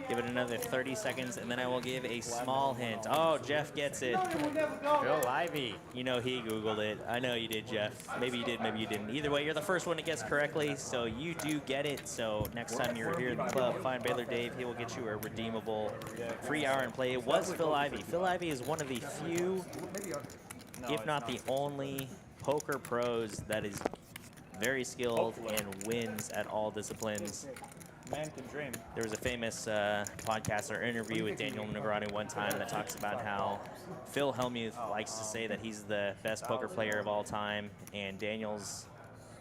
Give it another 30 seconds, and then I will give a small hint. Oh, Jeff gets it. Phil Ivey. You know he Googled it. I know you did, Jeff. Maybe you did, maybe you didn't. Either way, you're the first one to guess correctly, so you do get it. So next time you're here in the club, find Baylor Dave. He will get you a redeemable free hour and play. It was Phil Ivey. Phil Ivey is one of the few, if not the only, poker pros that is very skilled and wins at all disciplines. Man can dream. There was a famous podcast or interview with Daniel Negreanu one time that talks about how Phil Hellmuth likes to say that he's the best poker player of all time, and Daniel's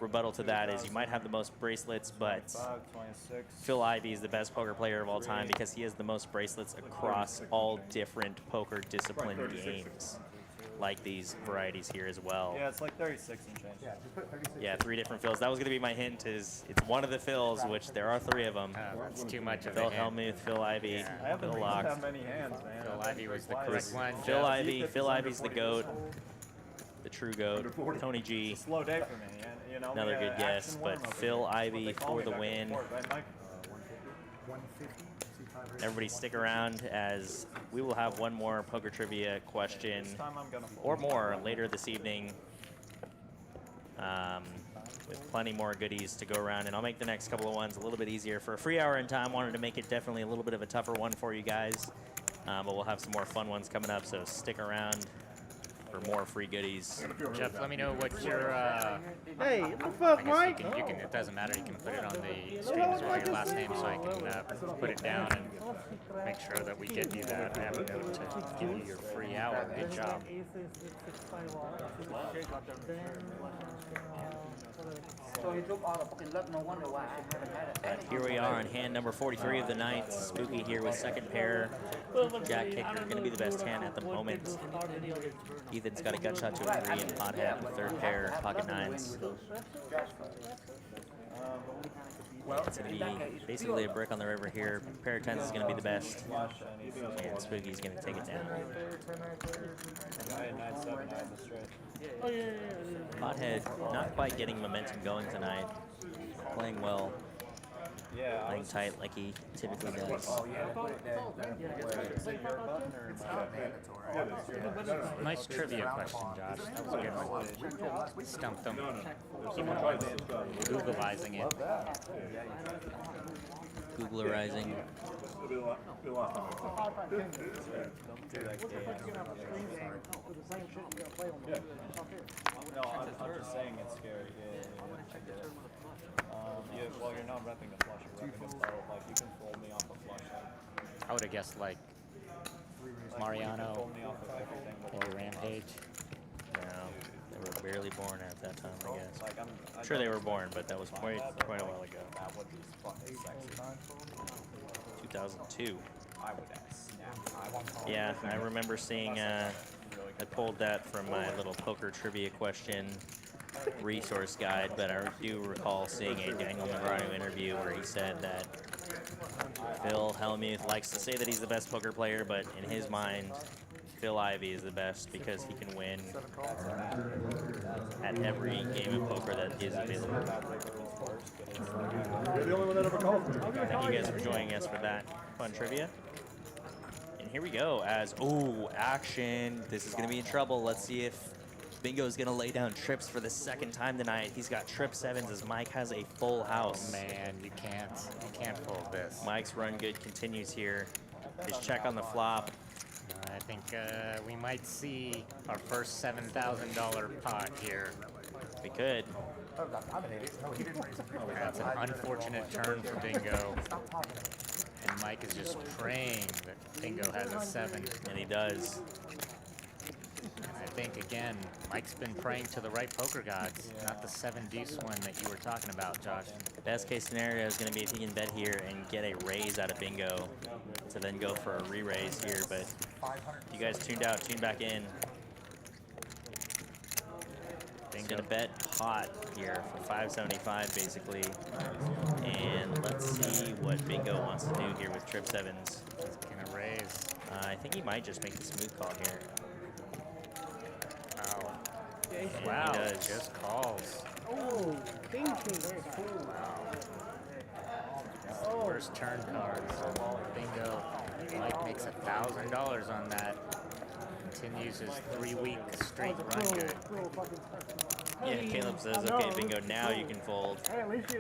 rebuttal to that is you might have the most bracelets, but 26. Phil Ivey is the best poker player of all time because he has the most bracelets across all different poker discipline games, like these varieties here as well. Yeah, it's like 36 and change. Yeah, 3 different Phils. That was going to be my hint. Is it's one of the Phils, which there are 3 of them. That's too much of Phil a hint. Hellmuth, Phil Ivey, I haven't Phil seen Locke. that many hands, man. Phil Ivey was the correct one. Phil Jeff. Ivey. Phil Ivey's the GOAT, the true GOAT. Tony G, Slow day for me, and you know. another good guess, but Phil Ivey for the win. Everybody stick around as we will have one more poker trivia question or more later this evening. With plenty more goodies to go around, and I'll make the next couple of ones a little bit easier. For a free hour in time, wanted to make it definitely a little bit of a tougher one for you guys, but we'll have some more fun ones coming up, so stick around for more free goodies. Jeff, let me know what your. Hey, what the I fuck, guess Mike? you can. It doesn't matter. You can put it on the stream as well. Your last name, so I can put it down and make sure that we get you that. I have a note to give you your free hour. Good job. So he took all the fucking luck. No wonder why I haven't had it. But here we are on hand number 43 of the night. Spooky here with second pair. Jack kicker going to be the best hand at the moment. Ethan's got a gut shot to a 3 and pothead with third pair, pocket 9s. It's going to be basically a brick on the river here. Pair of 10s is going to be the best. And Spooky's going to take it down. Pothead not quite getting momentum going tonight. Playing well. Playing tight like he typically does. Nice trivia question, Josh. That was a good one. Stumped them. Even Googleizing it. Googlerizing. No, I'm just saying it's scary. Well, you're not repping the flush. You're repping the barrel. Like, you can fold me off a flush. I would have guessed like Mariano, Fold me off of everything. maybe Rampage. No, they were barely born at that time, I guess. Like, I'm sure they were born, but that was quite a while ago. That would be fucking sexy. 2002. I would snap. Yeah, I remember seeing, I pulled that from my little poker trivia question resource guide, but I do recall seeing a Daniel Negreanu interview where he said that Phil Hellmuth likes to say that he's the best poker player, but in his mind, Phil Ivey is the best because he can win at every game of poker that is available. You're the only one that ever called me. Thank you guys for joining us for that fun trivia. And here we go as, oh, action. This is going to be in trouble. Let's see if Bingo's going to lay down trips for the second time tonight. He's got trip 7s as Mike has a full house. Man, you can't fold this. Mike's run good continues here. His check on the flop. I think we might see our first $7,000 pot here. We could. That's an unfortunate turn for Bingo. And Mike is just praying that Bingo has a 7. And he does. And I think, again, Mike's been praying to the right poker gods, not the 7 deuce one that you were talking about, Josh. Best case scenario is going to be if he can bet here and get a raise out of Bingo to then go for a re-raise here. But if you guys tuned out, tune back in. He's going to bet pot here for 575 basically. And let's see what Bingo wants to do here with trip 7s. He's gonna raise. I think he might just make the smooth call here. Wow. And Wow, he does. just calls. Oh, king. Oh. First turn cards. Bingo. Mike makes $1,000 on that. Continues his 3-week straight run good. Yeah, Caleb says, okay, Bingo, now you can fold.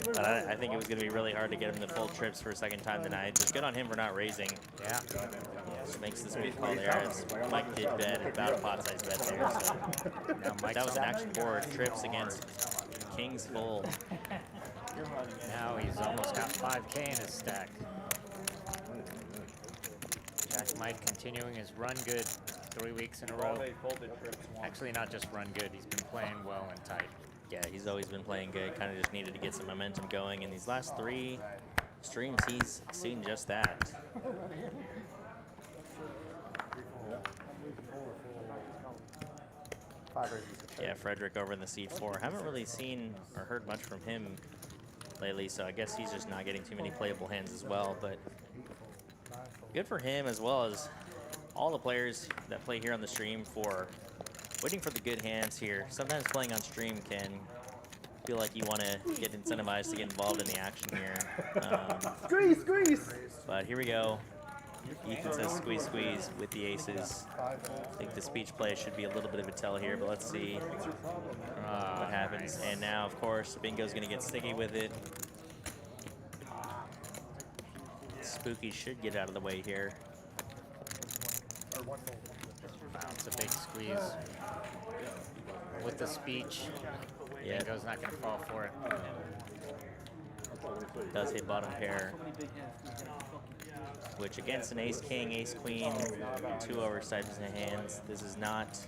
But I think it was going to be really hard to get him to fold trips for a second time tonight. But good on him for not raising. Yeah. Just makes the smooth call there, as Mike did bet about a pot size bet there. So. Now Mike's That was an on- action board, trips against King's fold. Now he's almost got 5K in his stack. Jack Mike continuing his run good 3 weeks in a row. Actually, not just run good, he's been playing well and tight. Yeah, he's always been playing good. Kind of just needed to get some momentum going. In these last 3 streams, he's seen just that. Yeah, Frederick over in the seat 4. Haven't really seen or heard much from him lately, so I guess he's just not getting too many playable hands as well. But good for him, as well as all the players that play here on the stream, for waiting for the good hands here. Sometimes playing on stream can feel like you want to get incentivized to get involved in the action here. Squeeze. But here we go. Ethan says squeeze, squeeze with the aces. I think the speech play should be a little bit of a tell here, but let's see what happens. Nice. And now, of course, Bingo's going to get sticky with it. Spooky should get out of the way here. Wow, it's a big squeeze. With the speech, Yeah, Bingo's not going to fall for it. does hit bottom pair, which against an ace-king, ace-queen, 2 oversized hands, this is not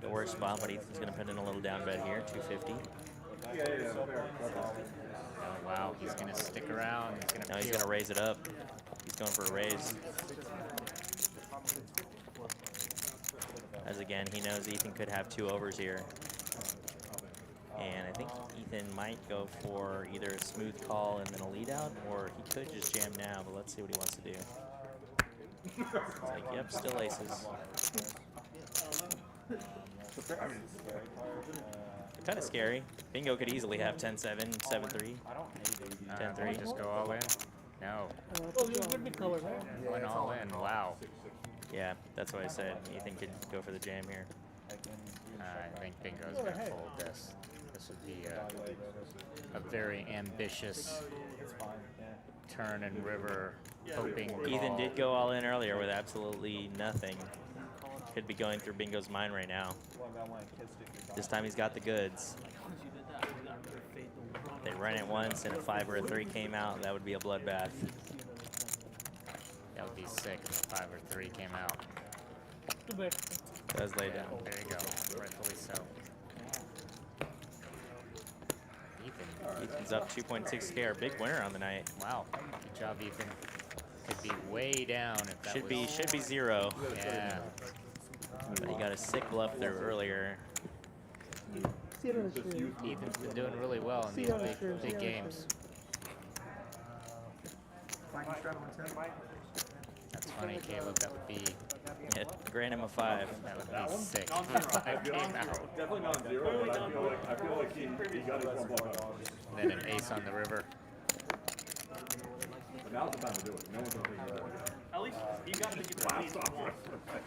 the worst spot, but Ethan's going to put in a little down bet here, 250. Oh, wow, he's going to stick around. He's going to Now he's going to raise it up. He's going for a raise. As again, he knows Ethan could have 2 overs here. And I think Ethan might go for either a smooth call and then a lead out, or he could just jam now, but let's see what he wants to do. It's like, yep, still aces. Kind of scary. Bingo could easily have 10-7, 7-3, 10-3. Just go all in? No. Oh, you would be covered, right? Went all in. Wow. Yeah, that's what I said. Ethan could go for the jam here. I think Bingo's going to fold this. This would be a very ambitious turn and river, hoping Ethan call. did go all in earlier with absolutely nothing. Could be going through Bingo's mind right now. This time he's got the goods. They ran it once and a 5 or a 3 came out. That would be a bloodbath. That would be sick if 5 or 3 came out. Too bad. Does lay down. There you go. Rightfully so. Ethan's up 2.6K, our big winner on the night. Wow. Good job, Ethan. Could be way down if that Should was... be 0. Yeah. But he got a sick bluff there earlier. See it on the stream. Ethan's been doing really well in See these you on the stream, big see you on the games. That's funny, Caleb. That would be... Yeah, grant him a 5. That would be sick. If 5 came out. Definitely not 0, but I feel like he got his one bluff out. Then an ace on the river. But now's the time to do it. No one's going to think about it. At least you got to give it Last offer.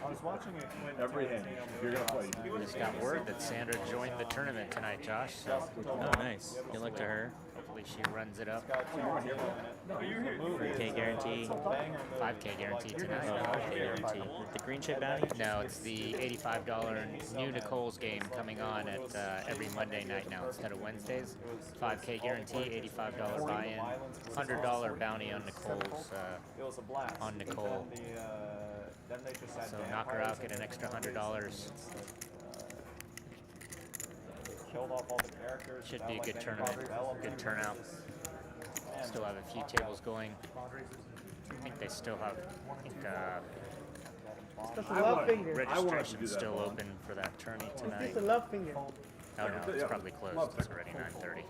I was watching it when Every hand, if you're going to play. Just got word that Sandra joined the tournament tonight, Josh. So Oh, nice. Good luck to her. hopefully she runs it up. 3K guarantee. 5K guaranteed Oh, tonight. 5K guarantee. The green chip bounty? No, it's the $85 new Nicole's game coming on at every Monday night now instead of Wednesdays. 5K guarantee, $85 buy-in, $100 bounty on Nicole's it was a blast. on Nicole. Then they just sat So down, knock her out, get an extra $100. killed off all the characters. Should Now, be a like, good then tournament, development. good turnout. Still have a few tables going. I think they still have, That's a love finger. registration's still open for that tourney tonight. It's a love finger. Oh no, it's probably closed. It's already 9:30.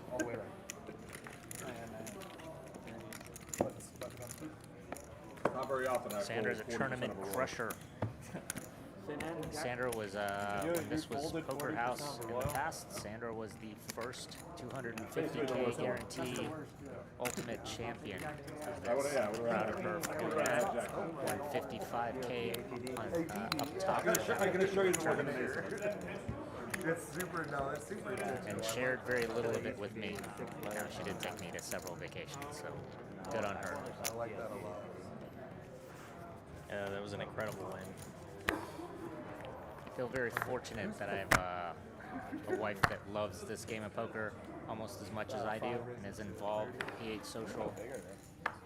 Not very often I Sandra's a fold 40% tournament of a roll. crusher. Sandra was, when this was Poker House in the past, Sandra was the first 250K guarantee ultimate champion of this. Proud of her for doing that. Won 55K on, up top. I can assure you more than an ace. It's super, no, it's super. And shared very little of it with me. Now, she did take me to several vacations, so good on her. I like that a lot. That was an incredible win. I feel very fortunate that I have a wife that loves this game of poker almost as much as I do and is involved in PH Social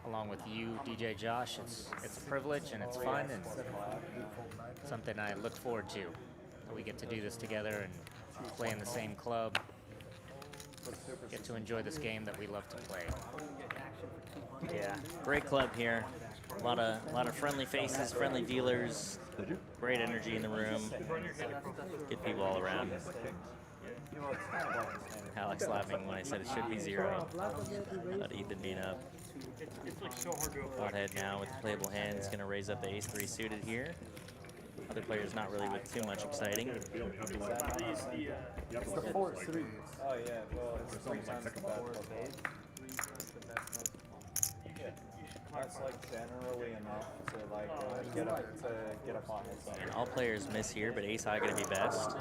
along with you, DJ Josh. It's a privilege and it's fun and something I look forward to. That we get to do this together and play in the same club. Get to enjoy this game that we love to play. Yeah, great club here. A lot of friendly faces, friendly dealers. Great energy in the room. Good people all around. Alex laughing when I said it should be 0. About Ethan being up. Hothead now with the playable hands, going to raise up the ace-3 suited here. Other players not really with too much exciting. It's the 4-3. Oh yeah, well it's 3 times the best. That's like generally enough to like get up on his side. And all players miss here, but ace high going to be best.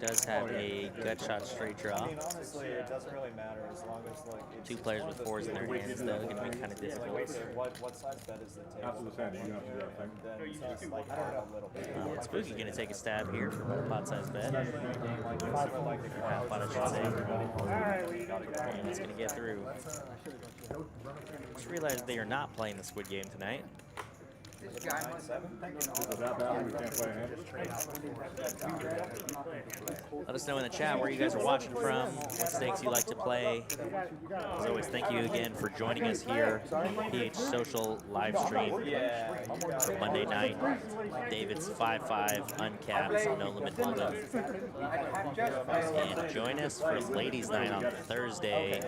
Does have a gut shot straight draw. I mean, honestly, it doesn't really matter as long as like it's 2 players with 4s in their hands, though, going to be kind of difficult. what size bet is the table? After the sand, you have to do that thing. Then it's just like I don't know a little bit. Spooky going to take a stab here for a pot size bet. Half pot, I should say. And it's going to get through. Just realized they are not playing the Squid Game tonight. This guy must have. Is it that bad we can't play a hand? Let us know in the chat where you guys are watching from, what stakes you like to play. As always, thank you again for joining us here on the PH Social live stream for Monday night. David's 5-5 uncapped, no limit hold'em. And join us for Ladies Night on Thursday.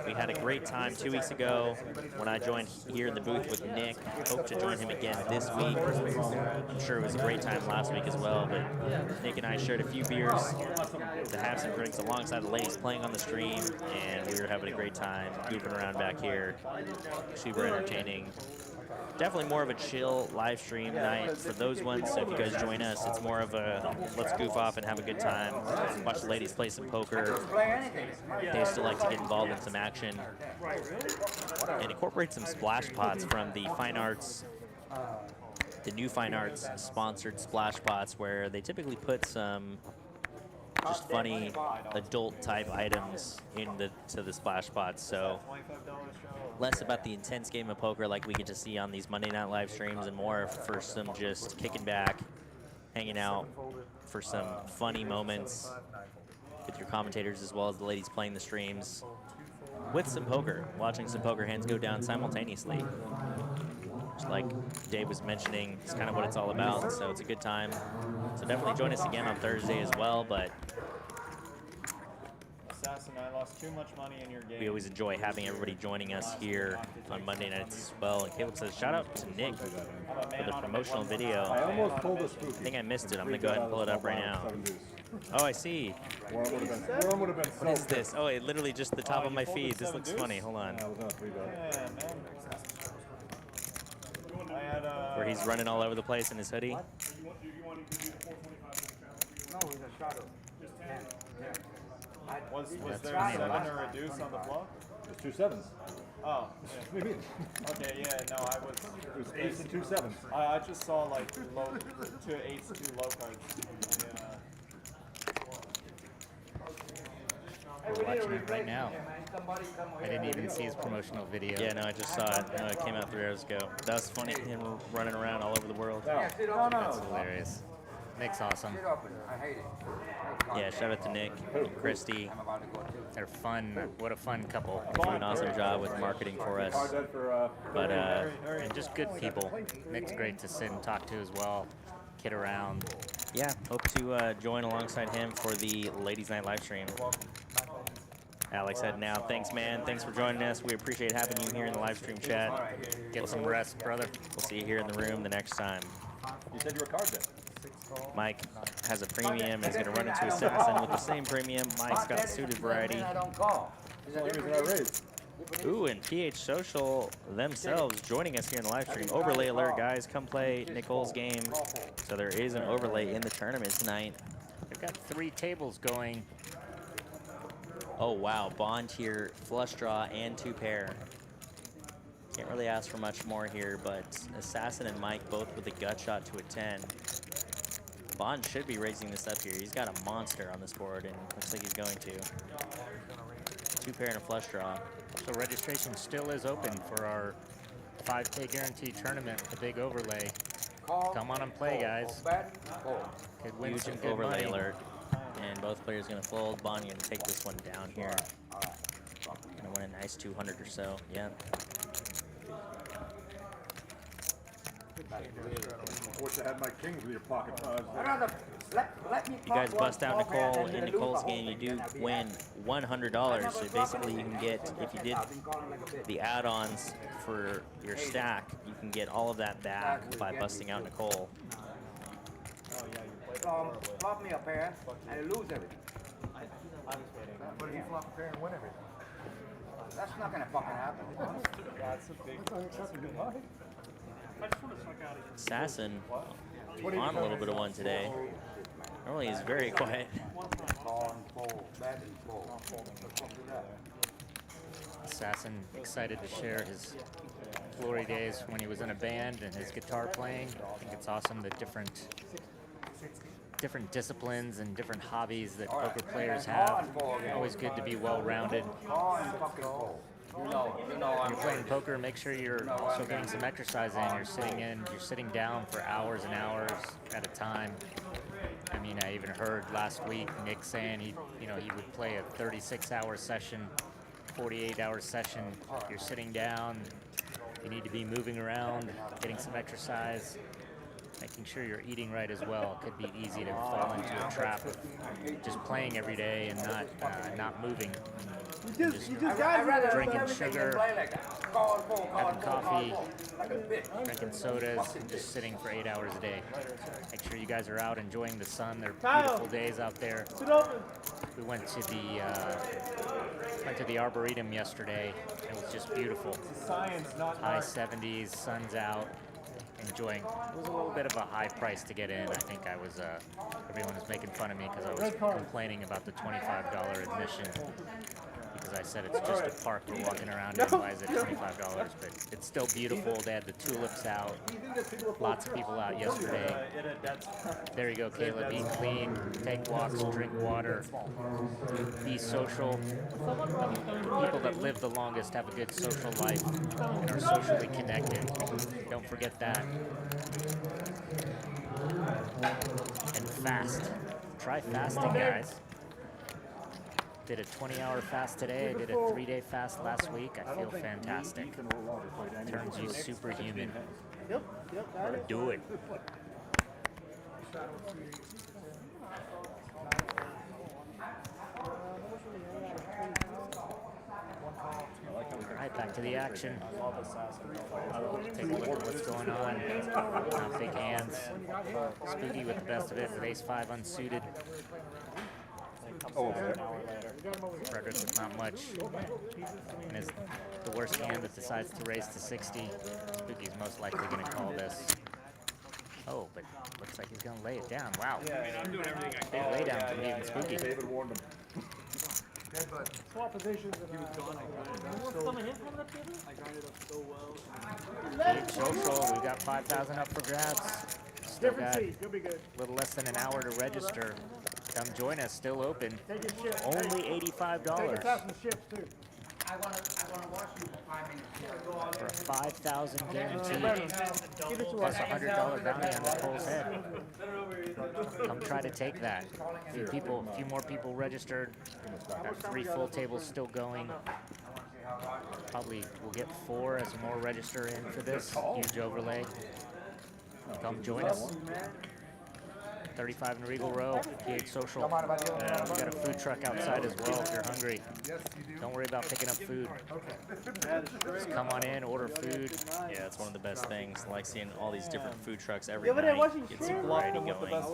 We had a great time 2 weeks ago when I joined here in the booth with Nick. Hope to join him again this week. I'm sure it was a great time last week as well, but Nick and I shared a few beers to have some drinks alongside the ladies playing on the stream, and we were having a great time goofing around back here. Super entertaining. Definitely more of a chill live stream night for those ones, so if you guys join us, it's more of a let's goof off and have a good time, watch the ladies play some poker. They still like to get involved in some action and incorporate some splash pots from the Fine Arts, the new Fine Arts sponsored splash pots, where they typically put some just funny adult type items into the splash pots. So less about the intense game of poker like we get to see on these Monday night live streams, and more for some just kicking back, hanging out for some funny moments with your commentators as well as the ladies playing the streams with some poker, watching some poker hands go down simultaneously. Just like Dave was mentioning, it's kind of what it's all about, so it's a good time. So definitely join us again on Thursday as well, but Assassin, I lost too much money in your game. we always enjoy having everybody joining us here on Monday nights as well. And Caleb says, shout out to Nick for the promotional video. I almost pulled a spooky. I think I missed it. I'm going to go ahead and pull it up right now. Oh, I see. One would have been What is this? Oh, it literally just the top of my feed. This looks funny. Hold on. Yeah, it was on a 3-bet. Yeah, man. I had Where he's running all over the place in his hoodie. No, he's a shadow. Was That's there funny, a 7 though. or a deuce on the flop? It's 2 sevens. Oh, What do you mean? yeah. Okay, yeah, no, I was. It was ace and 2 sevens. I just saw like low, 2 8s, 2 low cards. We're watching it right now. I didn't even see his promotional video. Yeah, no, I just saw it. No, it came out 3 hours ago. That was funny, him running around all over the world. That's hilarious. Nick's awesome. I hate it. Yeah, shout out to Nick and Christy. I'm about to go too. They're fun. What a fun couple. They do an awesome job with marketing for us. Hard dead for, But And just good people. Nick's great to sit and talk to as well. Kid around. yeah, hope to join alongside him for the Ladies Night live stream. Alex heading out. Thanks, man. Thanks for joining us. We appreciate having you here in the live stream chat. Get some rest, brother. We'll see you here in the room the next time. You said you were card deck. Mike has a premium. He's going to run into Assassin with the same premium. Mike's got the suited variety. That's the only reason I raised. Ooh, and PH Social themselves joining us here in the live stream. Overlay alert, guys. Come play Nicole's game. So there is an overlay in the tournament tonight. They've got 3 tables going. Oh, wow. Bond here, flush draw, and 2 pair. Can't really ask for much more here, but Assassin and Mike both with a gut shot to a 10. Bond should be raising this up here. He's got a monster on this board, and looks like he's going to. 2 pair and a flush draw. So registration still is open for our 5K guarantee tournament, the big overlay. Come on and play, guys. Could win Huge some good overlay money. alert. And both players going to fold. Bond going to take this one down here. Going to win a nice 200 or so. Yeah. I wish I had my kings with your pocket. You guys bust out Nicole in Nicole's game, you do win $100. So basically you can get, if you did the add-ons for your stack, you can get all of that back by busting out Nicole. Flop me a pair and lose everything. But if you flop a pair and win everything. That's not gonna fucking happen. That's a big unacceptable money. Assassin on a little bit of one today. Normally he's very quiet. Assassin excited to share his glory days when he was in a band and his guitar playing. I think it's awesome that different disciplines and different hobbies that poker players have. Always good to be well-rounded. When you're playing poker, make sure you're also getting some exercise in. You're sitting down for hours and hours at a time. I mean, I even heard last week Nick saying he would play a 36-hour session, 48-hour session. You're sitting down. You need to be moving around, getting some exercise, making sure you're eating right as well. It could be easy to fall into a trap of just playing every day and not moving. Just drinking sugar, having coffee, drinking sodas, and just sitting for 8 hours a day. Make sure you guys are out enjoying the sun. They're beautiful days out there. We went to the Arboretum yesterday. It was just beautiful. High 70s, sun's out. Enjoying. It was a little bit of a high price to get in. I think everyone was making fun of me because I was complaining about the $25 admission. Because I said it's just a park we're walking around in. Why is it $25? But it's still beautiful. They had the tulips out. Lots of people out yesterday. There you go, Caleb. Eat clean, take walks, drink water, be social. The people that live the longest have a good social life and are socially connected. Don't forget that. And fast. Try fasting, guys. Did a 20-hour fast today. I did a 3-day fast last week. I feel fantastic. Turns you superhuman. Do it. All right, back to the action. Take a look at what's going on. Not big hands. Spooky with the best of it with ace-5 unsuited. Frederick with not much. And is the worst hand that decides to raise to 60. Spooky's most likely going to call this. Oh, but looks like he's going to lay it down. Wow. Big lay down from even Spooky. David warned him. Swap positions and he was gone. Coming in from the table? I got it up so well. Big social. We've got 5,000 up for grabs. Still got a You'll be good. little less than an hour to register. Come join us. Still open. Take your shift. Only Take your $85 fast and shifts too. I wanna watch you for 5 minutes. for a 5,000 guarantee. Give it to Plus us. a $100 bounty on Nicole's head. Come try to take that. A few more people registered. Got 3 full tables still going. Probably we'll get 4 as more register in for this huge overlay. Come join us. 35 in Regal Row, PH Social. We got a food truck outside as well if you're hungry. Don't worry about picking up food. Just come on in, order food. Yeah, it's one of the best things. I like seeing all these different food trucks every night. Get some variety going.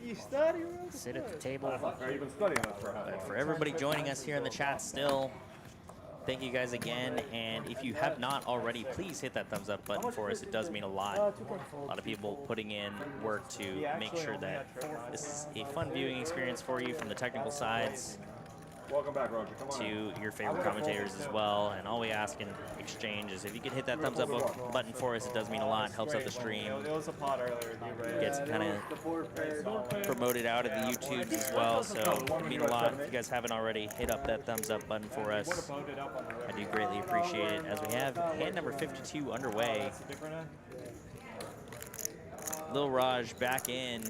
You study, bro? Sit at the table. You've been studying this for how long? But for everybody joining us here in the chat still, thank you guys again. And if you have not already, please hit that thumbs up button for us. It does mean a lot. A lot of people putting in work to make sure that this is a fun viewing experience for you from the technical sides Welcome back, Roger. Come on. to your favorite commentators as well. And all we ask in exchange is if you could hit that thumbs up button for us, it does mean a lot. Helps out the stream. It was a pot earlier. Gets kind of promoted out of the YouTubes as well. So it would mean a lot. If you guys haven't already, hit up that thumbs up button for us. I do greatly appreciate it. As we have hand number 52 underway. Lil Raj back in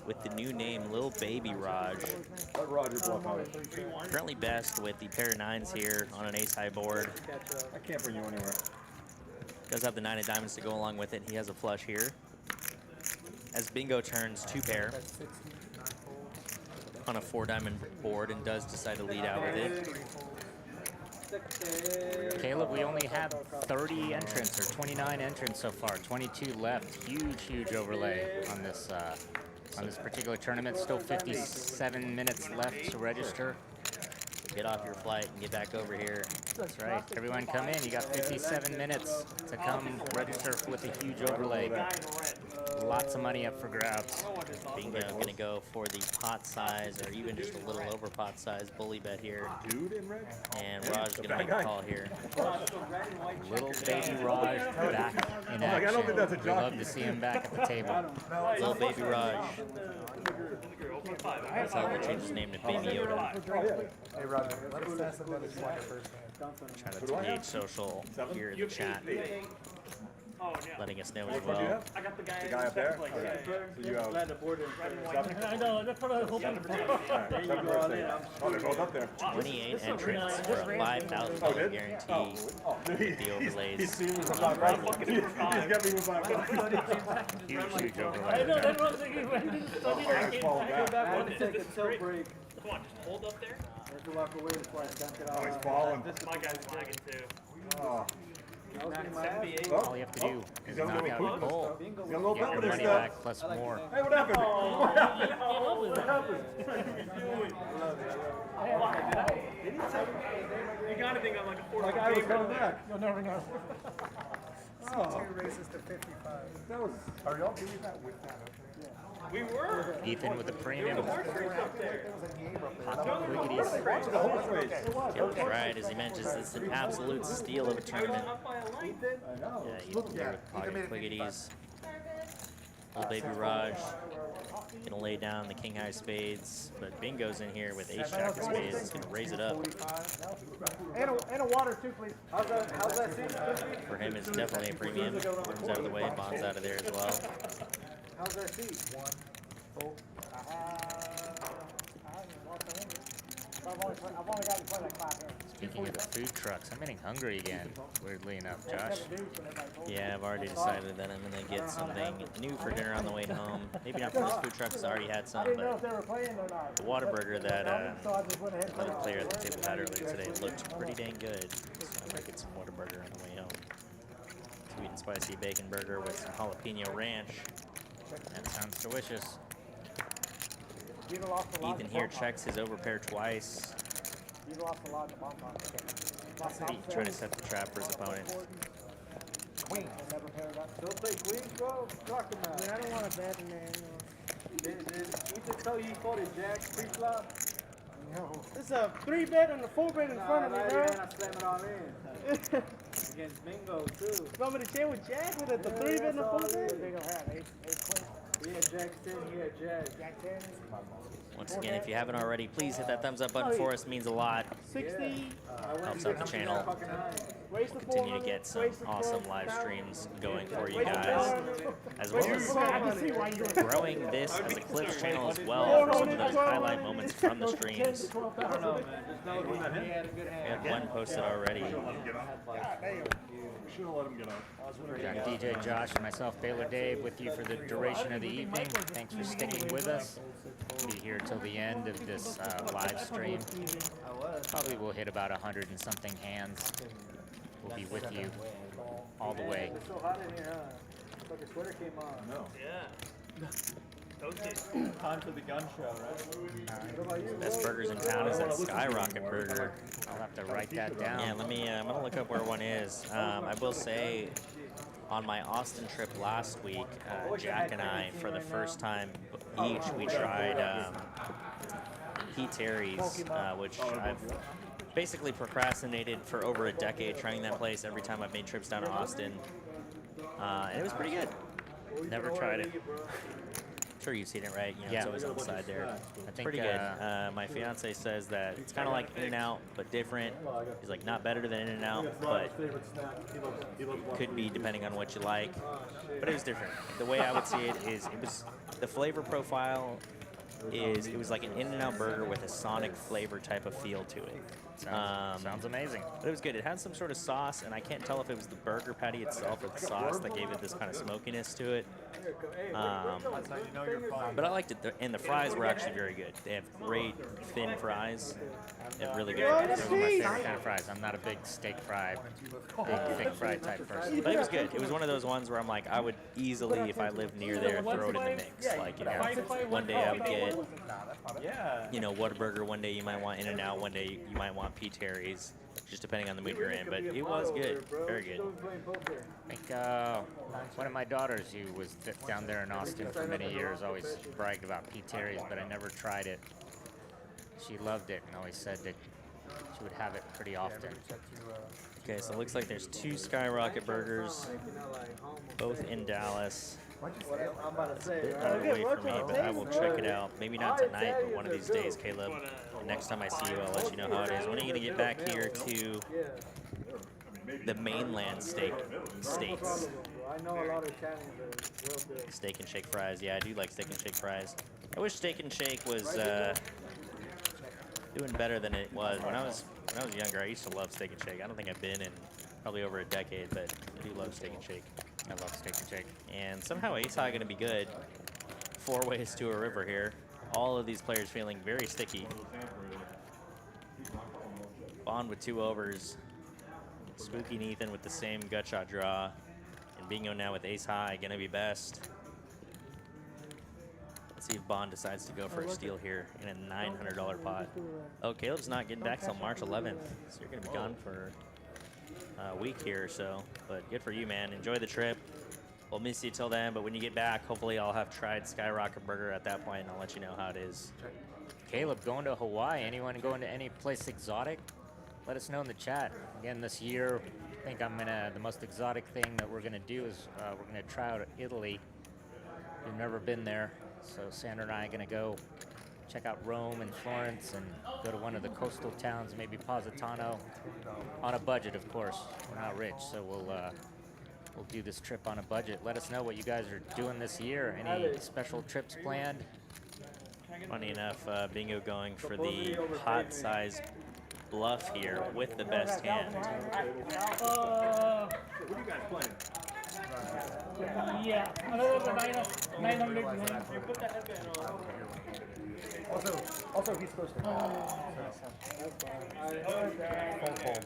with the new name Lil Baby Raj. Let Roger bluff out. Currently best with the pair of nines here on an ace high board. I can't bring you anywhere. Does have the 9 of diamonds to go along with it. He has a flush here. As bingo turns 2 pair on a 4 diamond board and does decide to lead out with it. Caleb, we only have 30 entrants or 29 entrants so far. 22 left. Huge overlay on this particular tournament. Still 57 minutes left to register. Get off your flight and get back over here. That's right. Everyone come in. You got 57 minutes to come register with a huge overlay. Lots of money up for grabs. Bingo gonna go for the pot size or even just a little over pot size bully bet here. Dude in red? And Raj is gonna make a call here. Little Baby Raj back in action. I don't think that's a We jockey. love to see him back at the table. Little Baby Raj. That's how we'll change his name to Baby Yoda. Hey, Roger, let us ask them that swagger first. Shout out to PH Social here in the chat, letting us know as well. I got the guy. The guy up there? Okay. So you have I know, that's what I was hoping for. Oh, they're both up there. 28 entrants for a $5,000 guarantee. The overlays. He's got me with my Huge I overlay. know, that's what I was thinking. When did it study or I came back? Take a tilt break. Come on, just hold up there. I have to walk away before I dunk it out. Oh, he's falling. My guy's lagging too. Oh. All you have to do is knock out your goal. He's got a little Get bit your with his money stuff. back plus more. Hey, what happened? What happened? What happened? You gotta think I'm like a 4 Like I was coming back. You'll never know. Oh. Races to 55. That was. Are y'all doing that with that? We were. Ethan with the premium. Horse race up there. Quickities. Yep, right, as he mentions, it's an absolute steal of a tournament. Up by a lane. I know. Yeah, Ethan here with pocket quickities. Little Baby Raj gonna lay down the king high spades, but Bingo's in here with ace jack of spades. He's gonna raise it up. And a water too, please. How's that seat? For him, it's definitely a premium. Comes out of the way, bonds out of there as well. How's that seat? One. Oh. I've only got to play like 5 here. Speaking of the food trucks, I'm getting hungry again, weirdly enough, Josh. Yeah, I've already decided that I'm gonna get something new for dinner on the way home. Maybe not from this food truck, because I already had some, but They were playing or not. the Whataburger that So I just went ahead and another player at the table had earlier today looked pretty dang good. So I might get some Whataburger on the way home. Sweet and spicy bacon burger with some jalapeno ranch. That sounds delicious. Ethan here checks his overpair twice. You lost a lot of the bomb on. Trying to set the trap for his opponent. Queen. Never paired up. Don't play queen, bro. Talk about it. I don't want to bet in there. Did Ethan tell you he folded jack pre-flop? No. It's a 3-bet and a 4-bet in front of me, bro. I slam it all in. Against Bingo, too. You want me to chain with jack with the 3-bet and a 4-bet? They don't have 8 queen. He had jack 10, he had jack. Jack 10? Once again, if you haven't already, please hit that thumbs up button for us. It means a lot. 60. Helps out the channel. Raise the Continue to get some awesome live streams going for you guys, as well as growing this as a clips channel as well for some of those highlight moments from the streams. I don't know, man. Just know he had a good We hand. had one posted already. Should have let him get out. Got DJ Josh and myself, Baylor Dave, with you for the duration of the evening. Thanks for sticking with us. We'll be here till the end of this live stream. Probably we'll hit about 100 and something hands. We'll be with you all the way. It's so hot in here, huh? It's like a sweater came on. No. Time for the gun show, right? What about you? Best burgers in town is that Skyrocket Burger. I'll have to write that down. Yeah, let me. I'm gonna look up where one is. I will say, on my Austin trip last week, Jack and I, for the first time each, we tried Pete Terry's, which I've basically procrastinated for over a decade, trying that place every time I've made trips down to Austin, and it was pretty good. Never tried it. Sure, you've seen it, right? You know, Yeah. it's always on the side there. I It's think, pretty good. My fiance says that it's kind of like In-N-Out, but different. He's like, not better than In-N-Out, but could be depending on what you like. But it was different. The way I would see it is, it was the flavor profile is it was like an In-N-Out burger with a Sonic flavor type of feel to it. Sounds amazing. But it was good. It had some sort of sauce, and I can't tell if it was the burger patty itself or the sauce that gave it this kind of smokiness to it. But I liked it, and the fries were actually very good. They have great thin fries. They're really good. Those are my favorite kind of fries. I'm not a big steak fry, big thick fry type person. But it was good. It was one of those ones where I'm like, I would easily, if I lived near there, throw it in the mix. Like, you know, one day I would get, you know, Whataburger. One day you might want In-N-Out. One day you might want P. Terry's, just depending on the mood you're in. But it was good. Very good. I think one of my daughters, who was down there in Austin for many years, always bragged about Pete Terry's, but I never tried it. She loved it and always said that she would have it pretty often. Okay, so it looks like there's 2 Skyrocket Burgers, both in Dallas. I'm about to say, Far away from me, but I will check it out. Maybe not tonight, but one of these days, Caleb. And next time I see you, I'll let you know how it is. When are you going to get back here to the mainland states? I know a lot of Italians are real good. Steak and Shake fries. Yeah, I do like Steak and Shake fries. I wish Steak and Shake was doing better than it was. When I was younger, I used to love Steak and Shake. I don't think I've been in probably over a decade, but I do love Steak and Shake. I love Steak and Shake. And somehow Ace High going to be good. 4 ways to a river here. All of these players feeling very sticky. Bond with 2 overs. Spooky and Ethan with the same gut shot draw. And Bingo now with Ace High, going to be best. Let's see if Bond decides to go for a steal here in a $900 pot. Oh, Caleb's not getting back till March 11th. So you're going to be gone for a week here or so. But good for you, man. Enjoy the trip. We'll miss you till then, but when you get back, hopefully I'll have tried Skyrocket Burger at that point, and I'll let you know how it is. Caleb, going to Hawaii? Anyone going to any place exotic? Let us know in the chat. Again, this year, I think the most exotic thing that we're gonna do is we're gonna try out Italy. We've never been there, so Sandra and I are gonna go check out Rome and Florence and go to one of the coastal towns, maybe Positano, on a budget, of course. We're not rich, so we'll do this trip on a budget. Let us know what you guys are doing this year. Any special trips planned? Funny enough, Bingo going for the pot size bluff here with the best hand. What are you guys playing? Yeah, another 900. Also, he's supposed to.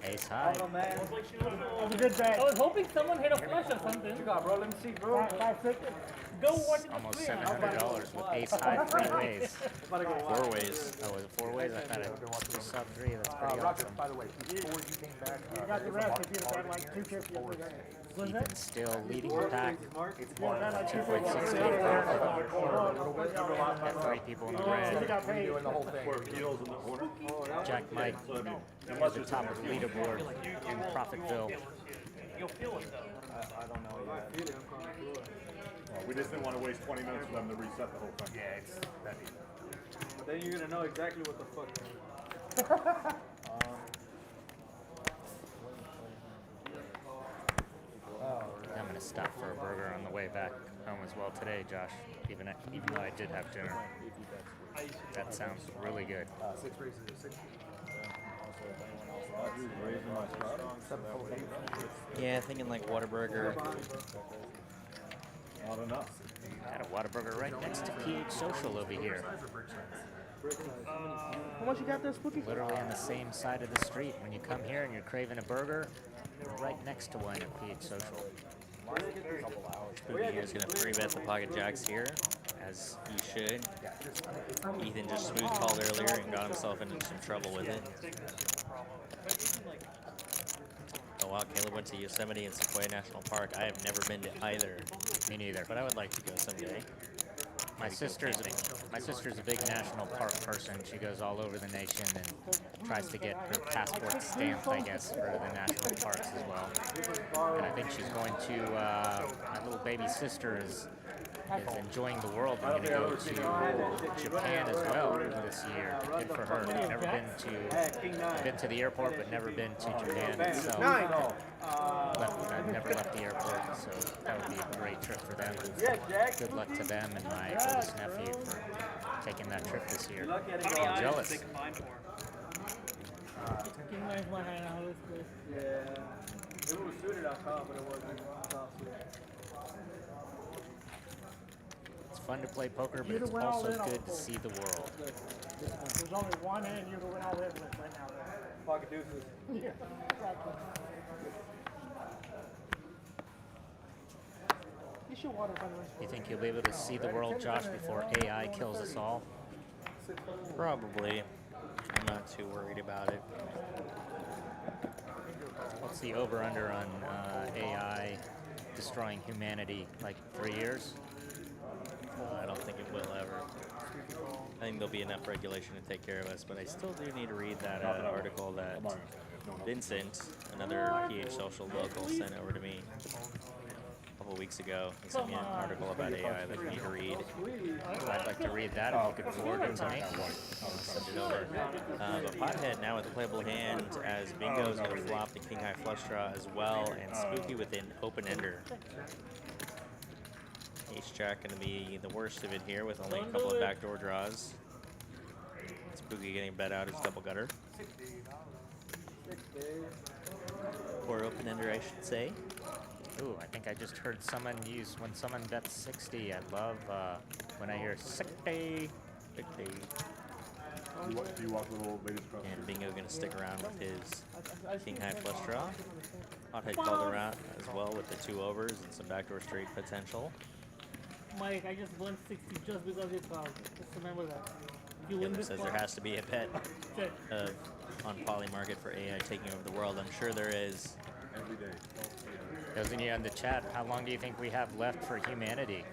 Ace high. That was a good bet. I was hoping someone hit a flush or something. You got, bro. Let me see, bro. Go watch the Almost screen. $700 with ace high 3 ways. 4 ways. Oh, was it 4 ways? I thought it was sub 3. That's pretty awesome. By the way, before you came back, You got the rest if you'd have had like 250 or Ethan still leading the pack. it's one of 2.68. Got 3 people in the red. doing the whole thing. Jack Mike near the top of the leaderboard in Profitville. We just didn't want to waste 20 minutes for them to reset the whole thing. Yeah, it's that'd be Then you're gonna know exactly what the fuck. I'm gonna stop for a burger on the way back home as well today, Josh. Even though I did have dinner. That sounds really good. 6 races or 6. Raising my spot. Yeah, thinking like Whataburger. Not enough. Got a Whataburger right next to PH Social over here. How much you got there, Spooky? Literally on the same side of the street. When you come here and you're craving a burger, you're right next to one at PH Social. Spooky is going to 3-bet the pocket jacks here, as you should. Ethan just smooth called earlier and got himself into some trouble with it. Oh wow, Caleb went to Yosemite and Sequoia National Park. I have never been to either. Me neither. But I would like to go someday. My sister's a big national park person. She goes all over the nation and tries to get her passport stamped, I guess, for the national parks as well. And I think she's going to, my little baby sister is enjoying the world and going to go to Japan as well this year. Good for her. I've been to the airport, but never been to Japan itself. I've never left the airport, so that would be a great trip for them. Good luck to them and my oldest nephew for taking that trip this year. I'm jealous. King Line's my hideout. Yeah. It was shooter.com, but it wasn't top suit. It's fun to play poker, but it's also good to see the world. There's only one hand you can win all this with right now. Pocket deuces. Yeah, exactly. You should water, by the way. You think you'll be able to see the world, Josh, before AI kills us all? Probably. I'm not too worried about it. What's the over-under on AI destroying humanity? Like 3 years? I don't think it will ever. I think there'll be enough regulation to take care of us, but I still do need to read that article that Vincent, another PH Social local, sent over to me a couple weeks ago. He sent me an article about AI that I need to read. I'd like to read that if you could forward it to me. I'll send it over. But Pothead now with a playable hand, as Bingo's going to flop the king high flush draw as well, and Spooky with an open ender. Ace Jack going to be the worst of it here with only a couple of backdoor draws. Spooky getting bet out his double gutter. Or open ender, I should say. Ooh, I think I just heard someone use, when someone bets 60, I love when I hear 60. You walk the little ladies across the And street. Bingo going to stick around with his king high flush draw. Pothead called around as well with the 2 overs and some backdoor straight potential. Mike, I just won 60 just because you called. Just remember that. If you win It this says one, there has to be a bet check. on Poly Market for AI taking over the world. I'm sure there is. Every day. Those of you in the chat, how long do you think we have left for humanity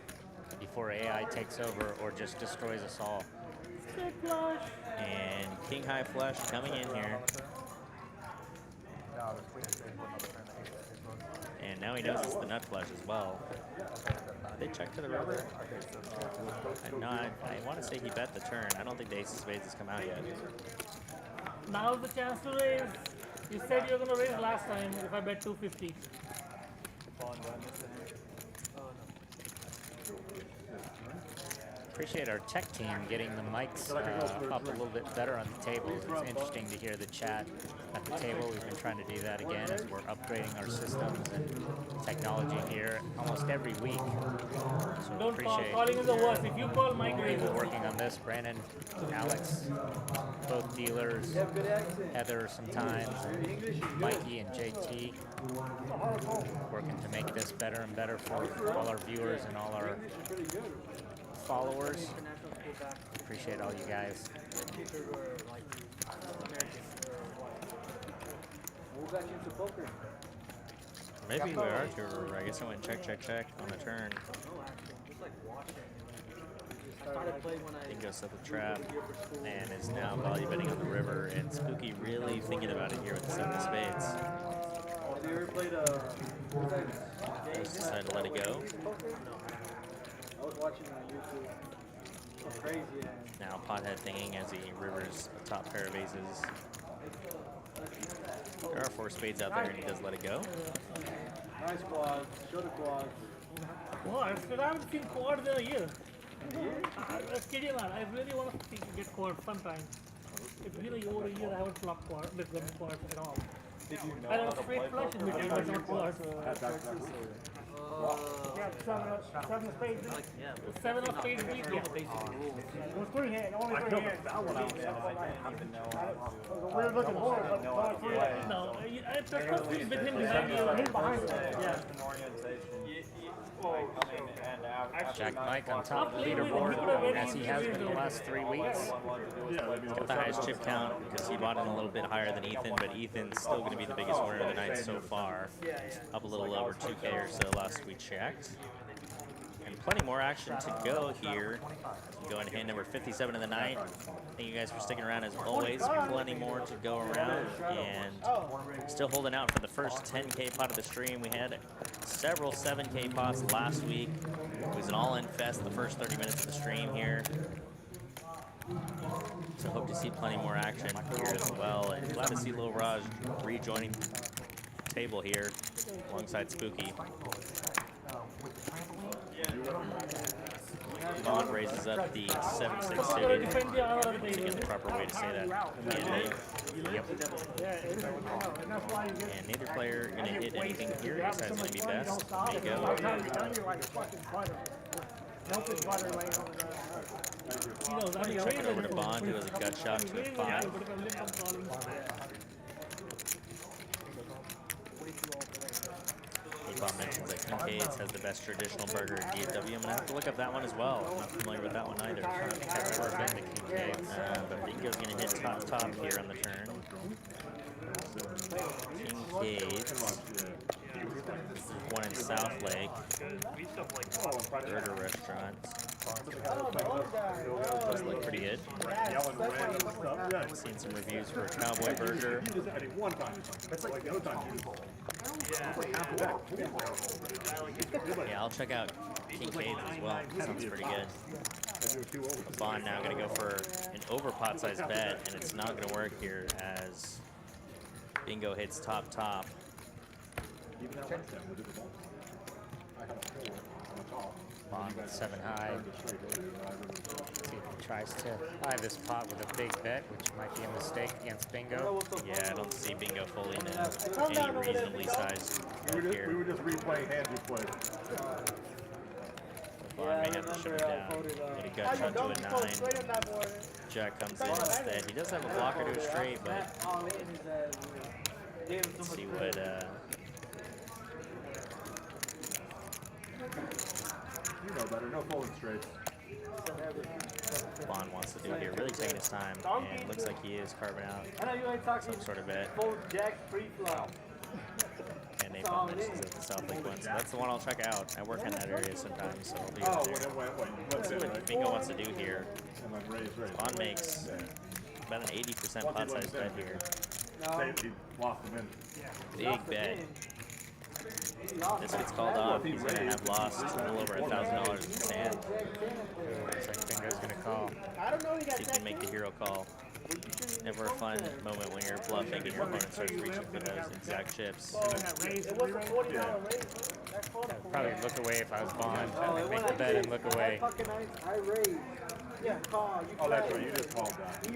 before AI takes over or just destroys us all? Check flush. And king high flush coming in here. And now he knows it's the nut flush as well. Did they check to the river? I want to say he bet the turn. I don't think the ace of spades has come out yet. Now's the chance to raise. You said you were going to raise last time if I bet 250. Appreciate our tech team getting the mics up a little bit better on the tables. It's interesting to hear the chat at the table. We've been trying to do that again as we're upgrading our systems and technology here almost every week. So Don't call. appreciate Calling is the worst. If you call Mike people raises. working on this. Brandon, Alex, both dealers, Heather sometimes, and Mikey and JT working to make this better and better for all our viewers and all our followers. Appreciate all you guys. Maybe we are too. I guess I went check on the turn. Bingo set the trap and is now value betting on the river. And Spooky really thinking about it here with the 7 of spades. Have you ever played Just decided to let it go. I was watching on YouTube. Crazy. Now pothead thinking as he rivers a top pair of aces. There are 4 spades out there, and he does let it go. Nice quads. Show the quads. Well, I haven't seen quads in a year. I'm kidding, man. I really want to get quads sometime. It's been over a year I haven't flopped quads, with quads at all. Did you know I have a straight flush in between, but not quads. Yeah, seven of spades. Seven of spades week, yeah. It was 3 hands, only 3 hands. Weird looking board, but only 3 hands. No, it's supposed to be with him behind you. He's behind you. Yeah. Jack Mike on top of the leaderboard, as he has been the last 3 weeks. Got the highest chip count because he bought in a little bit higher than Ethan, but Ethan's still going to be the biggest winner of the night so far. Up a little over 2K or so last we checked. And plenty more action to go here. Going to hand number 57 of the night. Thank you guys for sticking around as always. Plenty more to go around. And still holding out for the first 10K pot of the stream. We had several 7K pots last week. It was an all-in fest the first 30 minutes of the stream here. So hope to see plenty more action here as well. And glad to see Lil Raj rejoining the table here alongside Spooky. Bond raises up the 7-6 suited. Again, the proper way to say that. And neither player going to hit anything here. Ace has going to be best. Bingo. Check it over to Bond, who has a gut shot to a 5. Bob mentions that Kincaid's has the best traditional burger in DFW. I'm going to have to look up that one as well. I'm not familiar with that one either. I don't think I've ever been to Kincaid's. But Bingo's going to hit top here on the turn. Kincaid's. One in South Lake. Burger restaurant. Does look pretty good. I've seen some reviews for a Cowboy Burger. Yeah, I'll check out Kincaid's as well. Sounds pretty good. Bond now going to go for an over pot size bet, and it's not going to work here as Bingo hits top. Bond with 7 high. See if he tries to buy this pot with a big bet, which might be a mistake against Bingo. Yeah, I don't see Bingo folding in any reasonably sized bet here. We were just replaying hands we played. Bond may have to shut it down. Get a gut shot to a 9. Jack comes in instead. He does have a blocker to a straight, but let's see what You know better, no folding straights. Bond wants to do here. Really taking his time, and looks like he is carving out some sort of bet. And Napalm mentions that the South Lake one, so that's the one I'll check out. I work in that area sometimes, so I'll be there. Let's see what Bingo wants to do here. Bond makes about an 80% pot size bet here. He lost him in. Big bet. This gets called off. He's going to have lost a little over $1,000 in his hand. Looks like Bingo's going to call. So you can make the hero call. Never a fun moment when you're bluffing and your opponent starts reaching for those exact chips. I'd probably look away if I was Bond. I'd make the bet and look away. Oh, that's right, you just called that. I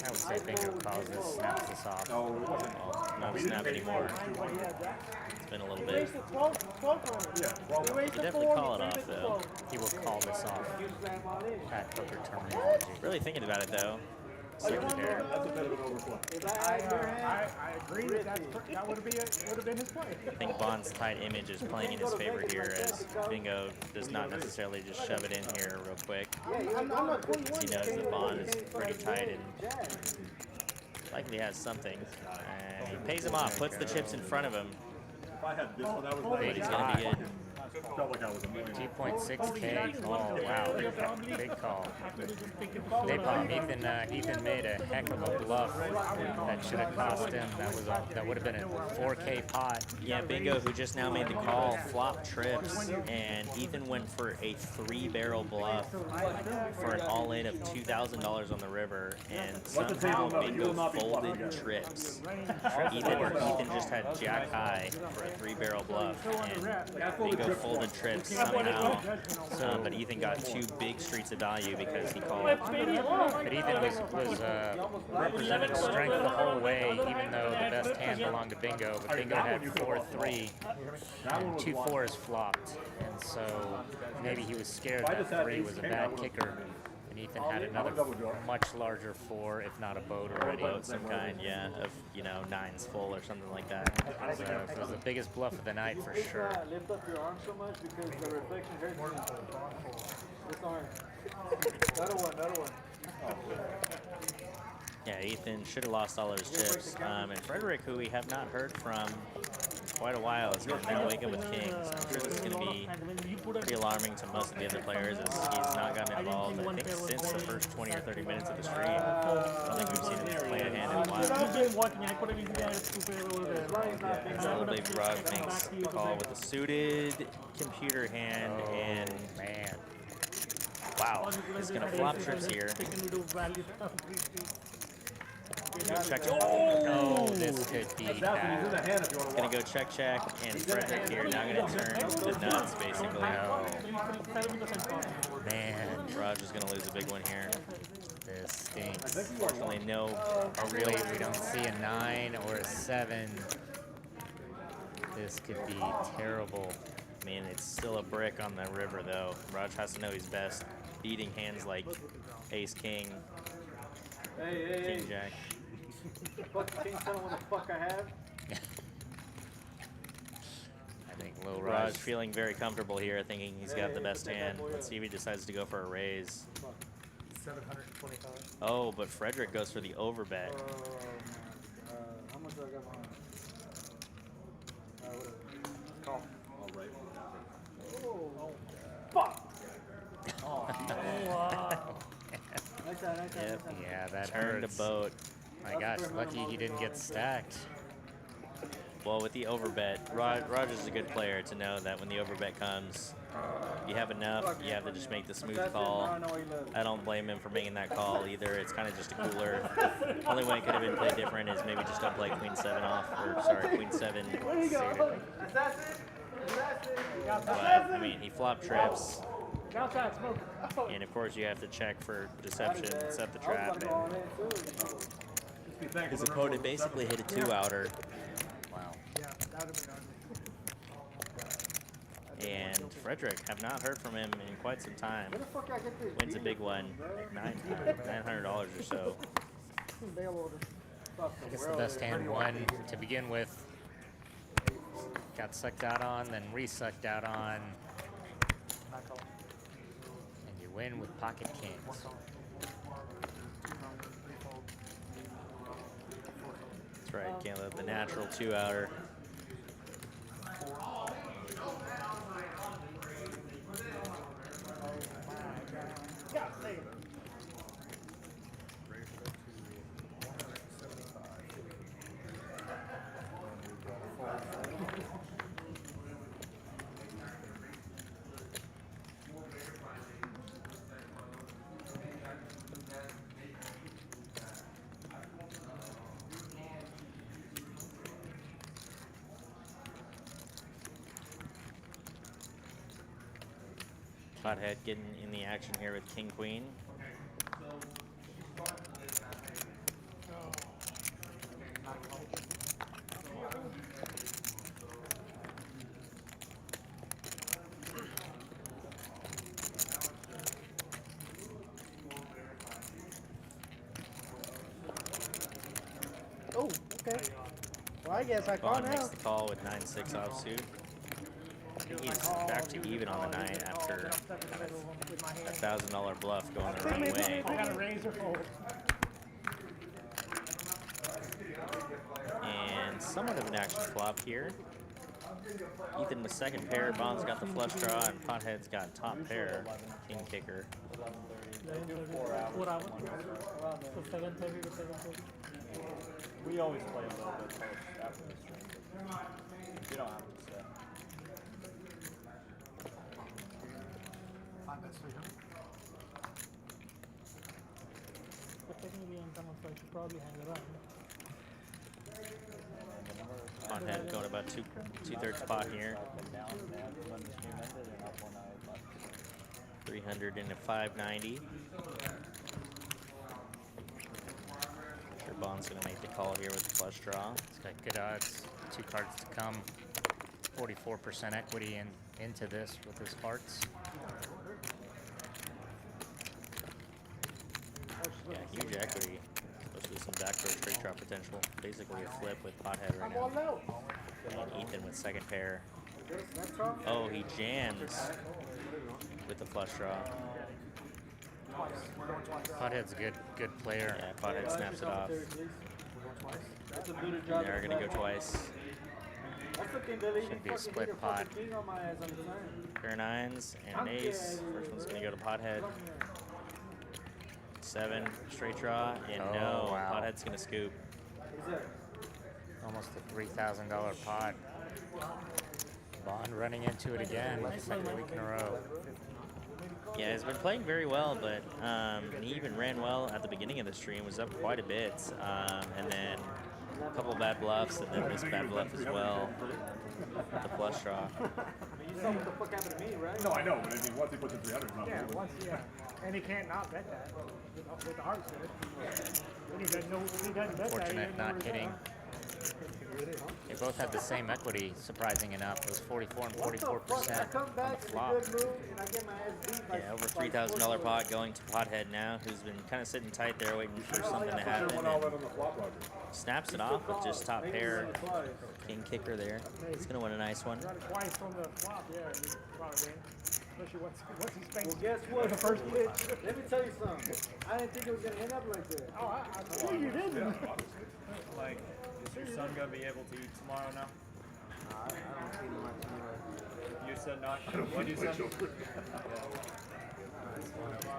would say Bingo calls this, snaps this off. No, it wasn't. Oh, not a snap anymore. It's been a little bit. Yeah, You definitely call it off, though. He will call this off. At poker terminology. Really thinking about it, though. Second pair. that's a bit of an overplay. I agree that would have been his play. I think Bond's tight image is playing in his favor here as Bingo does not necessarily just shove it in here real quick. As he knows that Bond is pretty tight and likely has something. And he pays him off, puts the chips in front of him. If I had this one, that was But he's going to be good. felt like I was a million. 2.6K call. Wow, big call. They palm. Ethan made a heck of a bluff that should have cost him. That would have been a 4K pot. Yeah, Bingo, who just now made the call, flopped trips, and Ethan went for a 3-barrel bluff for an all-in of $2,000 on the river, and somehow Bingo folded trips. Ethan just had jack high for a 3-barrel bluff, and Bingo folded trips somehow. But Ethan got 2 big streets of value because he called. But Ethan was representing strength the whole way, even though the best hand belonged to Bingo. But Bingo had 4-3, and 2 4s flopped, and so maybe he was scared that 3 was a bad kicker. And Ethan had another much larger 4, if not a boat already. A boat, some kind, yeah, of 9s full or something like that. It was the biggest bluff of the night for sure. Lift up your arm so much because the reflection hurts me. This arm. That one. Yeah, Ethan should have lost all of his chips. And Frederick, who we have not heard from quite a while, is going to now wake up with kings. I'm sure this is going to be pretty alarming to most of the other players as he's not gotten involved, I think, since the first 20 or 30 minutes of the stream. I don't think we've seen him play a hand in a while. Celebrate Raj makes the call with a suited computer hand, and man, wow, he's going to flop trips here. Check. Oh, this could be bad. Gonna go check, and Frederick here now gonna turn the nuts basically. No. Man, Raj is gonna lose a big one here. this stinks. Fortunately, no. Oh, really? We don't see a 9 or a 7. This could be terrible. I mean, it's still a brick on the river though. Raj has to know he's best beating hands like Ace King, King Jack. Fuck King, tell him what the fuck I have. I think Lil Raj feeling very comfortable here, thinking he's got the best hand. Let's see if he decides to go for a raise. 725. Oh, but Frederick goes for the overbet. How much do I got behind? Call. All right. Oh, fuck! Oh, Wow. nice shot. Yep. Yeah, that Turned hurts. a boat. My gosh, lucky he didn't get stacked. Well, with the overbet, Raj is a good player to know that when the overbet comes, you have enough, you have to just make the smooth call. I don't blame him for making that call either. It's kind of just a cooler. Only way it could have been played different is maybe just don't play Queen 7 off, or sorry, Queen 7 suited. But, I mean, he flopped trips. And of course, you have to check for deception, set the trap, and his opponent basically hit a 2-outer. Wow. And Frederick, have not heard from him in quite some time. Wins a big one, $900 or so. I guess the best hand won to begin with. Got sucked out on, then re-sucked out on. And you win with pocket kings. That's right, can't let the natural 2-outer. Pothead getting in the action here with King Queen. Oh, okay. Well, I guess I call Bond now. makes the call with 9-6 offsuit. I think he's back to even on the night after a $1,000 bluff going the wrong way. I got a razor fold. And somewhat of an action flop here. Ethan with second pair, Bond's got the flush draw, and Pothead's got top pair, king kicker. 4 hours. So 7:30 to 7:30. We always play a little bit post after the stream. You don't have to stay. But technically I'm done, so I should probably hang around. Pothead going about two-thirds pot here. 300 into 590. Sure Bond's gonna make the call here with the flush draw. It's got good odds. 2 cards to come. 44% equity into this with his hearts. Yeah, huge equity. Supposed to be some backdoor straight draw potential. Basically a flip with Pothead right now. And Ethan with second pair. Oh, he jams with the flush draw. Pothead's a good player. Yeah, Pothead snaps it off. They're gonna go twice. Should be a split pot. Pair nines and an ace. First one's gonna go to Pothead. 7 straight draw, and Oh, no, wow. Pothead's gonna scoop. Almost a $3,000 pot. Bond running into it again. Second week in a row. Yeah, he's been playing very well, but he even ran well at the beginning of the stream, was up quite a bit, and then a couple bad bluffs, and then this bad bluff as well, with the flush draw. You saw what the fuck happened to me, right? No, I know, but I mean, once he puts in 300, it's not Yeah, moving. once, yeah. And he can't not bet that with the hearts in it. Then he doesn't know, he doesn't bet that. Fortunate not hitting. They both had the same equity, surprising enough. It was 44 and 44% on the flop. Yeah, over $3,000 pot going to Pothead now, who's been kind of sitting tight there waiting for something to happen. One all right on the flop, Roger. Snaps it off with just top pair, king kicker there. He's gonna win a nice one. Got it twice from the flop, yeah, he probably win. Especially once he spanks. Well, guess what? The first pitch. Let me tell you something. I didn't think it was gonna end up like that. Oh, I knew you didn't. Like, is your son gonna be able to eat tomorrow now? I don't see much anyway. You said not. What you said?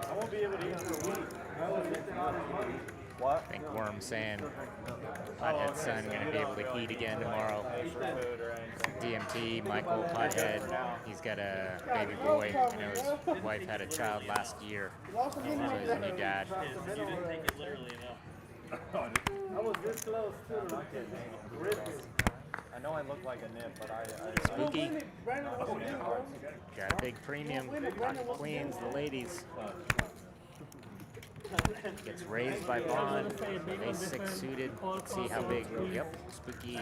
I won't be able to eat for a week. I was missing all this money. What? I think Worm's saying Pothead's son gonna be able to eat again tomorrow. Extra food or anything? DMT, Michael Pothead, he's got a baby boy. I know his wife had a child last year. So he's a new dad. You didn't take it literally enough. I was this close too. I know I look like a nip, but I Spooky. Got a big premium. Pocket queens, the ladies. Gets raised by Bond. Ace 6 suited. Let's see how big. Yep. Spooky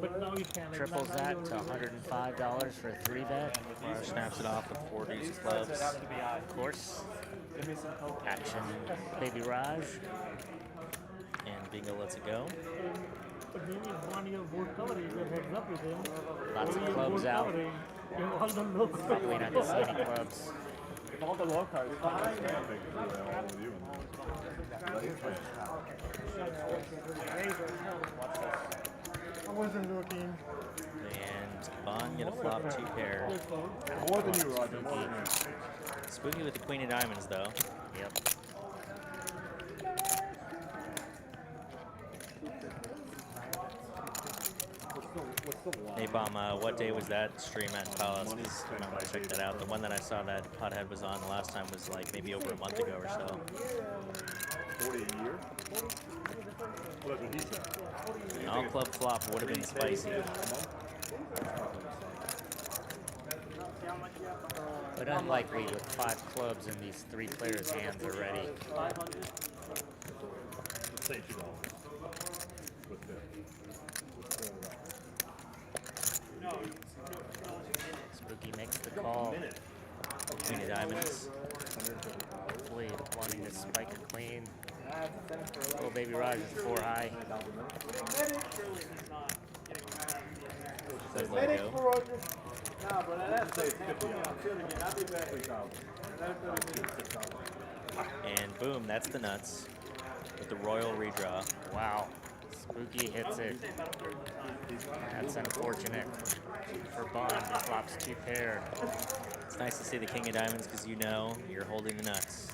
But now you can. triples that to $105 for a 3-bet. Snaps it off with 4 deuce clubs. Of course. Action, Baby Raj. And Bingo lets it go. But maybe 1 year board covering, you heads up with him. Lots of clubs out. You all don't know. Probably not gonna see any clubs. if all the low cards come out, Take it through all with you and I wasn't looking. And Bond gonna flop 2 pair. more than you, Roger. More than you. Spooky with the queen of diamonds though. Yep. Hey Bomb, what day was that stream at Palace? Because I might want to check that out. The one that I saw that Pothead was on the last time was like maybe over a month ago or so. 40 a year? Well, that's what he said. An all club flop would have been spicy. But unlikely with 5 clubs in these 3 players' hands already. Let's say $2. With the, Spooky makes the call. Queen of diamonds. Hopefully wanting to spike a queen. Oh, Baby Raj is 4 high. Says let it go. Nah, bro, that's it. I'll be back. And boom, that's the nuts. With the royal redraw. Wow. Spooky hits it. That's unfortunate for Bond. He flops 2 pair. It's nice to see the king of diamonds because you know you're holding the nuts.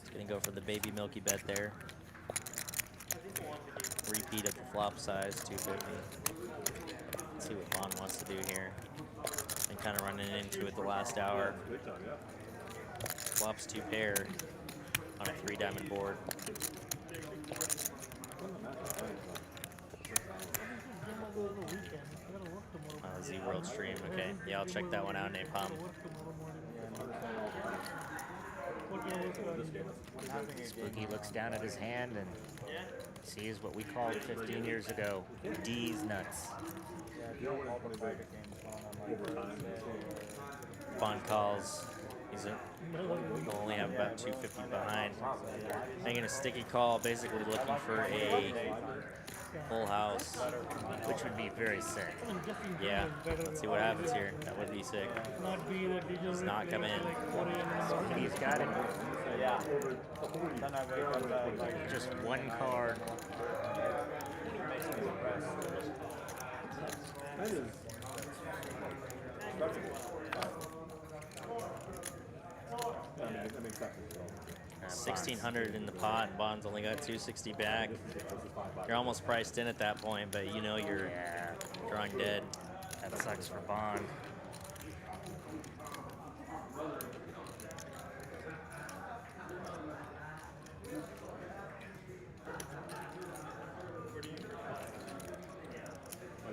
He's going to go for the baby milky bet there. Repeat of the flop size, 250. Let's see what Bond wants to do here. And kind of running into it the last hour. Flops 2 pair on a 3 diamond board. Z World stream, okay. Yeah, I'll check that one out, Napalm. Spooky looks down at his hand and sees what we called 15 years ago, D's nuts. Bond calls. He'll only have about 250 behind. Making a sticky call, basically looking for a full house. Which would be very sick. Yeah, let's see what happens here. That would be sick. Does not come in. He's got it. Just 1 card. That makes sense. 1,600 in the pot, and Bond's only got 260 back. You're almost priced in at that point, but you know you're drawing dead. That sucks for Bond.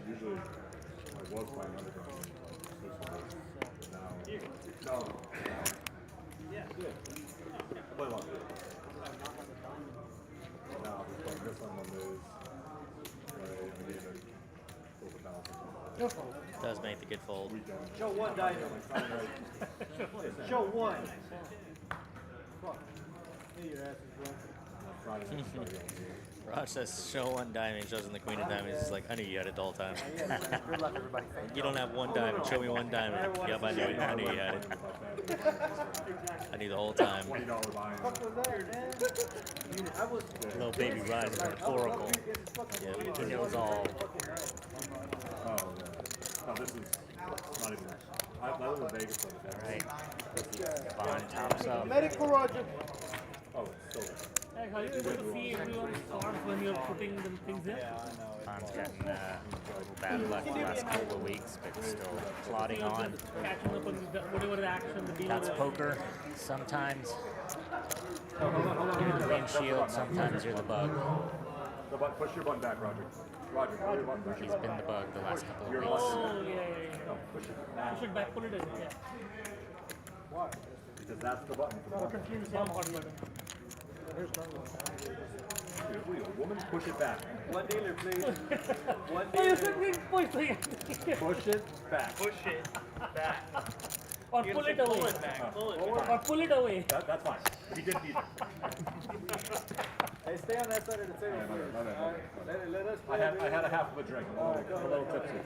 Usually, I was playing underground. Now, no. Yeah. Play one. Now, I'm just playing this on Mondays. I need to overbalance it. Does make the good fold. Show 1 diamond. Show 1. Fuck. Your ass is broken. Raj says, show 1 diamond, shows him the queen of diamonds. He's like, I knew you had it the whole time. Good luck, everybody. You don't have 1 diamond, show me 1 diamond. Yep, I knew it. I knew you had it. I knew the whole time. $20 buy-in. What was that, man? I was. Little baby Raj is rhetorical. Yep. He knows all. Oh, yeah. No, this is not even. That was a Vegas one. Right. Bond tops up. Medical Roger. Oh, it's still Like, how are you able to see everyone's cards when you're putting the things in? Bond's gotten bad luck the last couple of weeks, but still plodding on. Catching up on whatever the action the dealer That's is. poker. Sometimes you're the windshield, sometimes you're the bug. The button, push your button back, Roger. Roger, push your button back. He's been the bug the last couple of weeks. Oh, yeah. No, push it. Push it back, pull it in, yeah. Why? Because that's the button. For the button. Same hot button. Dude, woman, push it back. One dealer, please. One Oh, you dealer. said bring push it. Push it back. Push it back. Or pull it away. Or pull it away. That's fine. He didn't either. Hey, stay on that side of the table. Let us I play. had a half of a drink. I'm a little tipsy.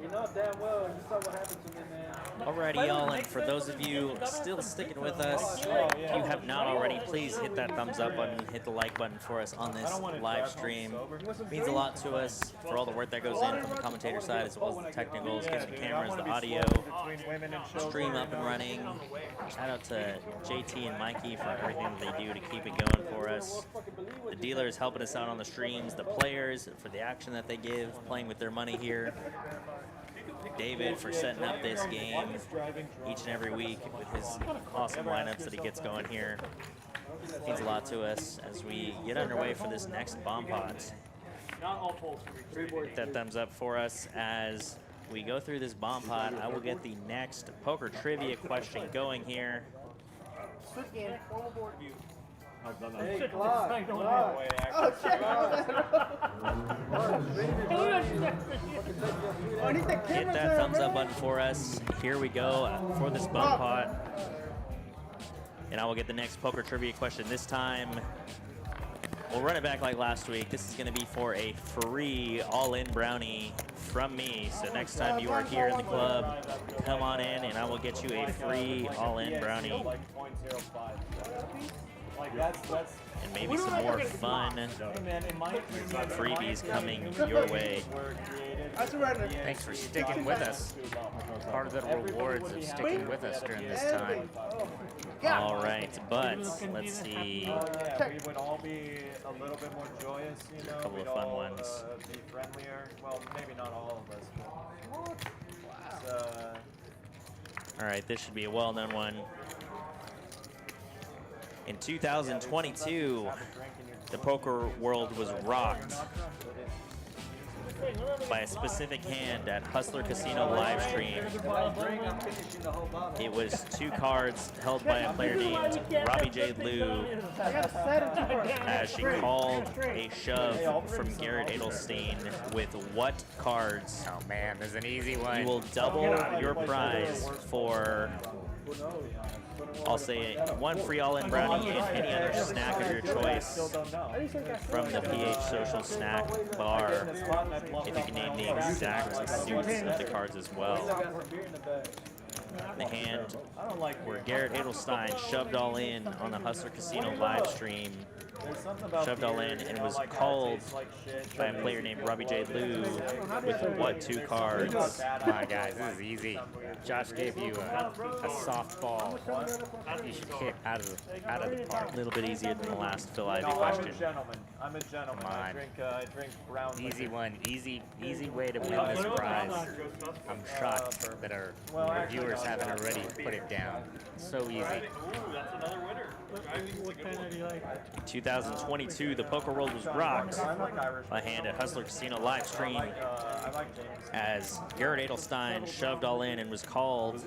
You know damn well. You saw what happened to me, man. Alrighty, y'all, and for those of you still sticking with us, if you have not already, please hit that thumbs up button, hit the like button for us on this live stream. It means a lot to us for all the work that goes in from the commentator side, as well as the technicals, getting the cameras, the audio, stream up and running. Shout out to JT and Mikey for everything that they do to keep it going for us. The dealers helping us out on the streams, the players for the action that they give, playing with their money here. David for setting up this game each and every week with his awesome lineups that he gets going here. Means a lot to us as we get underway for this next bomb pot. Hit that thumbs up for us as we go through this bomb pot. I will get the next poker trivia question going here. I've done that. Hey, Clark. Oh, check Hit that thumbs up button for us. Here we go for this bomb pot. And I will get the next poker trivia question this time. We'll run it back like last week. This is going to be for a free all-in brownie from me. So next time you are here in the club, come on in and I will get you a free all-in brownie. Like that's and maybe some more fun hey man, in my opinion, freebies coming your way. were created. That's right. Thanks for sticking with us. Part of the rewards of sticking with us during this time. All right, but let's see. Yeah, we would all be a little bit more joyous, you know. couple of We'd fun all, ones. Be friendlier. Well, maybe not all of us, but All right, this should be a well-known one. In 2022, the poker world was rocked by a specific hand at Hustler Casino live stream. It was 2 cards held by a player named Robbie J. Lou as she called a shove from Garrett Edelstein with what cards? Oh man, there's an easy one. You will double your prize for, I'll say it, 1 free all-in brownie and any other snack of your choice from the PH Social Snack Bar. If you can name the exact suits of the cards as well. The hand where Garrett Edelstein shoved all in on the Hustler Casino live stream, shoved all in, and was called by a player named Robbie J. Lou with what 2 cards? Come on, guys, this is easy. Josh gave you a softball. You should hit out of the park. A little bit easier than the last Phil Ivey I'm a question. gentleman. I'm a gentleman. Come on. I drink brown Easy liquor. one, easy way to win this prize. I'm shocked that our viewers haven't already put it down. So easy. In 2022, the poker world was rocked I like Irish. by a hand at Hustler Casino live stream I like James. as Garrett Edelstein shoved all in and was called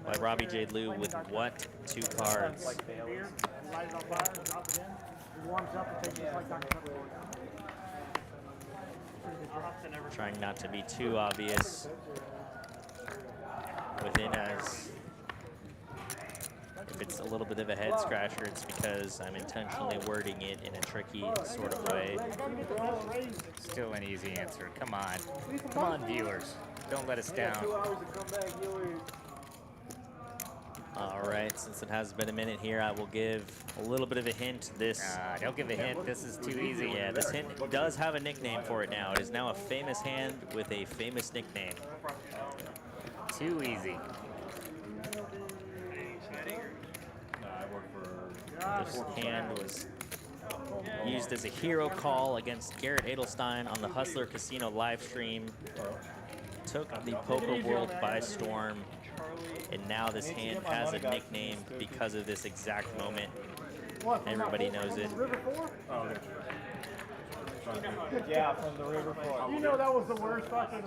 by Robbie J. Lou with what 2 cards? Like Bailey's. Light it on fire and drop it in. It warms up and takes just like Dr. Pepper. Trying not to be too obvious within us. If it's a little bit of a head scratcher, it's because I'm intentionally wording it in a tricky sort of way. Still an easy answer. Come on. Come on, viewers. Don't let us down. All right, since it has been a minute here, I will give a little bit of a hint. This, Don't give a hint. This is too easy. yeah, this hint does have a nickname for it now. It is now a famous hand with a famous nickname. Too easy. This hand was used as a hero call against Garrett Edelstein on the Hustler Casino live stream. Took the poker world by storm, and now this hand has a nickname because of this exact moment. Everybody knows it. Yeah, from the River Fork. You know that was the worst fucking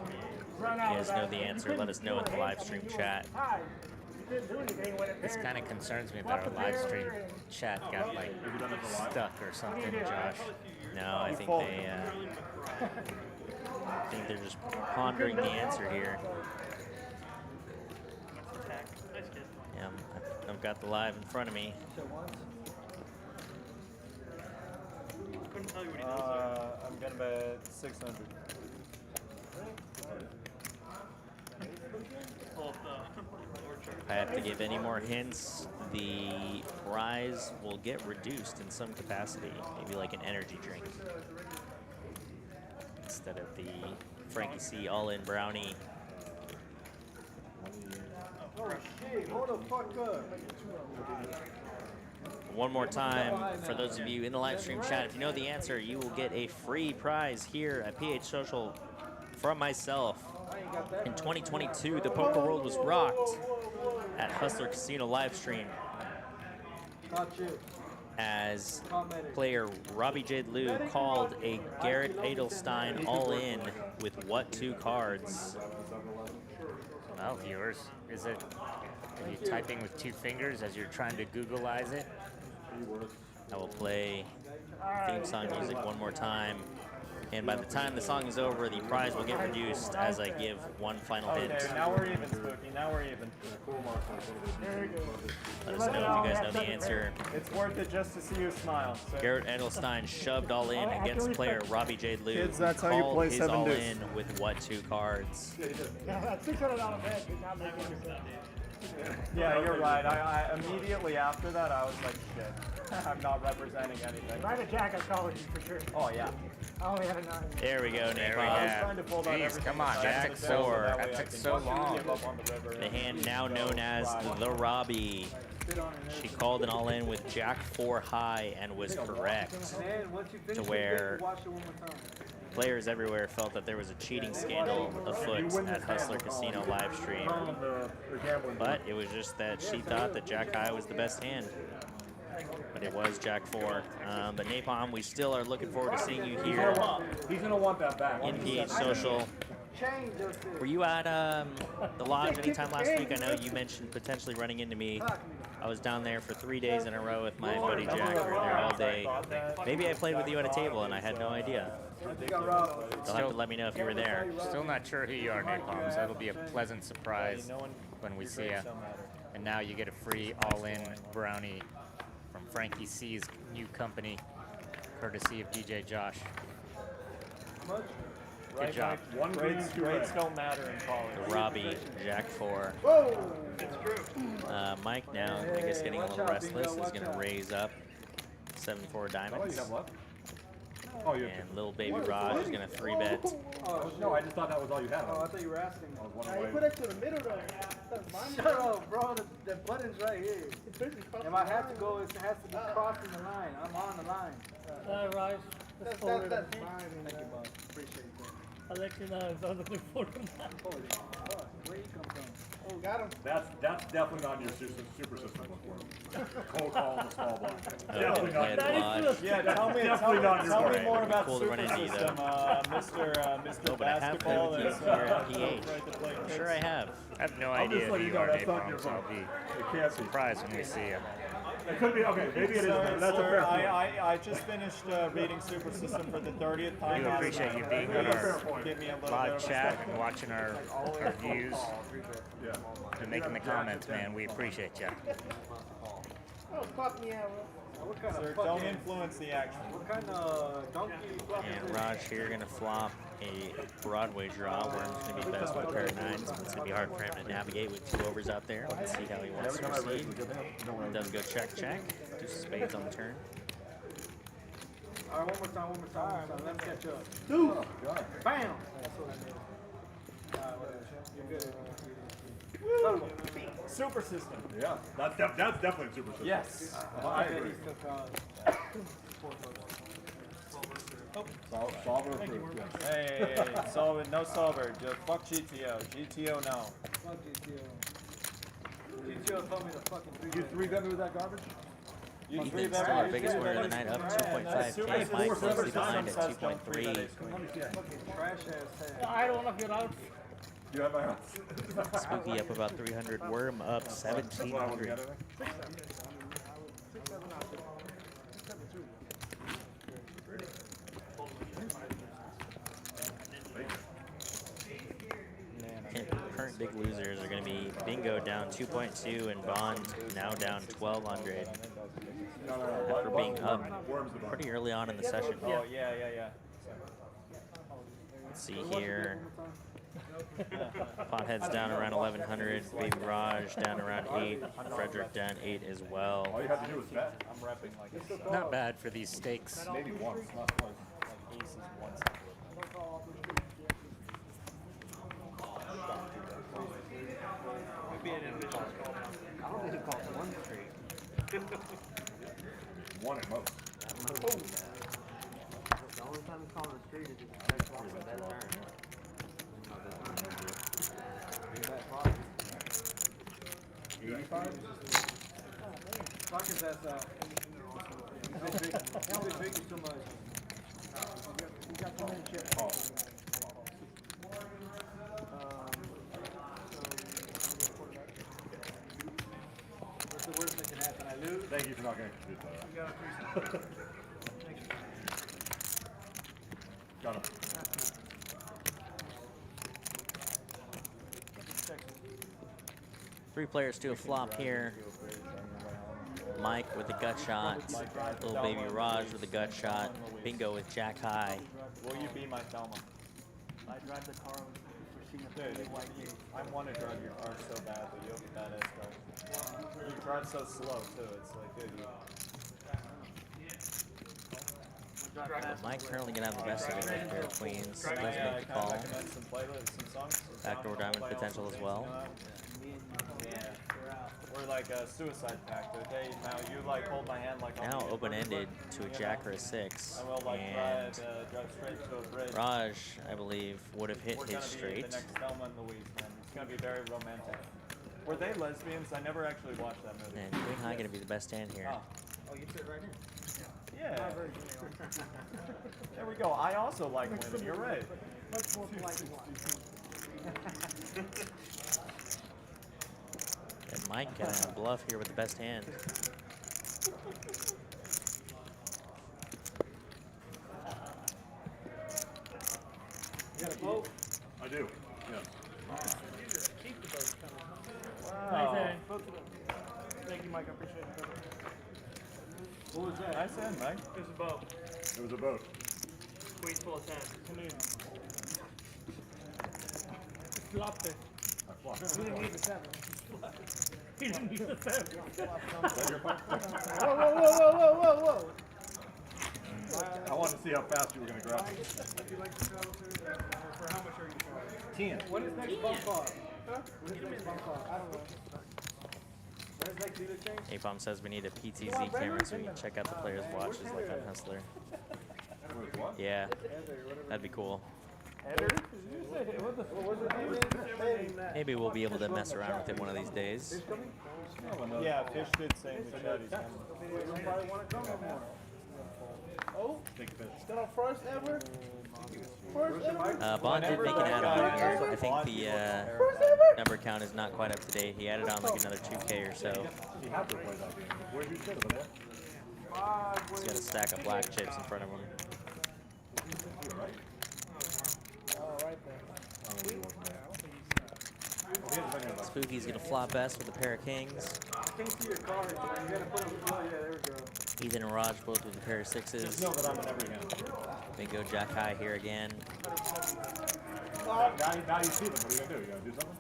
run out. You guys know the answer. Let us know in the live stream chat. You didn't do anything with it. This kind of concerns me that our live stream chat got like stuck or something, Josh. No, I think they, I think they're just pondering the answer here. Yeah, I've got the live in front of me. I'm gonna bet 600. If I have to give any more hints, the prize will get reduced in some capacity, maybe like an energy drink instead of the Frankie C all-in brownie. One more time, for those of you in the live stream chat, if you know the answer, you will get a free prize here at PH Social from myself. In 2022, the poker world was rocked at Hustler Casino live stream as player Robbie J. Lou called a Garrett Edelstein all-in with what 2 cards? Well, viewers, are you typing with 2 fingers as you're trying to Googleize it? I will play theme song music one more time. And by the time the song is over, the prize will get reduced as I give one final hint. Okay, now we're even, Spooky. Now we're even. Let us know if you guys know the answer. It's worth it just to see you smile. So. Garrett Edelstein shoved all in against player Robbie J. Lou. Kids, that's how you called play his 7 all deuce. in with what 2 cards? Yeah, that $600 bet did not make any sense. Yeah, you're right. I immediately after that, I was like, shit, I'm not representing anything. If I had a jack, I'd call it for sure. Oh, yeah. I only had a 9. There we go, There we Napalm. I was Yeah. trying to fold out Jeez, everything come on, besides that the took sales, so- that way that I took can so long. give up on the river The and hand now known as ride. the Robbie. She called it all in with Jack 4 high and was correct. And once you finish To where watch it one more time. players everywhere felt that there was a cheating scandal afoot at Hustler Casino live stream. But it was just that she thought that Jack High was the best hand. But it was Jack 4. But Napalm, we still are looking forward to seeing you here He's gonna want that back. in PH Social. Change those things. Were you at the lodge anytime last week? I know you mentioned potentially running into me. I was down there for 3 days in a row with my buddy Jack. We were there all day. Maybe I played with you at a table and I had no idea. They'll have to let me know if you were there. Still not sure who you are, Napalm, so it'll be a pleasant surprise when we see you. And now you get a free all-in brownie from Frankie C's new company, courtesy of DJ Josh. Good job. One green, two Grades red. don't matter in college. The Robbie, Jack 4. Mike now, I guess getting a little restless, is going to raise up 7-4 Oh, you diamonds. have left? Oh, you have And little baby Raj is going to 3-bet. No, I just thought that was all you had. Oh, I thought you were asking. I was You wondering put why. it to the middle though. Shut up, bro. The button's right here. If I have to go, it has to be crossing the line. I'm on the line. Raj, just fold it. That's fine. Thank you, boss. Appreciate that. I'll let you know if I'm looking for them. Holy fuck. Where you come from? Oh, got him. That's definitely not your super system before. Cold call on the small blind. Oh, Definitely play not. at the lodge. Yeah, tell me Definitely not your tell me brain. more about Cool to run Super into you, System, Mr. No, but I have played Basketball. with you that's, here at PH. right to play I'm sure I have. I have no I'm just idea who letting you you know are, that's not Napalm, your so I'll fault. be It can't be. surprised when we see you. It could be, okay, maybe it is, but that's a Sir, fair point. I just finished reading Super System for the 30th time. We do last appreciate night. you being Please on our give me a little live bit of chat and watching our views Yeah. and making the comments, man. We appreciate you. Oh, fuck me out, bro. What kind Sir, of don't fucking, influence the action. what kind of donkey fucking And Raj here going to flop a Broadway draw. Worm's going to be best with a pair of 9s. It's going to be hard for him to navigate with 2 overs out there. Let's see how he wants to proceed. Does go check, check. 2 spades on the turn. All right, one more time. Let's catch up. Two. Bam. That's what I did. You're good. Super System. Yeah, that's definitely a super system. Yes. I agree. Solver approved, yes. Hey, solver, no solver. Just fuck GTO. GTO, no. Fuck GTO. GTO told me to fucking do You three bet me with that garbage? You Ethan's three still bet our biggest winner of the night, up 2.5K. Mike closely behind at 2.3. fucking trash ass head. I had one of your outs. You have my house. Spooky up about 300. Worm up 1,700. Current big losers are going to be Bingo down 2.2 and Bond now down 1,200 after being up pretty early on in the session. Oh, yeah. Let's see here. Pothead's down around 1,100. Baby Raj down around 8. Frederick down 8 as All well. you had to do was bet. I'm repping like Not bad for these stakes. Maybe once, not twice. aces once. I don't think it called one straight. One at most. The only time it's called a street is if you check off with that turn. You know, that's fine. 85? Fuck his ass out. He's been drinking too much. He got too many chips. What's the worst that can happen? I lose? Thank you for not getting confused by that. Got him. 3 players to a flop here. Mike with the gut shot. Little baby Raj with the gut shot. Bingo with Jack High. Will you be my Thelma? I drive the car with I want to drive your car so bad, but you have a bad ass car. You drive so slow too. It's like, dude, you. Mike currently gonna have the best of it with pair of queens. Does make the call. Recommend some playlists, some songs. Backdoor diamond potential as well. Or like a suicide pact. Hey, now you like hold my hand like. Now open-ended to a jack or a 6. And we'll like And drive straight to a bridge. Raj, I believe, would have hit We're his gonna be straight. the next Thelma and Louise, man. It's gonna be very romantic. Were they lesbians? I never actually watched that movie. And Queen High gonna be the best hand here. Oh, you sit right here. Yeah. There we go. I also like women. You're right. Much more polite one. And Mike gonna bluff here with the best hand. You got a boat? I do. Yes. Keep the boat coming. Wow. Nice hand. Thank you, Mike. I appreciate it. What was that? Nice hand, Mike. There's a boat. It was a boat. Queen full of sand. Canoe. Flopped it. I flopped. We didn't need the 7. He didn't need the sand. Whoa. I wanted to see how fast you were going to grab it. If you like to travel to, for how much are you charging? 10. What is next bump cost? Huh? What is next bump cost? I don't know. What is next dealer change? Apom says we need a PTZ camera so we can check out the players' watches like on Hustler. What? Yeah, that'd be cool. Maybe we'll be able to mess around with it one of these days. Yeah, Fish did say in the chat he's coming. Nobody want to come no more. Oh, Take a bit. still on first ever? First ever? Bond did make an add-on here. I think the number count is not quite up to date. He added on like another 2K or so. You have to play that game. Where'd you sit over there? He's got a stack of black chips in front of him. You all right? Oh, right there. I don't know if you want that. Spooky's gonna flop best with a pair of kings. I can't see your cards. You gotta put them. Oh, yeah, there we go. Ethan and Raj both with a pair of 6s. Just know that I'm in every game. They go jack high here again. Now you see them. What are you going to do? You going to do something?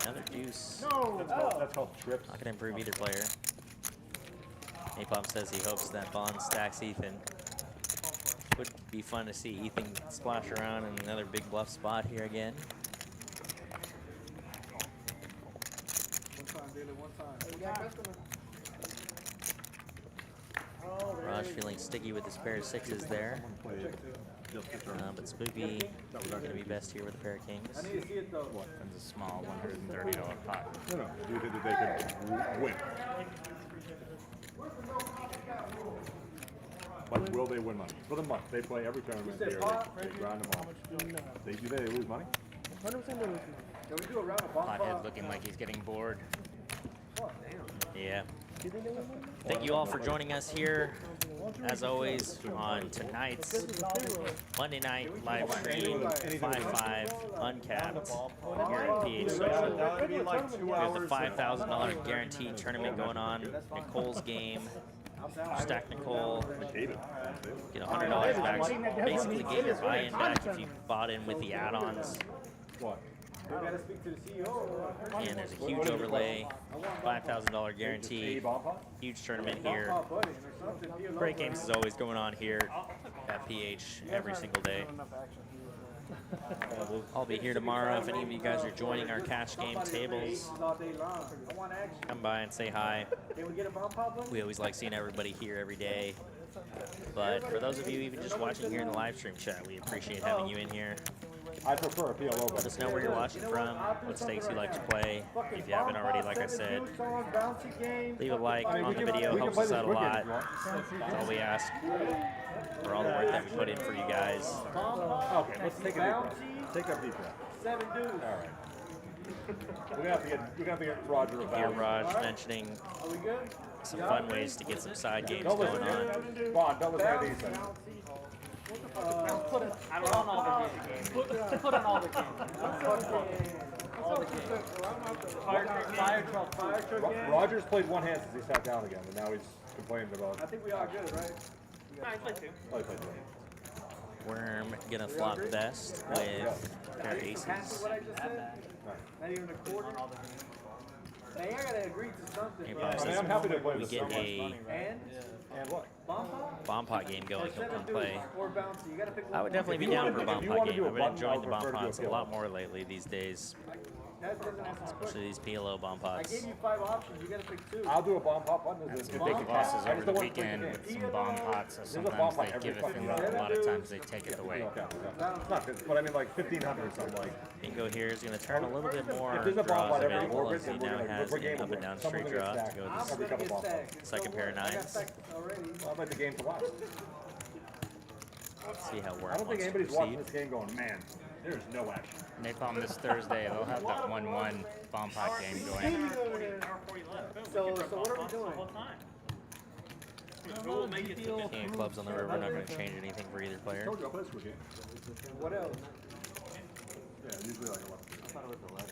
Another deuce. No. That's called trips. Not gonna improve either player. Napalm says he hopes that Bond stacks Ethan. Would be fun to see Ethan splash around in another big bluff spot here again. Raj feeling sticky with his pair of 6s there. But Spooky gonna be best here with a pair of kings. I need to see it though. What? It's a small $130 pot. No. Do you think that they could win? But will they win money? For the month. They play every tournament here. They grind them all. They do they lose money? 100% lose. Can we do a round of bump Pothead looking like he's getting bored. Yeah. Thank you all for joining us here, as always, on tonight's Monday night live stream, 5-5 uncapped here at PH Social. That would be like 2 We have hours. the $5,000 guaranteed tournament going on. Nicole's game. Stack Nicole. David. Get $100 back. So basically get your buy-in back if you bought in with the add-ons. What? We gotta speak to the CEO. And there's a huge overlay, $5,000 guarantee. Huge tournament here. Great games is always going on here at PH every single day. I'll be here tomorrow if any of you guys are joining our catch game tables. Come by and say hi. We always like seeing everybody here every day. But for those of you even just watching here in the live stream chat, we appreciate having you in here. I prefer a PLO. Let us know where you're watching from, what stakes you like to play. If you haven't already, like I said, leave a like on the video, helps us out a lot. That's all we ask for all the work that we put in for you guys. Okay, let's take a deep breath. Take a deep breath. 7 dudes. All right. We're gonna have to get Roger a Hear value. Raj mentioning Are we good? some fun ways to get some side games Don't going listen on. to Bond, don't listen to these things. Put on all the games. Put on all the games. Fire truck game. Roger's played one hand since he sat down again, and now he's complaining about. I think we are good, right? We I'd like to. Probably play 20. Worm gonna flop best with pair of aces. What I just said? Not even a quarter? Hey, I gotta agree to something. Hey, bro. Bob I says mean, I'm happy to play we this get so much. a And And what? bomb pot? bomb pot game going. He'll come play. Or bouncy. You gotta pick one. I would definitely be If you down wanna for a do- bomb if you pot wanna game. do a I've been button, enjoying I'll the bomb prefer to do a pots a PLO. lot more lately these days, That doesn't answer the question. especially these PLO bomb I pots. gave you 5 options. You gotta pick 2. I'll do a bomb pop button. Had Is some it big big losses I over just the don't want to play weekend the with game. some bomb pots, so There's a sometimes bomb pot they every give it, fucking and night. a lot of times they take it away. Okay, it's not good, but I mean like 1,500 or something like. Bingo here is going to turn a little bit more If there's a bomb draws pot every available orbit, as he then we're now gonna has we're an game up and over. down Someone's straight gonna draw get to go stacked. with Every couple bomb pots. second pair of I got nines. stacked already. I'd like the game to last. Let's see how Worm I don't think wants to anybody's watching proceed. this game going, man, there's no action. Napalm this Thursday, they'll have that 1-1 bomb pot game going. So what are we doing? King of clubs on the river, not going to change anything for either player. Told you, I'll play this quick game. What else? Yeah, usually like 11. I thought it was 11.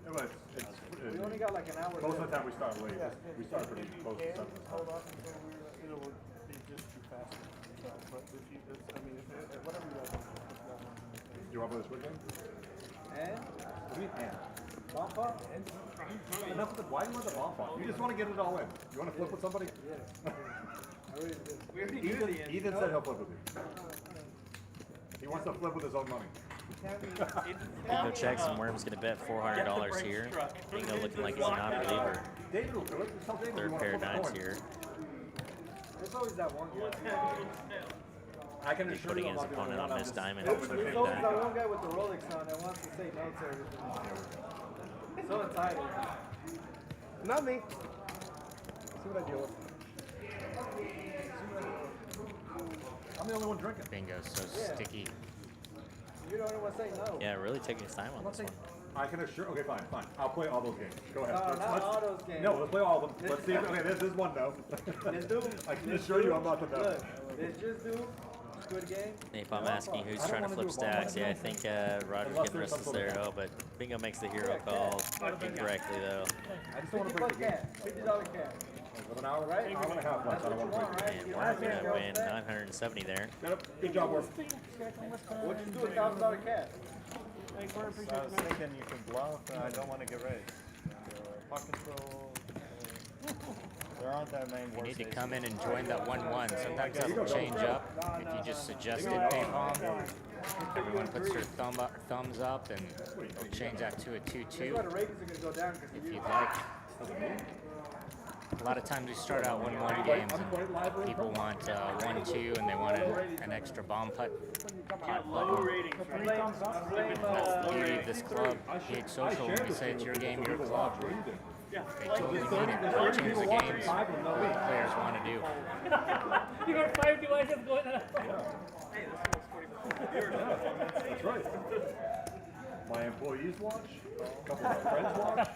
Yeah, but We only got like an hour most of left. the time we start late. We start pretty close to 7. Hold off until it'll be just too fast. But if you, I mean, whatever you guys want. You want to play this quick game? And? What do you mean, and? Bomb pot? Enough with the, why do you want the bomb pot? You just want to get it all in. You want to flip with somebody? I really do. Ethan said he'll flip with you. He wants to flip with his own money. Bingo checks and Worm's going to bet $400 here. Bingo looking like he's a non-believer. David will do it. Just tell David you Third want pair to of flip a nines coin. here. There's always that one guy. I can assure Putting you I'm his not doing opponent the on one this I'm diamond. just- There's always that one guy with the Rolex on that wants to say no to everything. So entitled. Not me. See what I deal with. I'm the only one drinking. Bingo's so sticky. You're the only one saying no. Yeah, really taking his time on this one. I can assure. Okay, fine. I'll play all those games. Go ahead. No, not all those games. No, let's play all of them. Let's see. Okay, this is one no. Let's do. I can assure you, I'm not the no. Look, let's just do Squid Game. Napalm asking who's I don't trying to wanna flip do a bomb stacks. pot. Yeah, I think Roger's Unless getting there's restless some there. sort of- Oh, but Bingo makes the hero call incorrectly, though. I just don't want to break the game. $50 cash. With an hour, right? Hour and a half left. I don't want to break the game. And Worm's going to win 970 there. Good job, work. What you do with $1,000 cash? I was thinking you can bluff, and I don't want to get raised. Puck control. There aren't that many You worse need to aces. come in and join that 1-1. Sometimes that'll change up. If you just suggested Napalm, everyone puts their thumbs up, and they'll change that to a That's 2-2 why the ratings are going to go down because if you'd like. A lot of times we start out 1-1 games and people want 1-2 and they want an extra bomb pot button. That's the beauty of this club, PH Social. When we say it's your game, your club, they totally mean it. They'll change the games what the players want to do. You got 5 devices going on. That's right. My employees watch. A couple of my friends watch.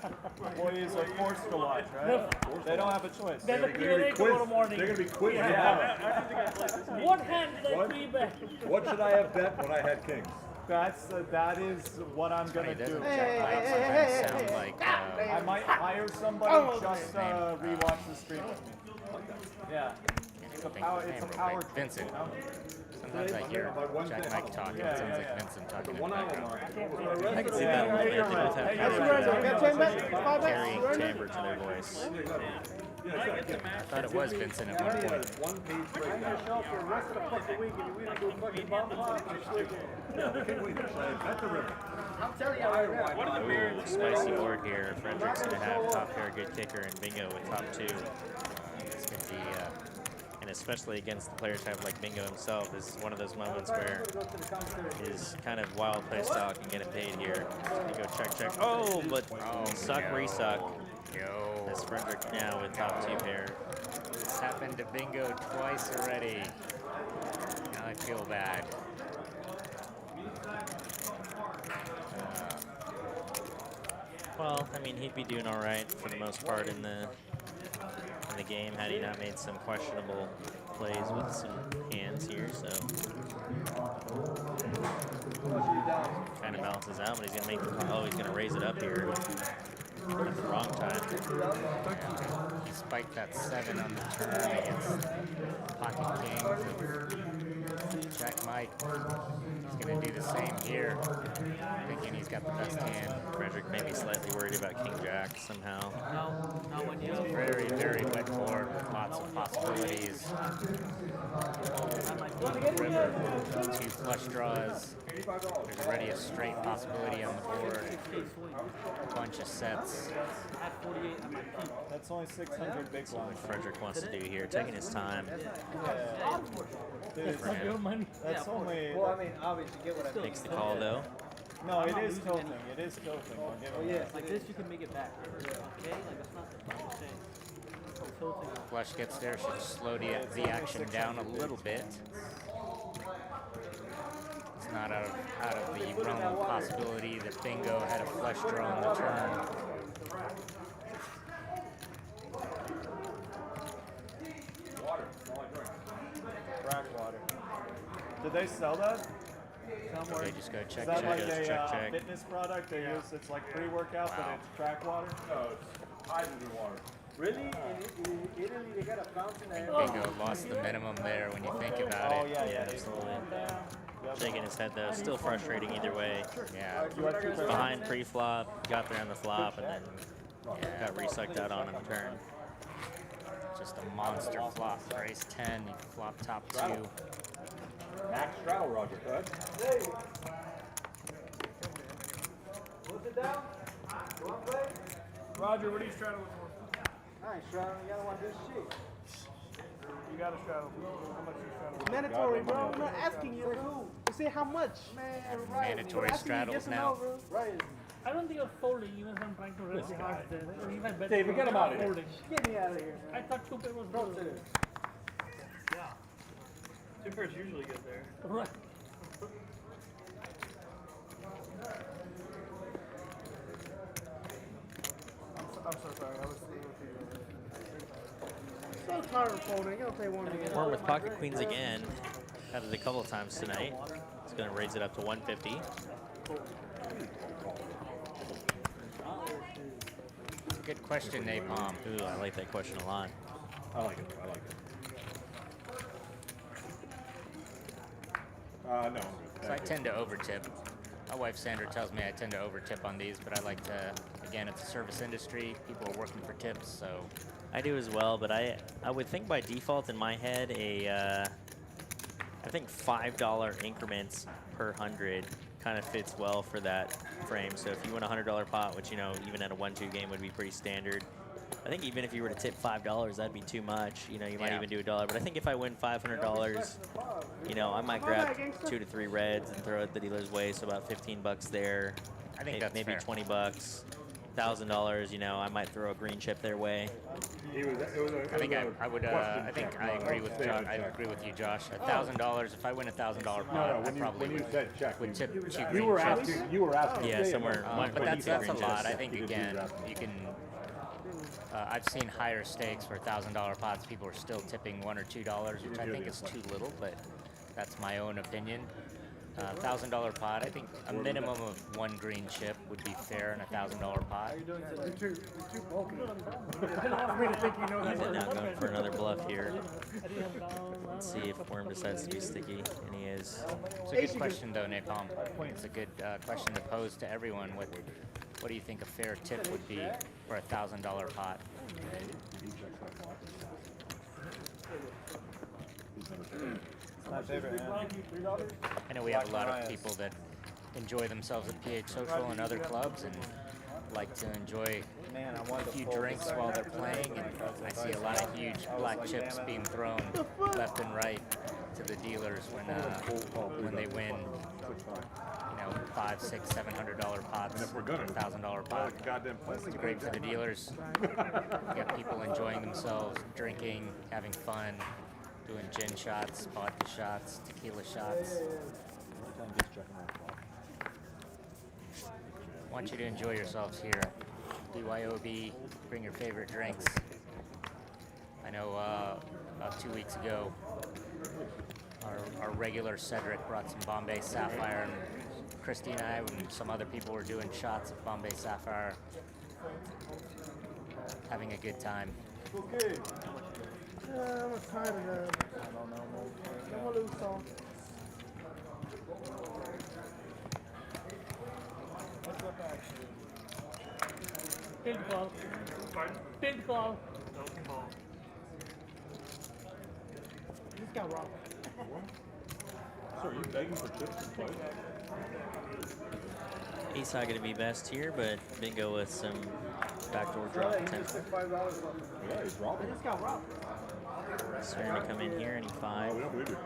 Employees are forced to watch, right? They don't have a choice. There's a Q&A tomorrow morning. They're going to be quizzed tomorrow. What hand did I free bet? What should I have bet when I had kings? That is what I'm Funny, gonna do. doesn't Jack Mike sometimes sound like I might hire somebody just rewatch the stream with me. Yeah. It's a power. It's a power trip. Vincent. You know? Sometimes I hear Jack Mike talking. It sounds like Vincent talking in the 1 hour background. mark. I can see that a little bit. They both have carrying timbre to their voice. I thought it was Vincent at one point. One page I'm breakdown. going to show up for the rest of the fucking week and you either do fucking bomb pot or Squid Game. Okay, wait, bet the river. I'm telling you right now. What are the Ooh, spicy board here. Frederick's going to have top pair good kicker and Bingo with top 2. This could be And especially against the player type like Bingo himself, this is one of those moments where his kind of wild play style can get him paid here. Bingo check. Oh, but suck, no. resuck. Yo. As Frederick now with top 2 pair. This happened to Bingo twice already. Now I feel bad. Well, I mean, he'd be doing all right for the most part in the game had he not made some questionable plays with some hands here. So kind of balances out, but he's gonna he's gonna raise it up here at the wrong time. He's spiked that 7 on the turn against pocket kings. Jack Mike. He's going to do the same here, thinking he's got the best hand. Frederick may be slightly worried about King Jack somehow. It's a very, very wet board with lots of possibilities. River, 2 flush draws. There's already a straight possibility on the board. A bunch of sets. That's only 600 big What ones. Frederick wants to do here, taking his time. Dude, it's, For him. Your money. that's only. Well, I mean, obviously, get what I mean. Makes the call though. No, it is tilting. It is tilting. I'll give him that. Like this, you can make it back. Okay? Like, that's not the same. Tilting. Flush gets there, should slow the action down a little bit. It's not out of the realm of possibility that Bingo had a flush draw on the turn. Crack water. Did they sell that? Okay, just go check, Is that like check. a fitness product they use? It's like pre-workout, but it's track water. No, it's hydrogen water. Really? In Italy, they got a fountain there. Bingo lost the minimum there when you think about Oh it. yeah, Absolutely. Shaking his head though, still frustrating either way. Yeah, Behind pre-flop, got there on the flop, and then got resucked out on the turn. just a monster flop. Race 10, you flop top 2. Max straddle, Roger. Go ahead. Roger, what are you straddling for? I ain't straddling. You gotta want this shit. You gotta straddle. How much you straddle? Mandatory, bro. I'm not asking you, bro. You say how much? Man, Mandatory straddles now. Right. I don't think you're folding even if I'm trying to raise the heart there. Even if I bet David, get him out of here. folding. Get me out of here, man. I thought 2 pair was Go good. to this. Yeah. 2 pairs usually get there. Right. I'm so sorry. I was So tired of folding. I'll take one again. We're with pocket queens again. Had it a couple of times tonight. It's going to raise it up to 150. Good question, Napalm. Ooh, I like that question a lot. I like it. I like it. No. So I tend to overtip. My wife Sandra tells me I tend to overtip on these, but I like to, again, it's a service industry. People are working for tips, so. I do as well, but I would think by default in my head I think $5 increments per 100 kind of fits well for that frame. So if you win a $100 pot, which even at a 1-2 game would be pretty standard, I think even if you were to tip $5, that'd be too much. You might even do $1. But I think if I win $500, I might grab 2 to 3 reds and throw it the dealer's way. So about 15 bucks there. I think that's maybe fair. 20 bucks. $1,000, I might throw a green chip their way. I think I agree with Josh. I agree with you, Josh. $1,000. If I win $1,000 pot, I probably when you said check, would tip 2 you green were chips. asking. You were asking. Yeah, somewhere. But that's a green lot. chips. I think again, you can. I've seen higher stakes for $1,000 pots. People are still tipping $1 or $2, which I think is too little, but that's my own opinion. $1,000 pot, I think a minimum of 1 green chip would be fair in a $1,000 pot. You're too bulky. I don't want me to think you know He's that. now going for another bluff here. I didn't have down. Let's see if Worm decides to be sticky, and he is. It's a good question, though, Napalm. It's a good question to pose to everyone. What do you think a fair tip would be for a $1,000 pot? My favorite hand. I know we have a lot of people that enjoy themselves at PH Social and other clubs and like to enjoy Man, I a wanted to few fold drinks this while they're second. playing, and I see a lot of huge black chips being thrown left and right to the dealers when they win, $500, $600, $700 pots, And if we're gonna, $1,000 pot. goddamn It's great for the dealers. You got people enjoying themselves, drinking, having fun, doing gin shots, vodka shots, tequila shots. I want you to enjoy yourselves here. BYOB, bring your favorite drinks. I know about 2 weeks ago, our regular Cedric brought some Bombay Sapphire, and Christy and I and some other people were doing shots of Bombay Sapphire, having a good time. Okay. I'm tired of that. I don't know. I'm gonna lose some. Let's go back. Tilt call. Tilt call. This got robbed. So are you begging for chips and play? Ace high gonna be best here, but bingo with some backdoor drop potential. Yeah, he's robbing. This got robbed. Starting to come in here, any Oh, five. we don't believe you.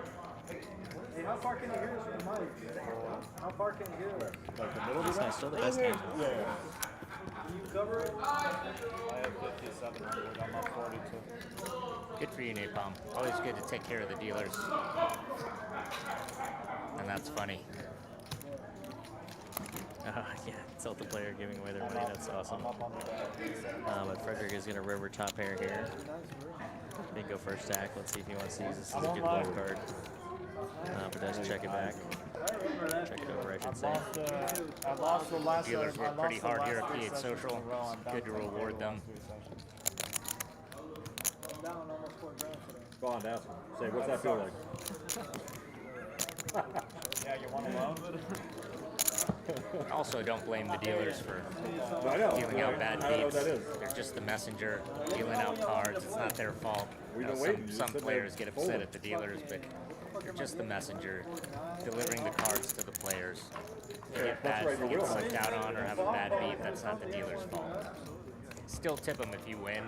Hey, how far can you hear us from the mic? How far can you hear us? Like the middle of Ace the high still the best hand. Yeah. Can you cover it? I have 5,700. I'm up 42. Good for you, Napalm. Always good to take care of the dealers. And that's funny. Yeah, tilt the player giving away their money. That's awesome. I'm up on the back. But Frederick is gonna river top pair here. Bingo first stack. Let's see if he wants to use this as a good bluff card. But does check it back. Check it over, I should say. I lost the last. Dealers I work pretty lost the hard last here at 3 P8 sessions Social. in a row. I'm It's down good to for the reward them. last 3 sessions. I'm down almost $4 grand today. Go on, ask him. Say, what's that feel like? Yeah, you want a loan? Also, don't blame the dealers for I know. dealing out bad I don't know what beats. that is. They're just the messenger dealing out cards. It's not their fault. We've You know, been waiting. You some just sit players there get upset folding. at the dealers, but they're just the messenger delivering the cards to the players. They get that's bad, right, you get will. sucked out on or have a bad beat. That's not the dealer's fault. Still tip them if you win.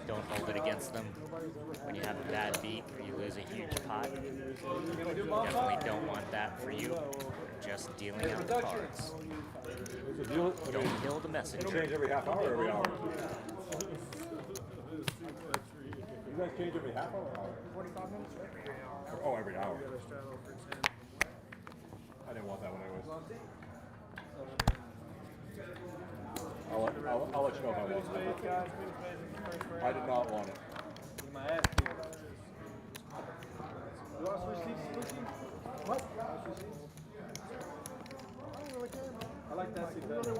Don't hold it against them. When you have a bad beat or you lose a huge pot, definitely don't want that for you. You're just dealing out cards. It's a deal. Don't kill the It'll messenger. change every half hour or every hour? You guys change every half hour or hour? 45 minutes? Oh, every hour. I didn't want that one anyways. I'll let you know if I want it. I did not want it. Get my ass beat. You want to switch seats, Lucy? What? I like that seat better.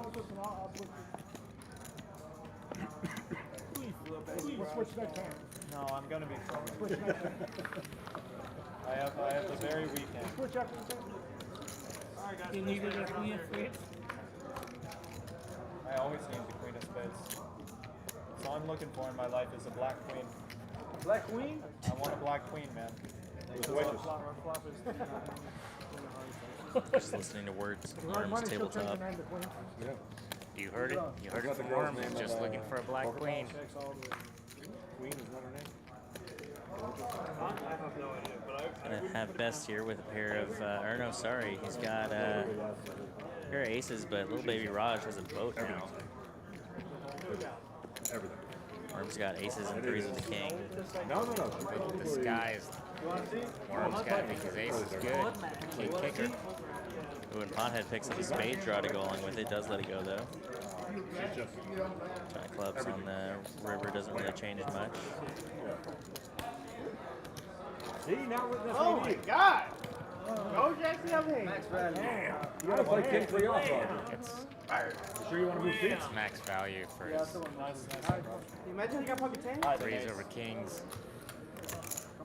Let's switch next time. No, I'm gonna be trouble. I have the very weekend. Switch after the time. You needed a queen of spades. I always need the queen of spades. So I'm looking for in my life is a black queen. Black Queen? I want a black queen, man. Just listening to words. Worms tabletop. Yeah. You heard it. You heard it from Worms. Just looking for a black queen. Queen is not her name. Gonna have best here with a pair of, or no, sorry, he's got a pair of aces, but little baby Raj has a boat now. Everything. Worms got aces and threes with the king. No. This guy is Worms guy. I think his ace is good. King kicker. Ooh, and Pothead picks up a spade draw to go along with it. Does let it go though. She's just. Jack clubs on the river doesn't really change much. See, now we're this Oh my God! Go Jackson up here. Max value. You gotta play king 3 off, Roger. It's, You sure you want to move seats? it's max value for his Imagine you got pocket 10. threes over kings.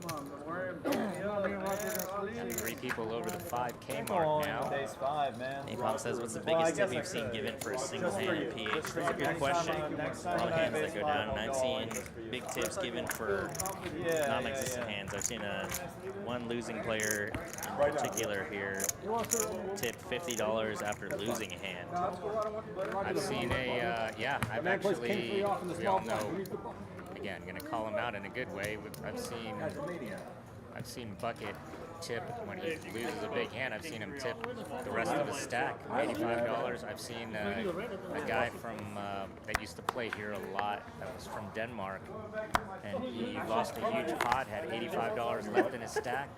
Come on, don't worry. Got 3 people over the 5K Go mark on, now. Days 5, man. Napalm says, what's the Well, I biggest tip guess I you've seen could. given for a single Just hand for in you. PH? Just for That's a you. good Next question. time- next A lot time of I hands have that go ace down, and five, I've I'll go all seen in just for you. big tips given for Yeah, non-existent yeah. hands. I've seen one losing player in particular here tip $50 after losing a hand. I've seen I've Man plays king 3 actually, off in the we small all know, pot. again, gonna call him out in a good way. I've seen Bucket tip when he loses a big hand. I've seen him tip the rest of his stack, $85. I've seen a guy from that used to play here a lot. That was from Denmark, and he lost a huge pot, had $85 left in his stack.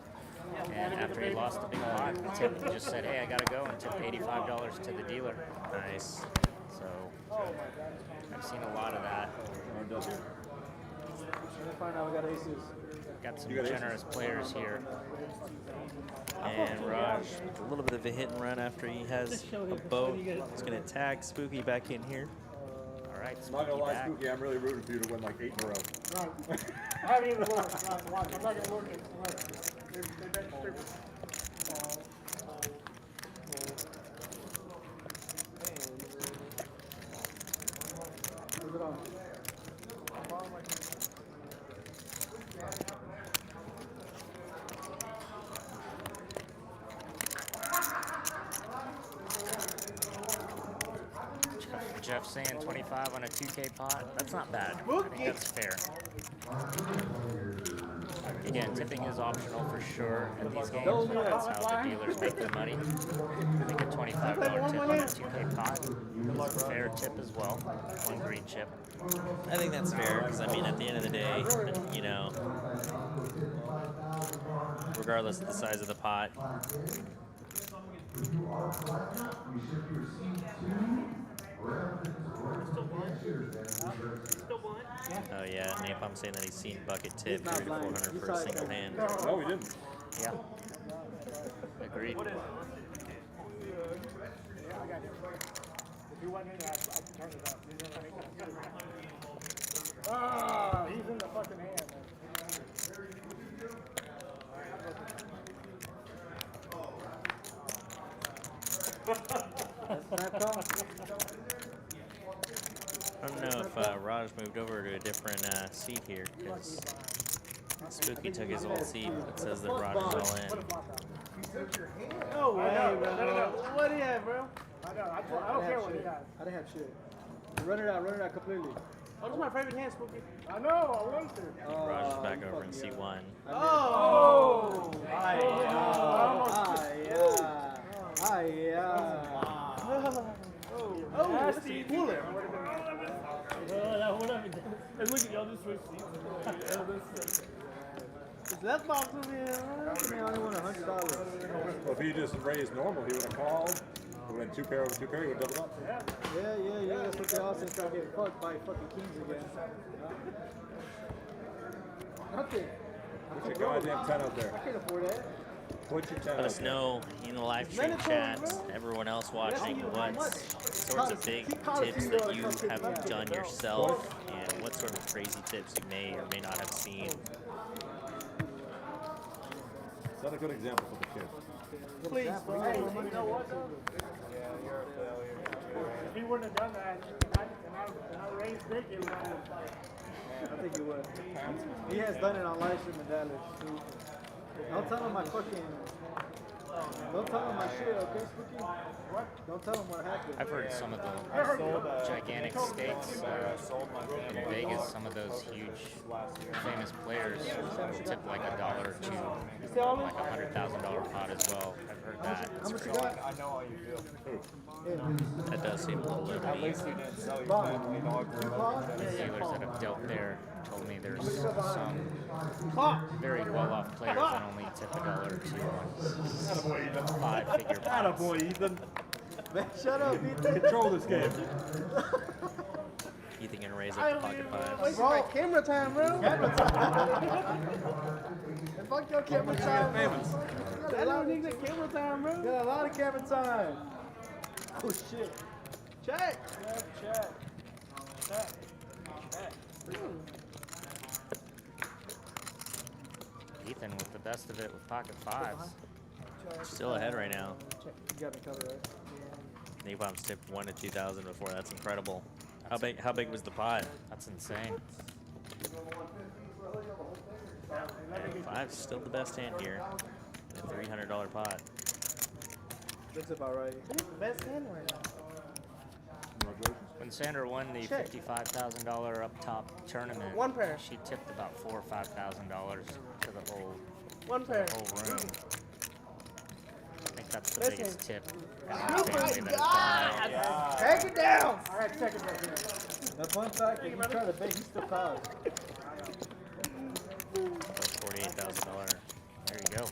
And after he lost the big pot, he just said, "Hey, I gotta go," and tipped $85 to the dealer. Nice. So I've seen a lot of that. Find out we got aces. Got some generous players here. And Raj with a little bit of a hit and run after he has a boat. He's going to tag Spooky back in here. All right, I'm not gonna Spooky lie, back. Spooky, I'm really rooting for you to win like 8 in a row. Right. I haven't even looked. Like, watch. I'm not gonna look at. They bet stupid. Is it on? Jeff saying 25 on a 2K pot. That's not bad. I think that's fair. Again, tipping is optional for sure in these games. But that's how the dealers make their money. I think a $25 tip on a 2K pot is a fair tip as well. 1 green chip. I think that's fair because I mean, at the end of the day, you know, regardless of the size of the pot. Oh yeah, Napalm saying that he's seen bucket tip 300 to 400 for a single hand. No, we didn't. Yeah. Agreed. Ah, he's in the fucking hand. I don't know if Raj moved over to a different seat here because Spooky took his old seat. It says that Raj is all in. No way, bro. What do you have, bro? I don't care what he has. I didn't have shit. Run it out completely. Oh, this is my favorite hand, Spooky. I know, I want to. Raj is back over in seat 1. Oh! Oh, nasty. Pull it. That would have been. And look at y'all just switch seats. Is that box over here? I only won $100. Well, if he just raised normal, he would have called. He would have 2 pair over 2 pair, he would have doubled up. Yeah. That's what they all say. Try to get fucked by fucking kings again. Nothing. Put your goddamn 10 out there. I can't afford that. Put your 10 Let out us there. know in the live stream chats, everyone else watching, what sorts of big tips that you have done yourself and what sort of crazy tips you may or may not have seen. Set a good example for the kids. Please, bro. Hey, you know what, though? If he wouldn't have done that, and I raised big, it would have. I think he would. He has done it on live stream in Dallas, too. Don't tell him my fucking. Don't tell him my shit, okay, Spooky? What? Don't tell him what happened. I've heard some of the gigantic stakes in Vegas, some of those huge famous players tip like $1 or $2, like a $100,000 pot as well. I've heard that. How much you got? I know how you feel. That does seem a little low to At me. least you didn't sell your family dog for another The dealers that have dealt there told me there's some very well-off players that only tip $1 or $2 on 5-figure pots. Attaboy, Ethan. Man, shut up, Ethan. Control this game. Ethan can raise up the pocket fives. Bro, camera time, bro. Camera time. And fuck your camera time. Famous. I don't need the camera time, bro. Got a lot of camera time. Oh shit. Check. Check. Ethan with the best of it with pocket fives. Still ahead right now. You got me covered, right? Napalm's tipped 1 to 2,000 before. That's incredible. How big was the pot? That's insane. And 5's still the best hand here. A $300 pot. That's about right. Best hand right now. When Sandra won the $55,000 up top tournament, One pair. she tipped about $4,000 or $5,000 to the whole One pair. room. I think that's the Listen. biggest tip in Oh our family that has gone out. Take it down. All right, second right here. The fun fact is you try to bake, he still calls. $48,000. There you go.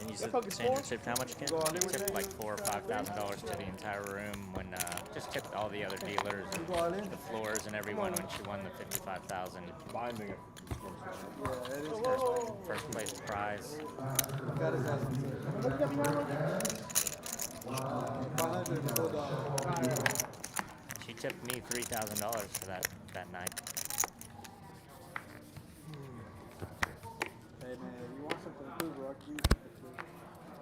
And you said fucking Sandra four? tipped how much again? She tipped like $4,000 or $5,000 to the entire room when just tipped all the other dealers and Go all in? the floors and everyone when she won the $55,000 Binding it. Yeah, it is. first place prize. Got his ass on tape. What you got behind him? 500 $4. She She tipped me $3,000 for that night. Hey man, if you want something to do, bro, I can use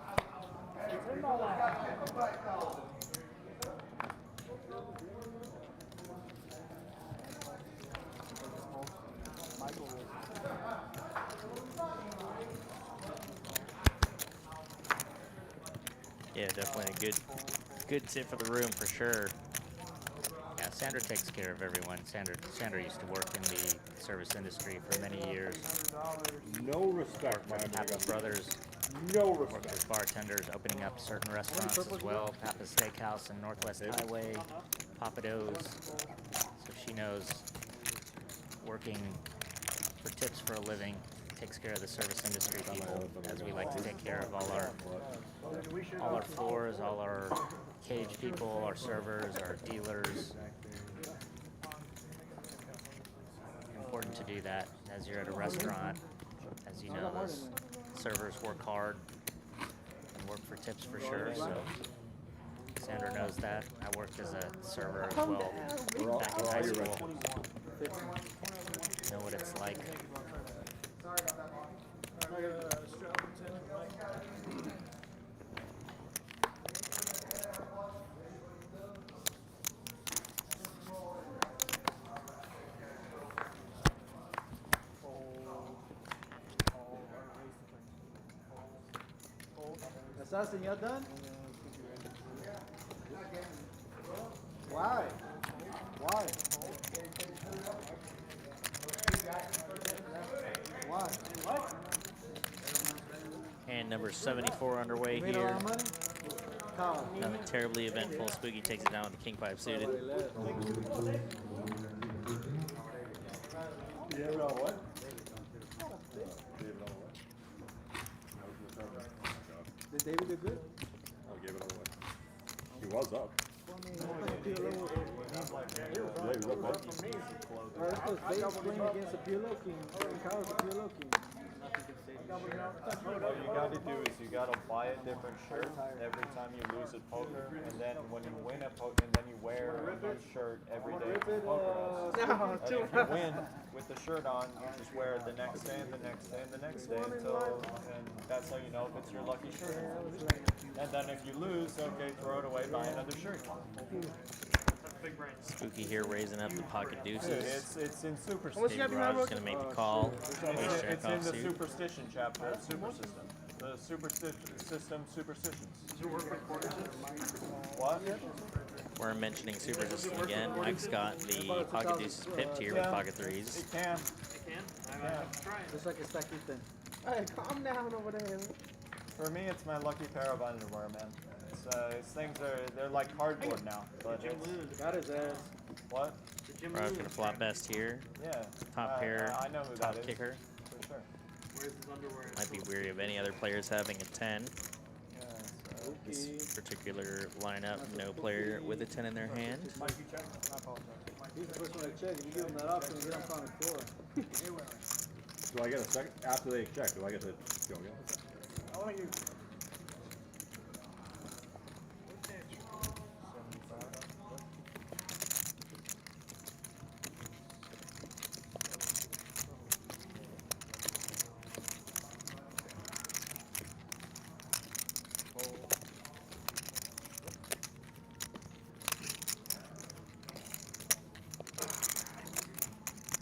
Yeah, definitely a good tip for the room for sure. Yeah, Sandra takes care of everyone. Sandra used to work in the service industry for many years. No respect, my Pappas Brothers. No Worked respect. with bartenders, opening up certain restaurants as well. Pappas Steakhouse and Northwest Highway, Papados. So she knows working for tips for a living. Takes care of the service industry people, as we like to take care of all our floors, all our cage people, our servers, our dealers. Important to do that as you're at a restaurant. As you know, those servers work hard and work for tips for sure. So Sandra knows that. I worked as a server as well back in high school. Know what it's like. Assassin, y'all done? Why? Why? Why? What? Hand number 74 underway You made a lot here. of money? How? Nothing terribly eventful. Spooky takes it down with the King 5 suited. David on what? Did David do good? I gave it all away. He was up. Yeah, he was up. Alright, let's go. Dave's playing against a Pirlo King. Kyle's a Pirlo King. What you gotta do is you gotta buy a different shirt every time you lose at poker, and then when you win at poker, and then you wear a new shirt every day at poker. And if you win with the shirt on, you just wear it the next day and the next day and the next day and that's how you know if it's your lucky shirt. And then if you lose, okay, throw it away, buy another shirt. Spooky here raising up the pocket Dude, deuces. it's in superstition. David Raj is going to make the call. Ace jack It's in off the suit. superstition chapter of super system. The superstitions. What? We're mentioning super system again. Mike's got the pocket deuces pipped here with pocket threes. It can. Just like a Staquita. Hey, calm down over there. For me, it's my lucky pair of underwear, man. It's things they're like cardboard now. But it's, Got his ass. what? Raj going to flop best here. Yeah. Top pair, I know who top that is. kicker. For sure. Might be weary of any other players having a 10. Yeah, This particular lineup, no player with a 10 in their hand. He's the first one to check. If you give him that option, you get him on the floor. Do I get a second? After they check, do I get to go again? I want you.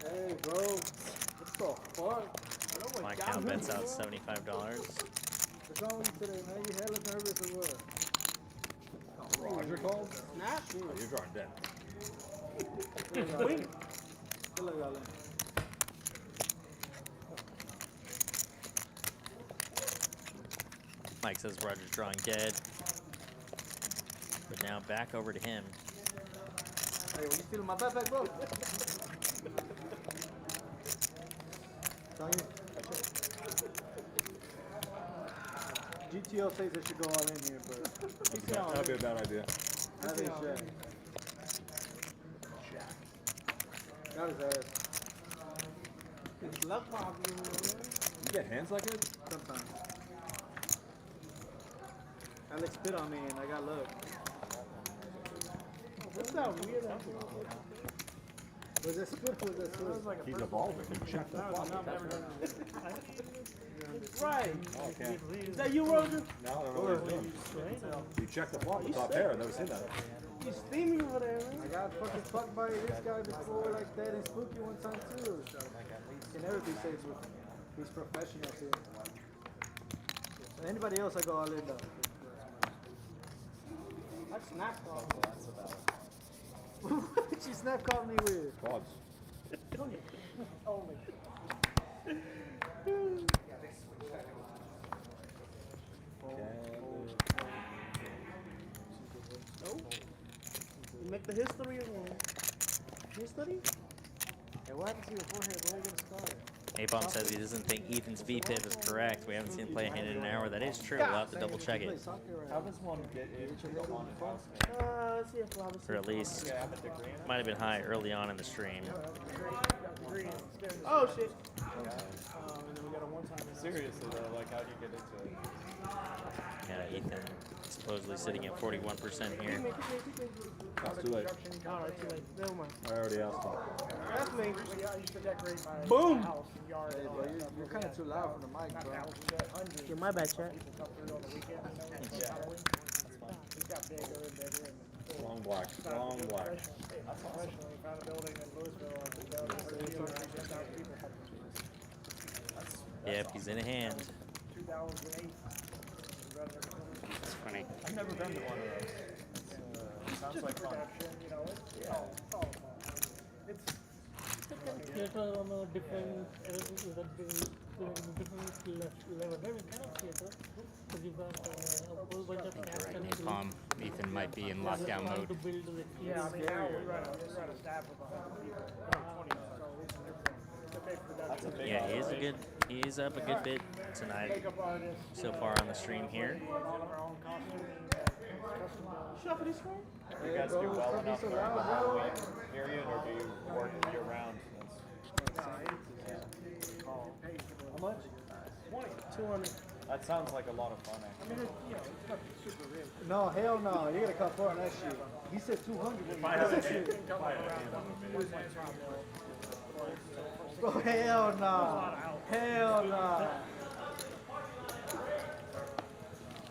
Hey, bro. What the fuck? My account bets out $75. What's wrong with you today, man? You hella nervous or what? Roger called? Snap. Oh, you're drawing dead. Wait. Good luck, Alan. Mike says Roger's drawing dead. But now back over to him. Hey, when you stealing my backpack, bro? It's on you. GTO thinks I should go all in here, but That'd be a bad idea. that ain't Shaq. Got his ass. His luck popping, You get hands like it? sometimes. Alex spit on me and I got luck. What's that weird? Was this good? Was this good? He's evolving. You check the flop. Right. Okay. Is that you, Roger? Now I don't know what he's doing. You check the flop, the top pair. I've never seen that. He's steaming over there, man. I got fucking fucked by this guy before like that and Spooky one time too. So can never be safe with him. He's professional too. So anybody else I go all in though. I snap called. What did she snap called me with? Quads. Only. You make the history again. History? Hey, what happened to your forehead? Where are you gonna start? Napalm says he doesn't think Ethan's VPIP is correct. We haven't seen him play a hand in an hour. That is true. We'll have to double check it. How does one get into the haunted house? Let's see if Flava Or at least might have been high early on in the stream. Oh shit. And then we got a one-time. Seriously though, like how do you get into it? Yeah, Ethan supposedly sitting at 41% here. That's too late. Alright, too late. Never mind. I already asked him. That's me. Boom! You're kind of too loud for the mic, bro. Yeah, my bad, chat. Long black. Long black. Yep, he's in a hand. It's funny. I've never been to one of those. Sounds like fun. Theater on a different level. There is kind of theater because you've got a whole bunch of cast Right, and Napalm. Ethan might be in lockdown trying mode. to build the Yeah, I mean, now we run a staff of 100 people. 20, so it's different. Yeah, he is up a good bit tonight so far on the stream here. Shuffle this one. Do you guys do well enough during the Halloween period, or do you work year round? How much? 200. That sounds like a lot of fun, actually. I mean, it's not super rich. No, hell no. You gotta come for on that shit. He said 200. That shit. Bro, hell no. Hell no.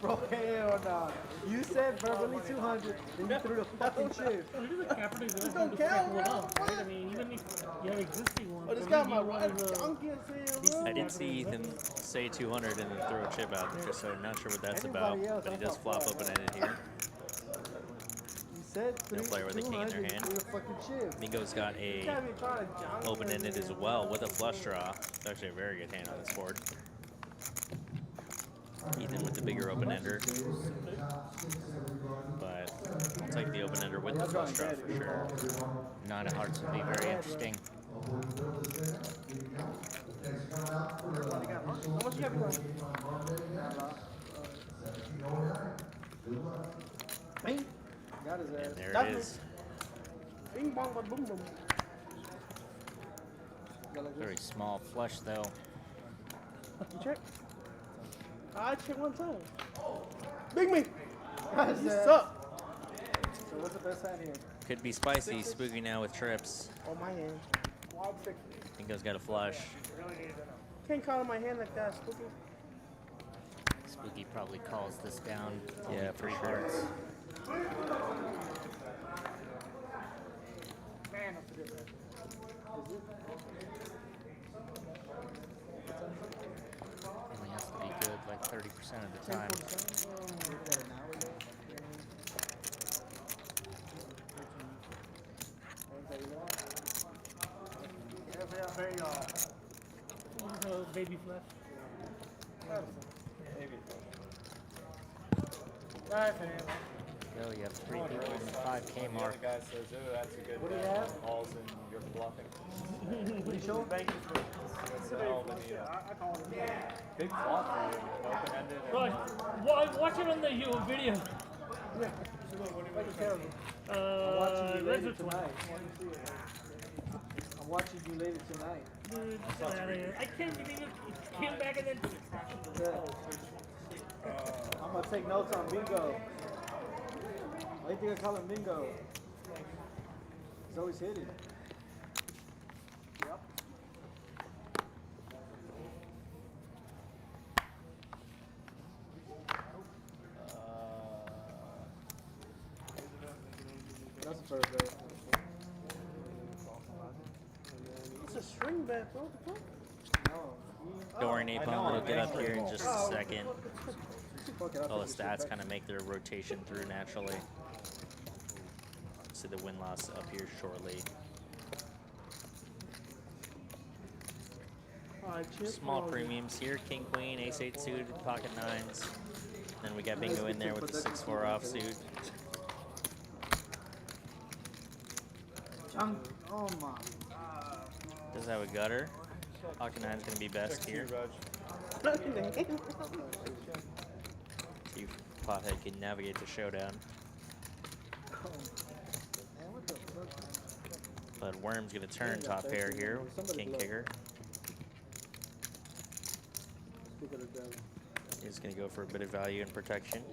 Bro, hell no. You said verbally 200, then you threw the fucking chip. So it is a capital It's investment gonna to set count, one bro. up, right? I mean, even if you have existing one, But it's every got my new one right is a donkey as hell, bro. I did see Ethan say 200 and then throw a chip out there, so not sure what that's about. Everybody else, But he I does thought flop open-ended here. You said No player with a king in their 200, hand. threw the fucking chip. Mingo's got a You can't be trying to junk open-ended it. as well with a flush draw. It's actually a very good hand on this board. Ethan with the bigger open-ender. But I'll take the open-ender with the flush draw for sure. Nine of hearts would be very interesting. How much you got behind? Bing. Got his ass. And there Got it me. is. Bing bong ba boom boom. Very small flush though. You check? I checked one time. Big me. You suck. So what's the best hand here? Could be spicy. Spooky now with trips. On my hand. Mingo's got a flush. Can't call on my hand like that, Spooky. Spooky probably calls this down. Yeah, Only for three sure. hearts. Man, that's a good one. Is it? Only has to be good like 30% of the time. 10%. Baby flash. Go, you have 3 people in the 5K mark. The guy says, "Oh, that's a good What do you have? calls and you're bluffing." What you show? That's the hell of a deal. Big flop for you, open-ended. and- Gosh, watch it on the video. Red Root one. I'm watching you later tonight. Dude, get out of here. I can't believe it came back and then. I'm gonna take notes on bingo. Why do you think I call him bingo? He's always hitting. Yep. That's the first bet. It's a string bet, bro. What the fuck? Don't worry, Napalm, it'll get up here in just a second. Fuck it, All the stats kind of make their rotation through naturally. See the win-loss up here shortly. Alright, chip. Small premiums here, king, queen, ace-8 suited, pocket nines. Then we got bingo in there with the 6-4 offsuit. Chunk. Oh my. Does have a gutter. Pocket nine's gonna be best here. See if Pothead can navigate the showdown. But Worm's gonna turn top pair here, king kicker. He's gonna go for a bit of value and protection.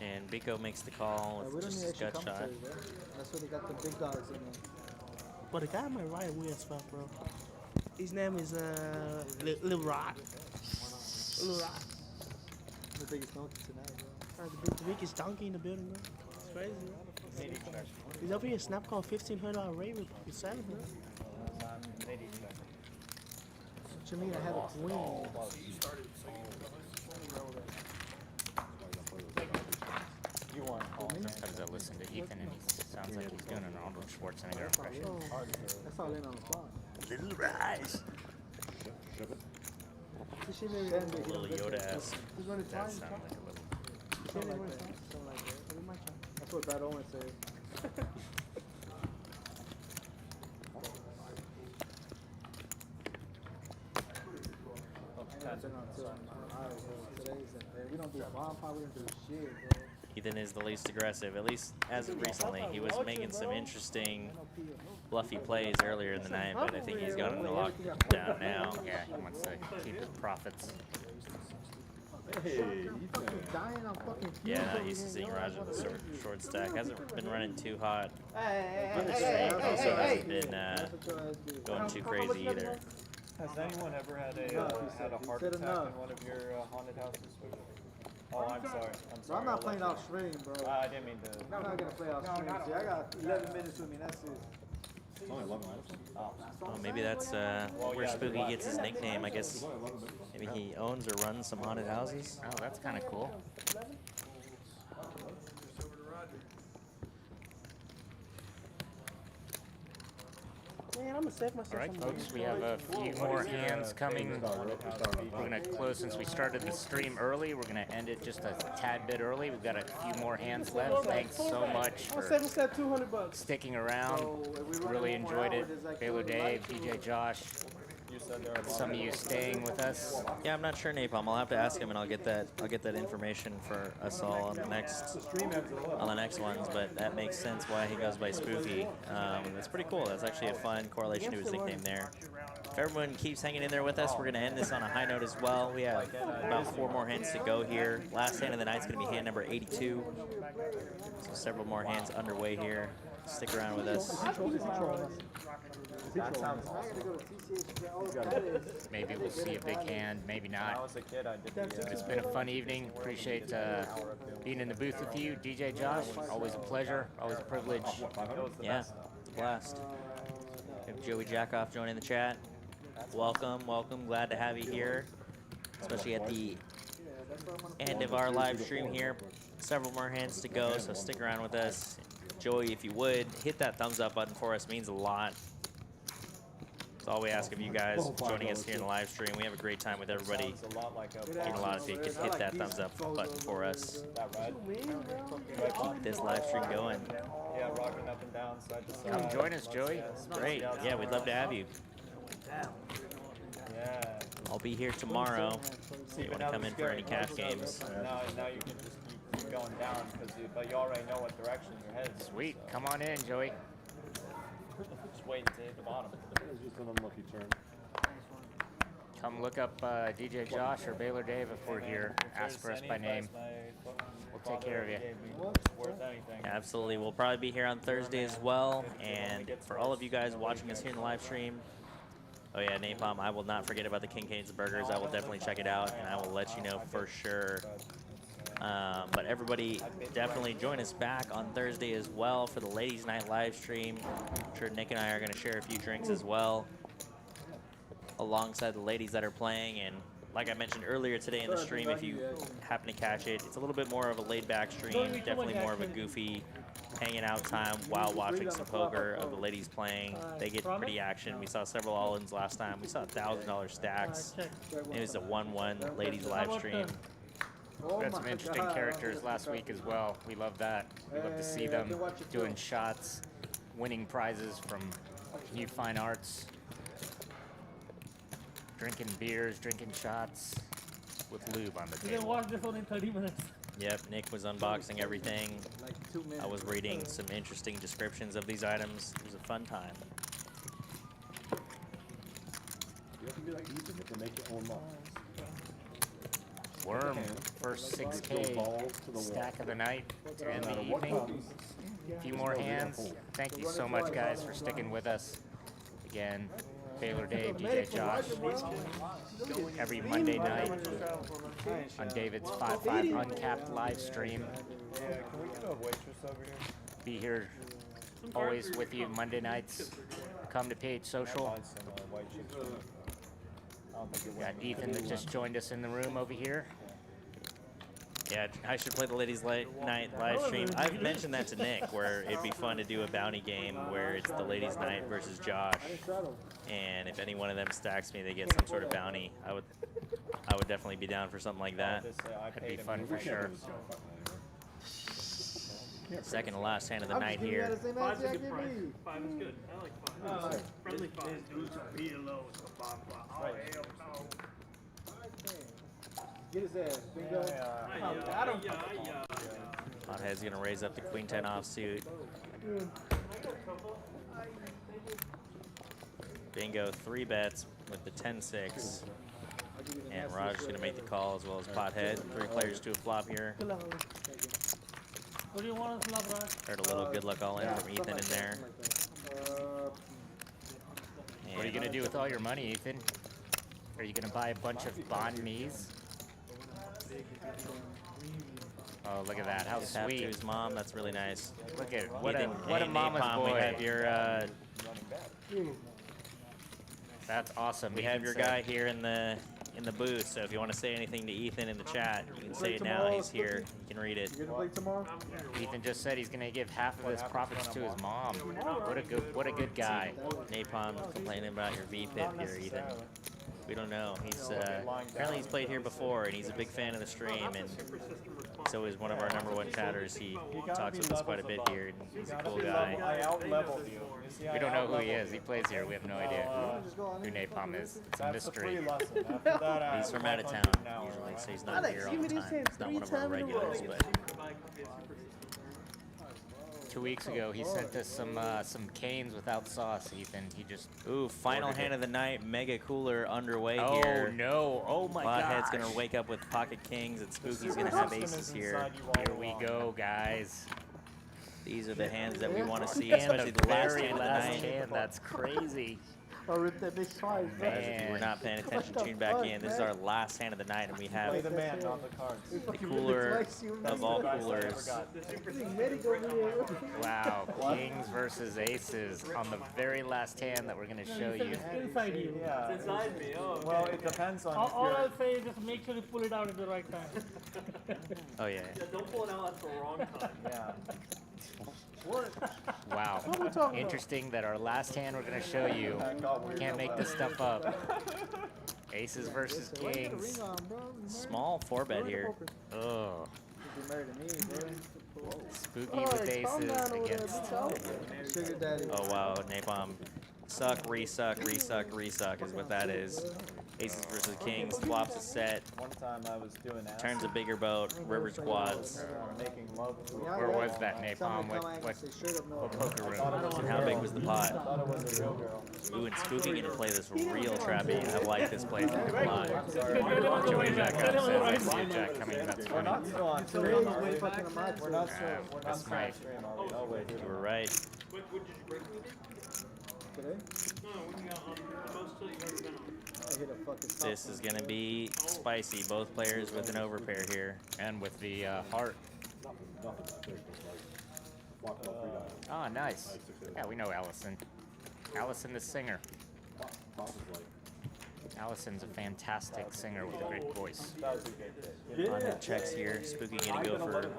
And Biko makes the call We with don't just need his extra gut shot. commentaries, bro. That's why they got the big dogs in there. But the guy on my right weird as fuck, bro. His name is Lil Rod. Lil Rod. The biggest donkey tonight, bro. The biggest donkey in the building, bro. It's crazy. He's over here snap call $1,500 rate with Sam, bro. What you mean? I have a queen. You want Sometimes I listen to Ethan and he sounds like he's doing an Arnold Schwarzenegger impression. That's all in on the spot. Little rise. Ship it. She maybe A little Yoda-esque. He's running That time. sounded like a little. Something like that. Something like that. That's what Brad Owen says. We don't do bomb power, we don't do shit, bro. Ethan is the least aggressive, at least as of recently. He was making some interesting bluffy plays earlier in the night, but I think he's gotten to lock down now. Yeah, he wants to keep his profits. Hey, Ethan. Dying on fucking Yeah, not used to seeing Roger with a short stack. Hasn't been running too hot. Hey, Also hasn't been going too crazy either. Has anyone ever had a heart said attack enough. in one of your haunted houses? Oh, I'm sorry. I'm Bro, sorry. I'm not I playing left off stream, bro. you. I didn't mean to. I'm not gonna play off stream. See, I got 11 minutes with me, that's it. It's only 11 minutes. Oh, maybe that's where Spooky gets his nickname. I guess maybe he owns or runs some haunted houses. Oh, that's kind of cool. Man, I'm gonna save myself All right, some folks, we have a few more hands coming. We're going to close since we started the stream early. We're going to end it just a tad bit early. We've got a few more hands left. Thanks so much I'll for save myself $200. sticking around. Really enjoyed it. Baylor Dave, DJ Josh, You said there are some of you staying with us. Yeah, I'm not sure, Napalm. I'll have to ask him, and I'll get that information for us all on the next ones. But that makes sense why he goes by Spooky. That's pretty cool. That's actually a fun correlation to his nickname there. If everyone keeps hanging in there with us, we're gonna end this on a high note as well. We have about 4 more hands to go here. Last hand of the night's gonna be hand number 82. So several more hands underway here. Stick around with us. That sounds awesome. Maybe we'll see a big hand, maybe When I not. was a kid, I did the. It's been a fun evening. Appreciate being in the booth with you, DJ Josh. Always a pleasure, always a privilege. Yeah, it's a blast. We have Joey Jackoff joining the chat. Welcome, welcome. Glad to have you here, especially at the end of our live stream here. Several more hands to go, so stick around with us. Joey, if you would, hit that thumbs up button for us. It means a lot. That's all we ask of you guys joining us here in the live stream. We have a great time with everybody. Sounds a lot like a Getting a lot of you can hit that thumbs up button for us. that red. Keep this live stream going. Yeah, rocking up and down, side to side. Come join us, Joey. Great. Yeah, we'd love to have you. Yeah. I'll be here tomorrow. So you want to come in for any cash games. Now you can just keep going down but you already know what direction your head's. Sweet. Come on in, Joey. Just wait to hit the bottom. It was just an unlucky turn. Come look up DJ Josh or Baylor Dave if we're here. Ask for us by name. We'll take care of you. Absolutely. We'll probably be here on Thursday as well. And for all of you guys watching us here in the live stream, oh yeah, Napalm, I will not forget about the Kincaid's Burgers. I will definitely check it out, and I will let you know for sure. But everybody, definitely join us back on Thursday as well for the Ladies' Night live stream. I'm sure Nick and I are going to share a few drinks as well alongside the ladies that are playing. And like I mentioned earlier today in the stream, if you happen to catch it, it's a little bit more of a laid-back stream, definitely more of a goofy hanging out time while watching some poker of the ladies playing. They get pretty action. We saw several all-ins last time. We saw $1,000 stacks. It was a 1-1 ladies live stream. We had some interesting characters last week as well. We love that. We love to see them doing shots, winning prizes from New Fine Arts, drinking beers, drinking shots with lube on the You can table. watch this one in 30 minutes. Yep, Nick was unboxing everything. I was reading some interesting descriptions of these items. It was a fun time. You have to be like Ethan, you have to make your own laws. Worm, first 6K stack of the night to end the evening. A few more hands. Thank you so much, guys, for sticking with us. Again, Baylor Dave, DJ Josh, every Monday night on David's 5-5 Uncapped live stream. Yeah, can we get a waitress over here? Be here always with you Monday nights. Come to PH Social. Find some white chips. I don't think it Got Ethan that just joined us in the room over here. Yeah, I should play the ladies' night live stream. I've mentioned that to Nick, where it'd be fun to do a bounty game where it's the ladies' night versus Josh, and if any one of them stacks me, they get some sort of bounty. I would definitely be down for something like that. That'd be fun for sure. Second to last hand of the night here. 5's a good price. 5 is good. I like 5. Friendly 5. Get his ass. Bingo. I don't. Hothead's gonna raise up the queen 10 offsuit. Bingo 3 bets with the 10-6. And Raj is gonna make the call as well as Pothead. 3 players to a flop here. What do you want to flop, Raj? Heard a little good luck all in from Ethan in there. What are you going to do with all your money, Ethan? Are you going to buy a bunch of banh mi's? Oh, look at that. How Just have to sweet. his mom. That's really nice. Look at what Ethan, a hey, mama's Napalm, boy. We have your That's awesome. we Ethan have your said. guy here in the booth. So if you want to say anything to Ethan in the chat, you can say it now. He's here. You can read it. You gonna play tomorrow? Ethan just said he's going to give half of his profits to his mom. What a good guy. Napalm complaining about your V-pip here, Ethan. We don't know. He's apparently he's played here before, and he's a big fan of the stream, and so is one of our #1 chatters. He talks with us quite a bit here, and he's a cool guy. I out-leveled you. You see, We I don't know who he out-leveled is. He plays here. We have no idea who Napalm is. It's a That's the free mystery. lesson. After that, He's from out of town usually, so he's not Alex, here all give the me this time. hand He's not one of 3 our times in a regulars, row. but 2 weeks ago, he sent us some canes without sauce, Ethan. He just... ooh, final ordered hand it. of the night, mega cooler underway Oh, here. no. Oh, my God. Pothead's gonna wake up with pocket kings, and Spooky's gonna have aces here. Here we go, guys. These are the hands that we want to see, And especially the last very hand of the last night. hand. That's crazy. Or rip that big twice. Guys, if you were not paying attention, tune back in. This is our last hand of the night, and we have Play the man, not the cards. the cooler of all coolers. Wow, kings versus aces on the very last hand that we're going to show you. Inside you. Yeah. It's inside me. Oh, okay. Well, it depends on if All you're... I'll say is just make sure you pull it out at the right time. Oh yeah. Don't pull it out at the wrong time. Yeah. Wow. Interesting that our last hand we're going to show you, can't make this stuff up. Aces versus kings. Small 4-bet here. Oh. Spooky with aces against... Sugar daddy. Oh wow, Napalm Suck, resuck, resuck, resuck is what that is. Aces versus kings, flops a set, One time I was doing acid, turns a bigger boat, rivers quads. making love to a Where girl. was that napalm? What poker room? And how big was the pot? Thought it was a real girl. Ooh, and Spooky gonna play this real trappy. I like this play from him live. Joey Jack up says, I see a jack coming. That's We're funny. not still on stream, are we? We're not still on stream, are we? Oh, wait. You were right. Today? I hit a fucking top This is gonna be spicy. Both players with an overpair here. And with the heart. Ah, nice. Yeah, we know Allison. Allison the singer. Allison's a fantastic singer with a great voice. On the checks here, Spooky gonna go for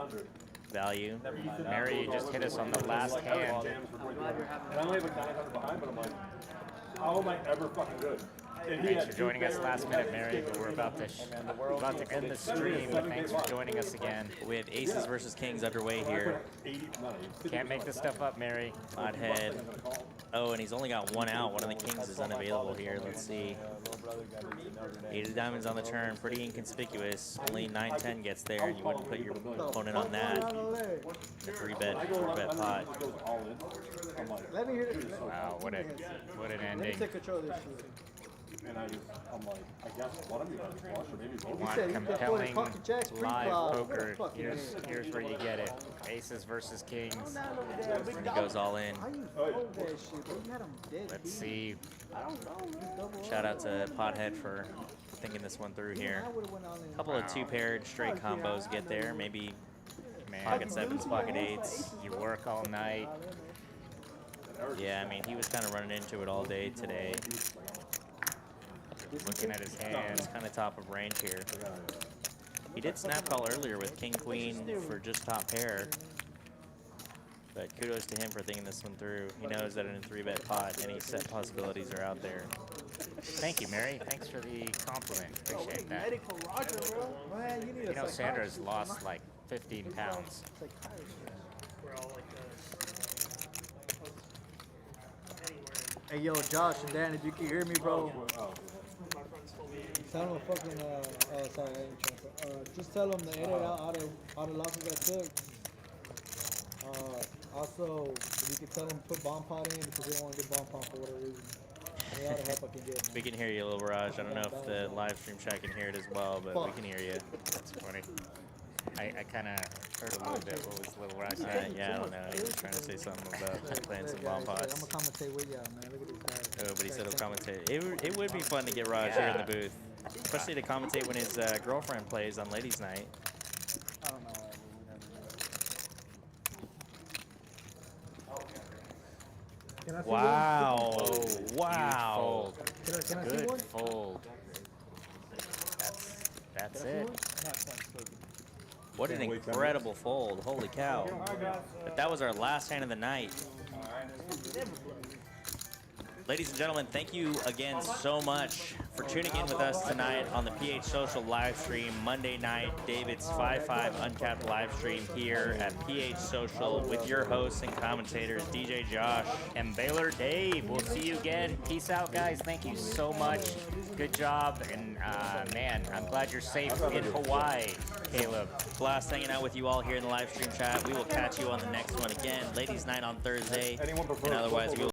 value. Mary, you just hit us on the last hand. And I only have like 900 behind, but I'm like, how am I ever fucking good? And he Thanks had for joining us last minute, Mary. But we're about to end the stream. Thanks for joining us again. We have aces versus kings underway here. Can't make this stuff up, Mary. Oddhead. Oh, and he's only got one out. One of the kings is unavailable here. Let's see. Eight of diamonds on the turn. Pretty inconspicuous. Only 9-10 gets there, and you wouldn't put your opponent on that. A three-bet pot. Let me hear it. Wow, what an Let me ending. take control of this shit. And I'm like, I guess one of you guys flush, or maybe both. He Want said he could afford compelling to pocket checks, live pre-flop. poker. Fucking Here's where you get it. Aces versus kings. And he goes all in. How you fold that shit, bro? You had him dead. Let's beat. see. I don't know. Shout out to Pothead for thinking this one through here. I would've went all in. Couple of two-paired straight combos get there. Maybe Man, pocket sevens, pocket eights. you work all night. Yeah, I mean, he was kind of running into it all day today. Looking at his It's hands. kind of top of range here. He did snap call earlier with king queen for just top pair. But kudos to him for thinking this one through. He knows that in a 3-bet pot, any set possibilities are out there. Thank you, Mary. Thanks for the compliment. Appreciate that. Medical Roger, bro. Man, you need You know, a Sandra's lost like 15 pounds. Hey, yo, Josh and Dan, if you can hear me, bro. Tell them fucking, sorry, I ain't trying to, just tell them to edit out all the losses I took. Also, if you could tell them put bomb pot in because they don't want to get bomb pot for whatever reason. Any other help I can get, man. We can hear you, Lil Raj. I don't know if the live stream chat can hear it as well, but we can hear you. That's funny. I kind of heard a little bit. What was Little Rush? Yeah, I don't know. He was trying to say something about playing some bomb I'm pots. gonna commentate with y'all, man. Look at this guy. Oh, but he said he'll commentate. It would be fun to get Raj here in the booth, especially to commentate when his girlfriend plays on Ladies' Night. I don't know. Wow! Huge Wow! fold. Can I see Good one? fold. That's it. What an incredible fold! Holy cow! But that was our last hand of the night. Ladies and gentlemen, thank you again so much for tuning in with us tonight on the PH Social live stream, Monday night, David's 5-5 Uncapped live stream here at PH Social with your hosts and commentators, DJ Josh And Baylor Dave. We'll see you again. Peace out, guys. Thank you so much. Good job. And man, I'm glad you're safe in Hawaii, Caleb. Blast hanging out with you all here in the live stream chat. We will catch you on the next one again, Ladies' Night on Thursday. Anyone prefer And otherwise, we will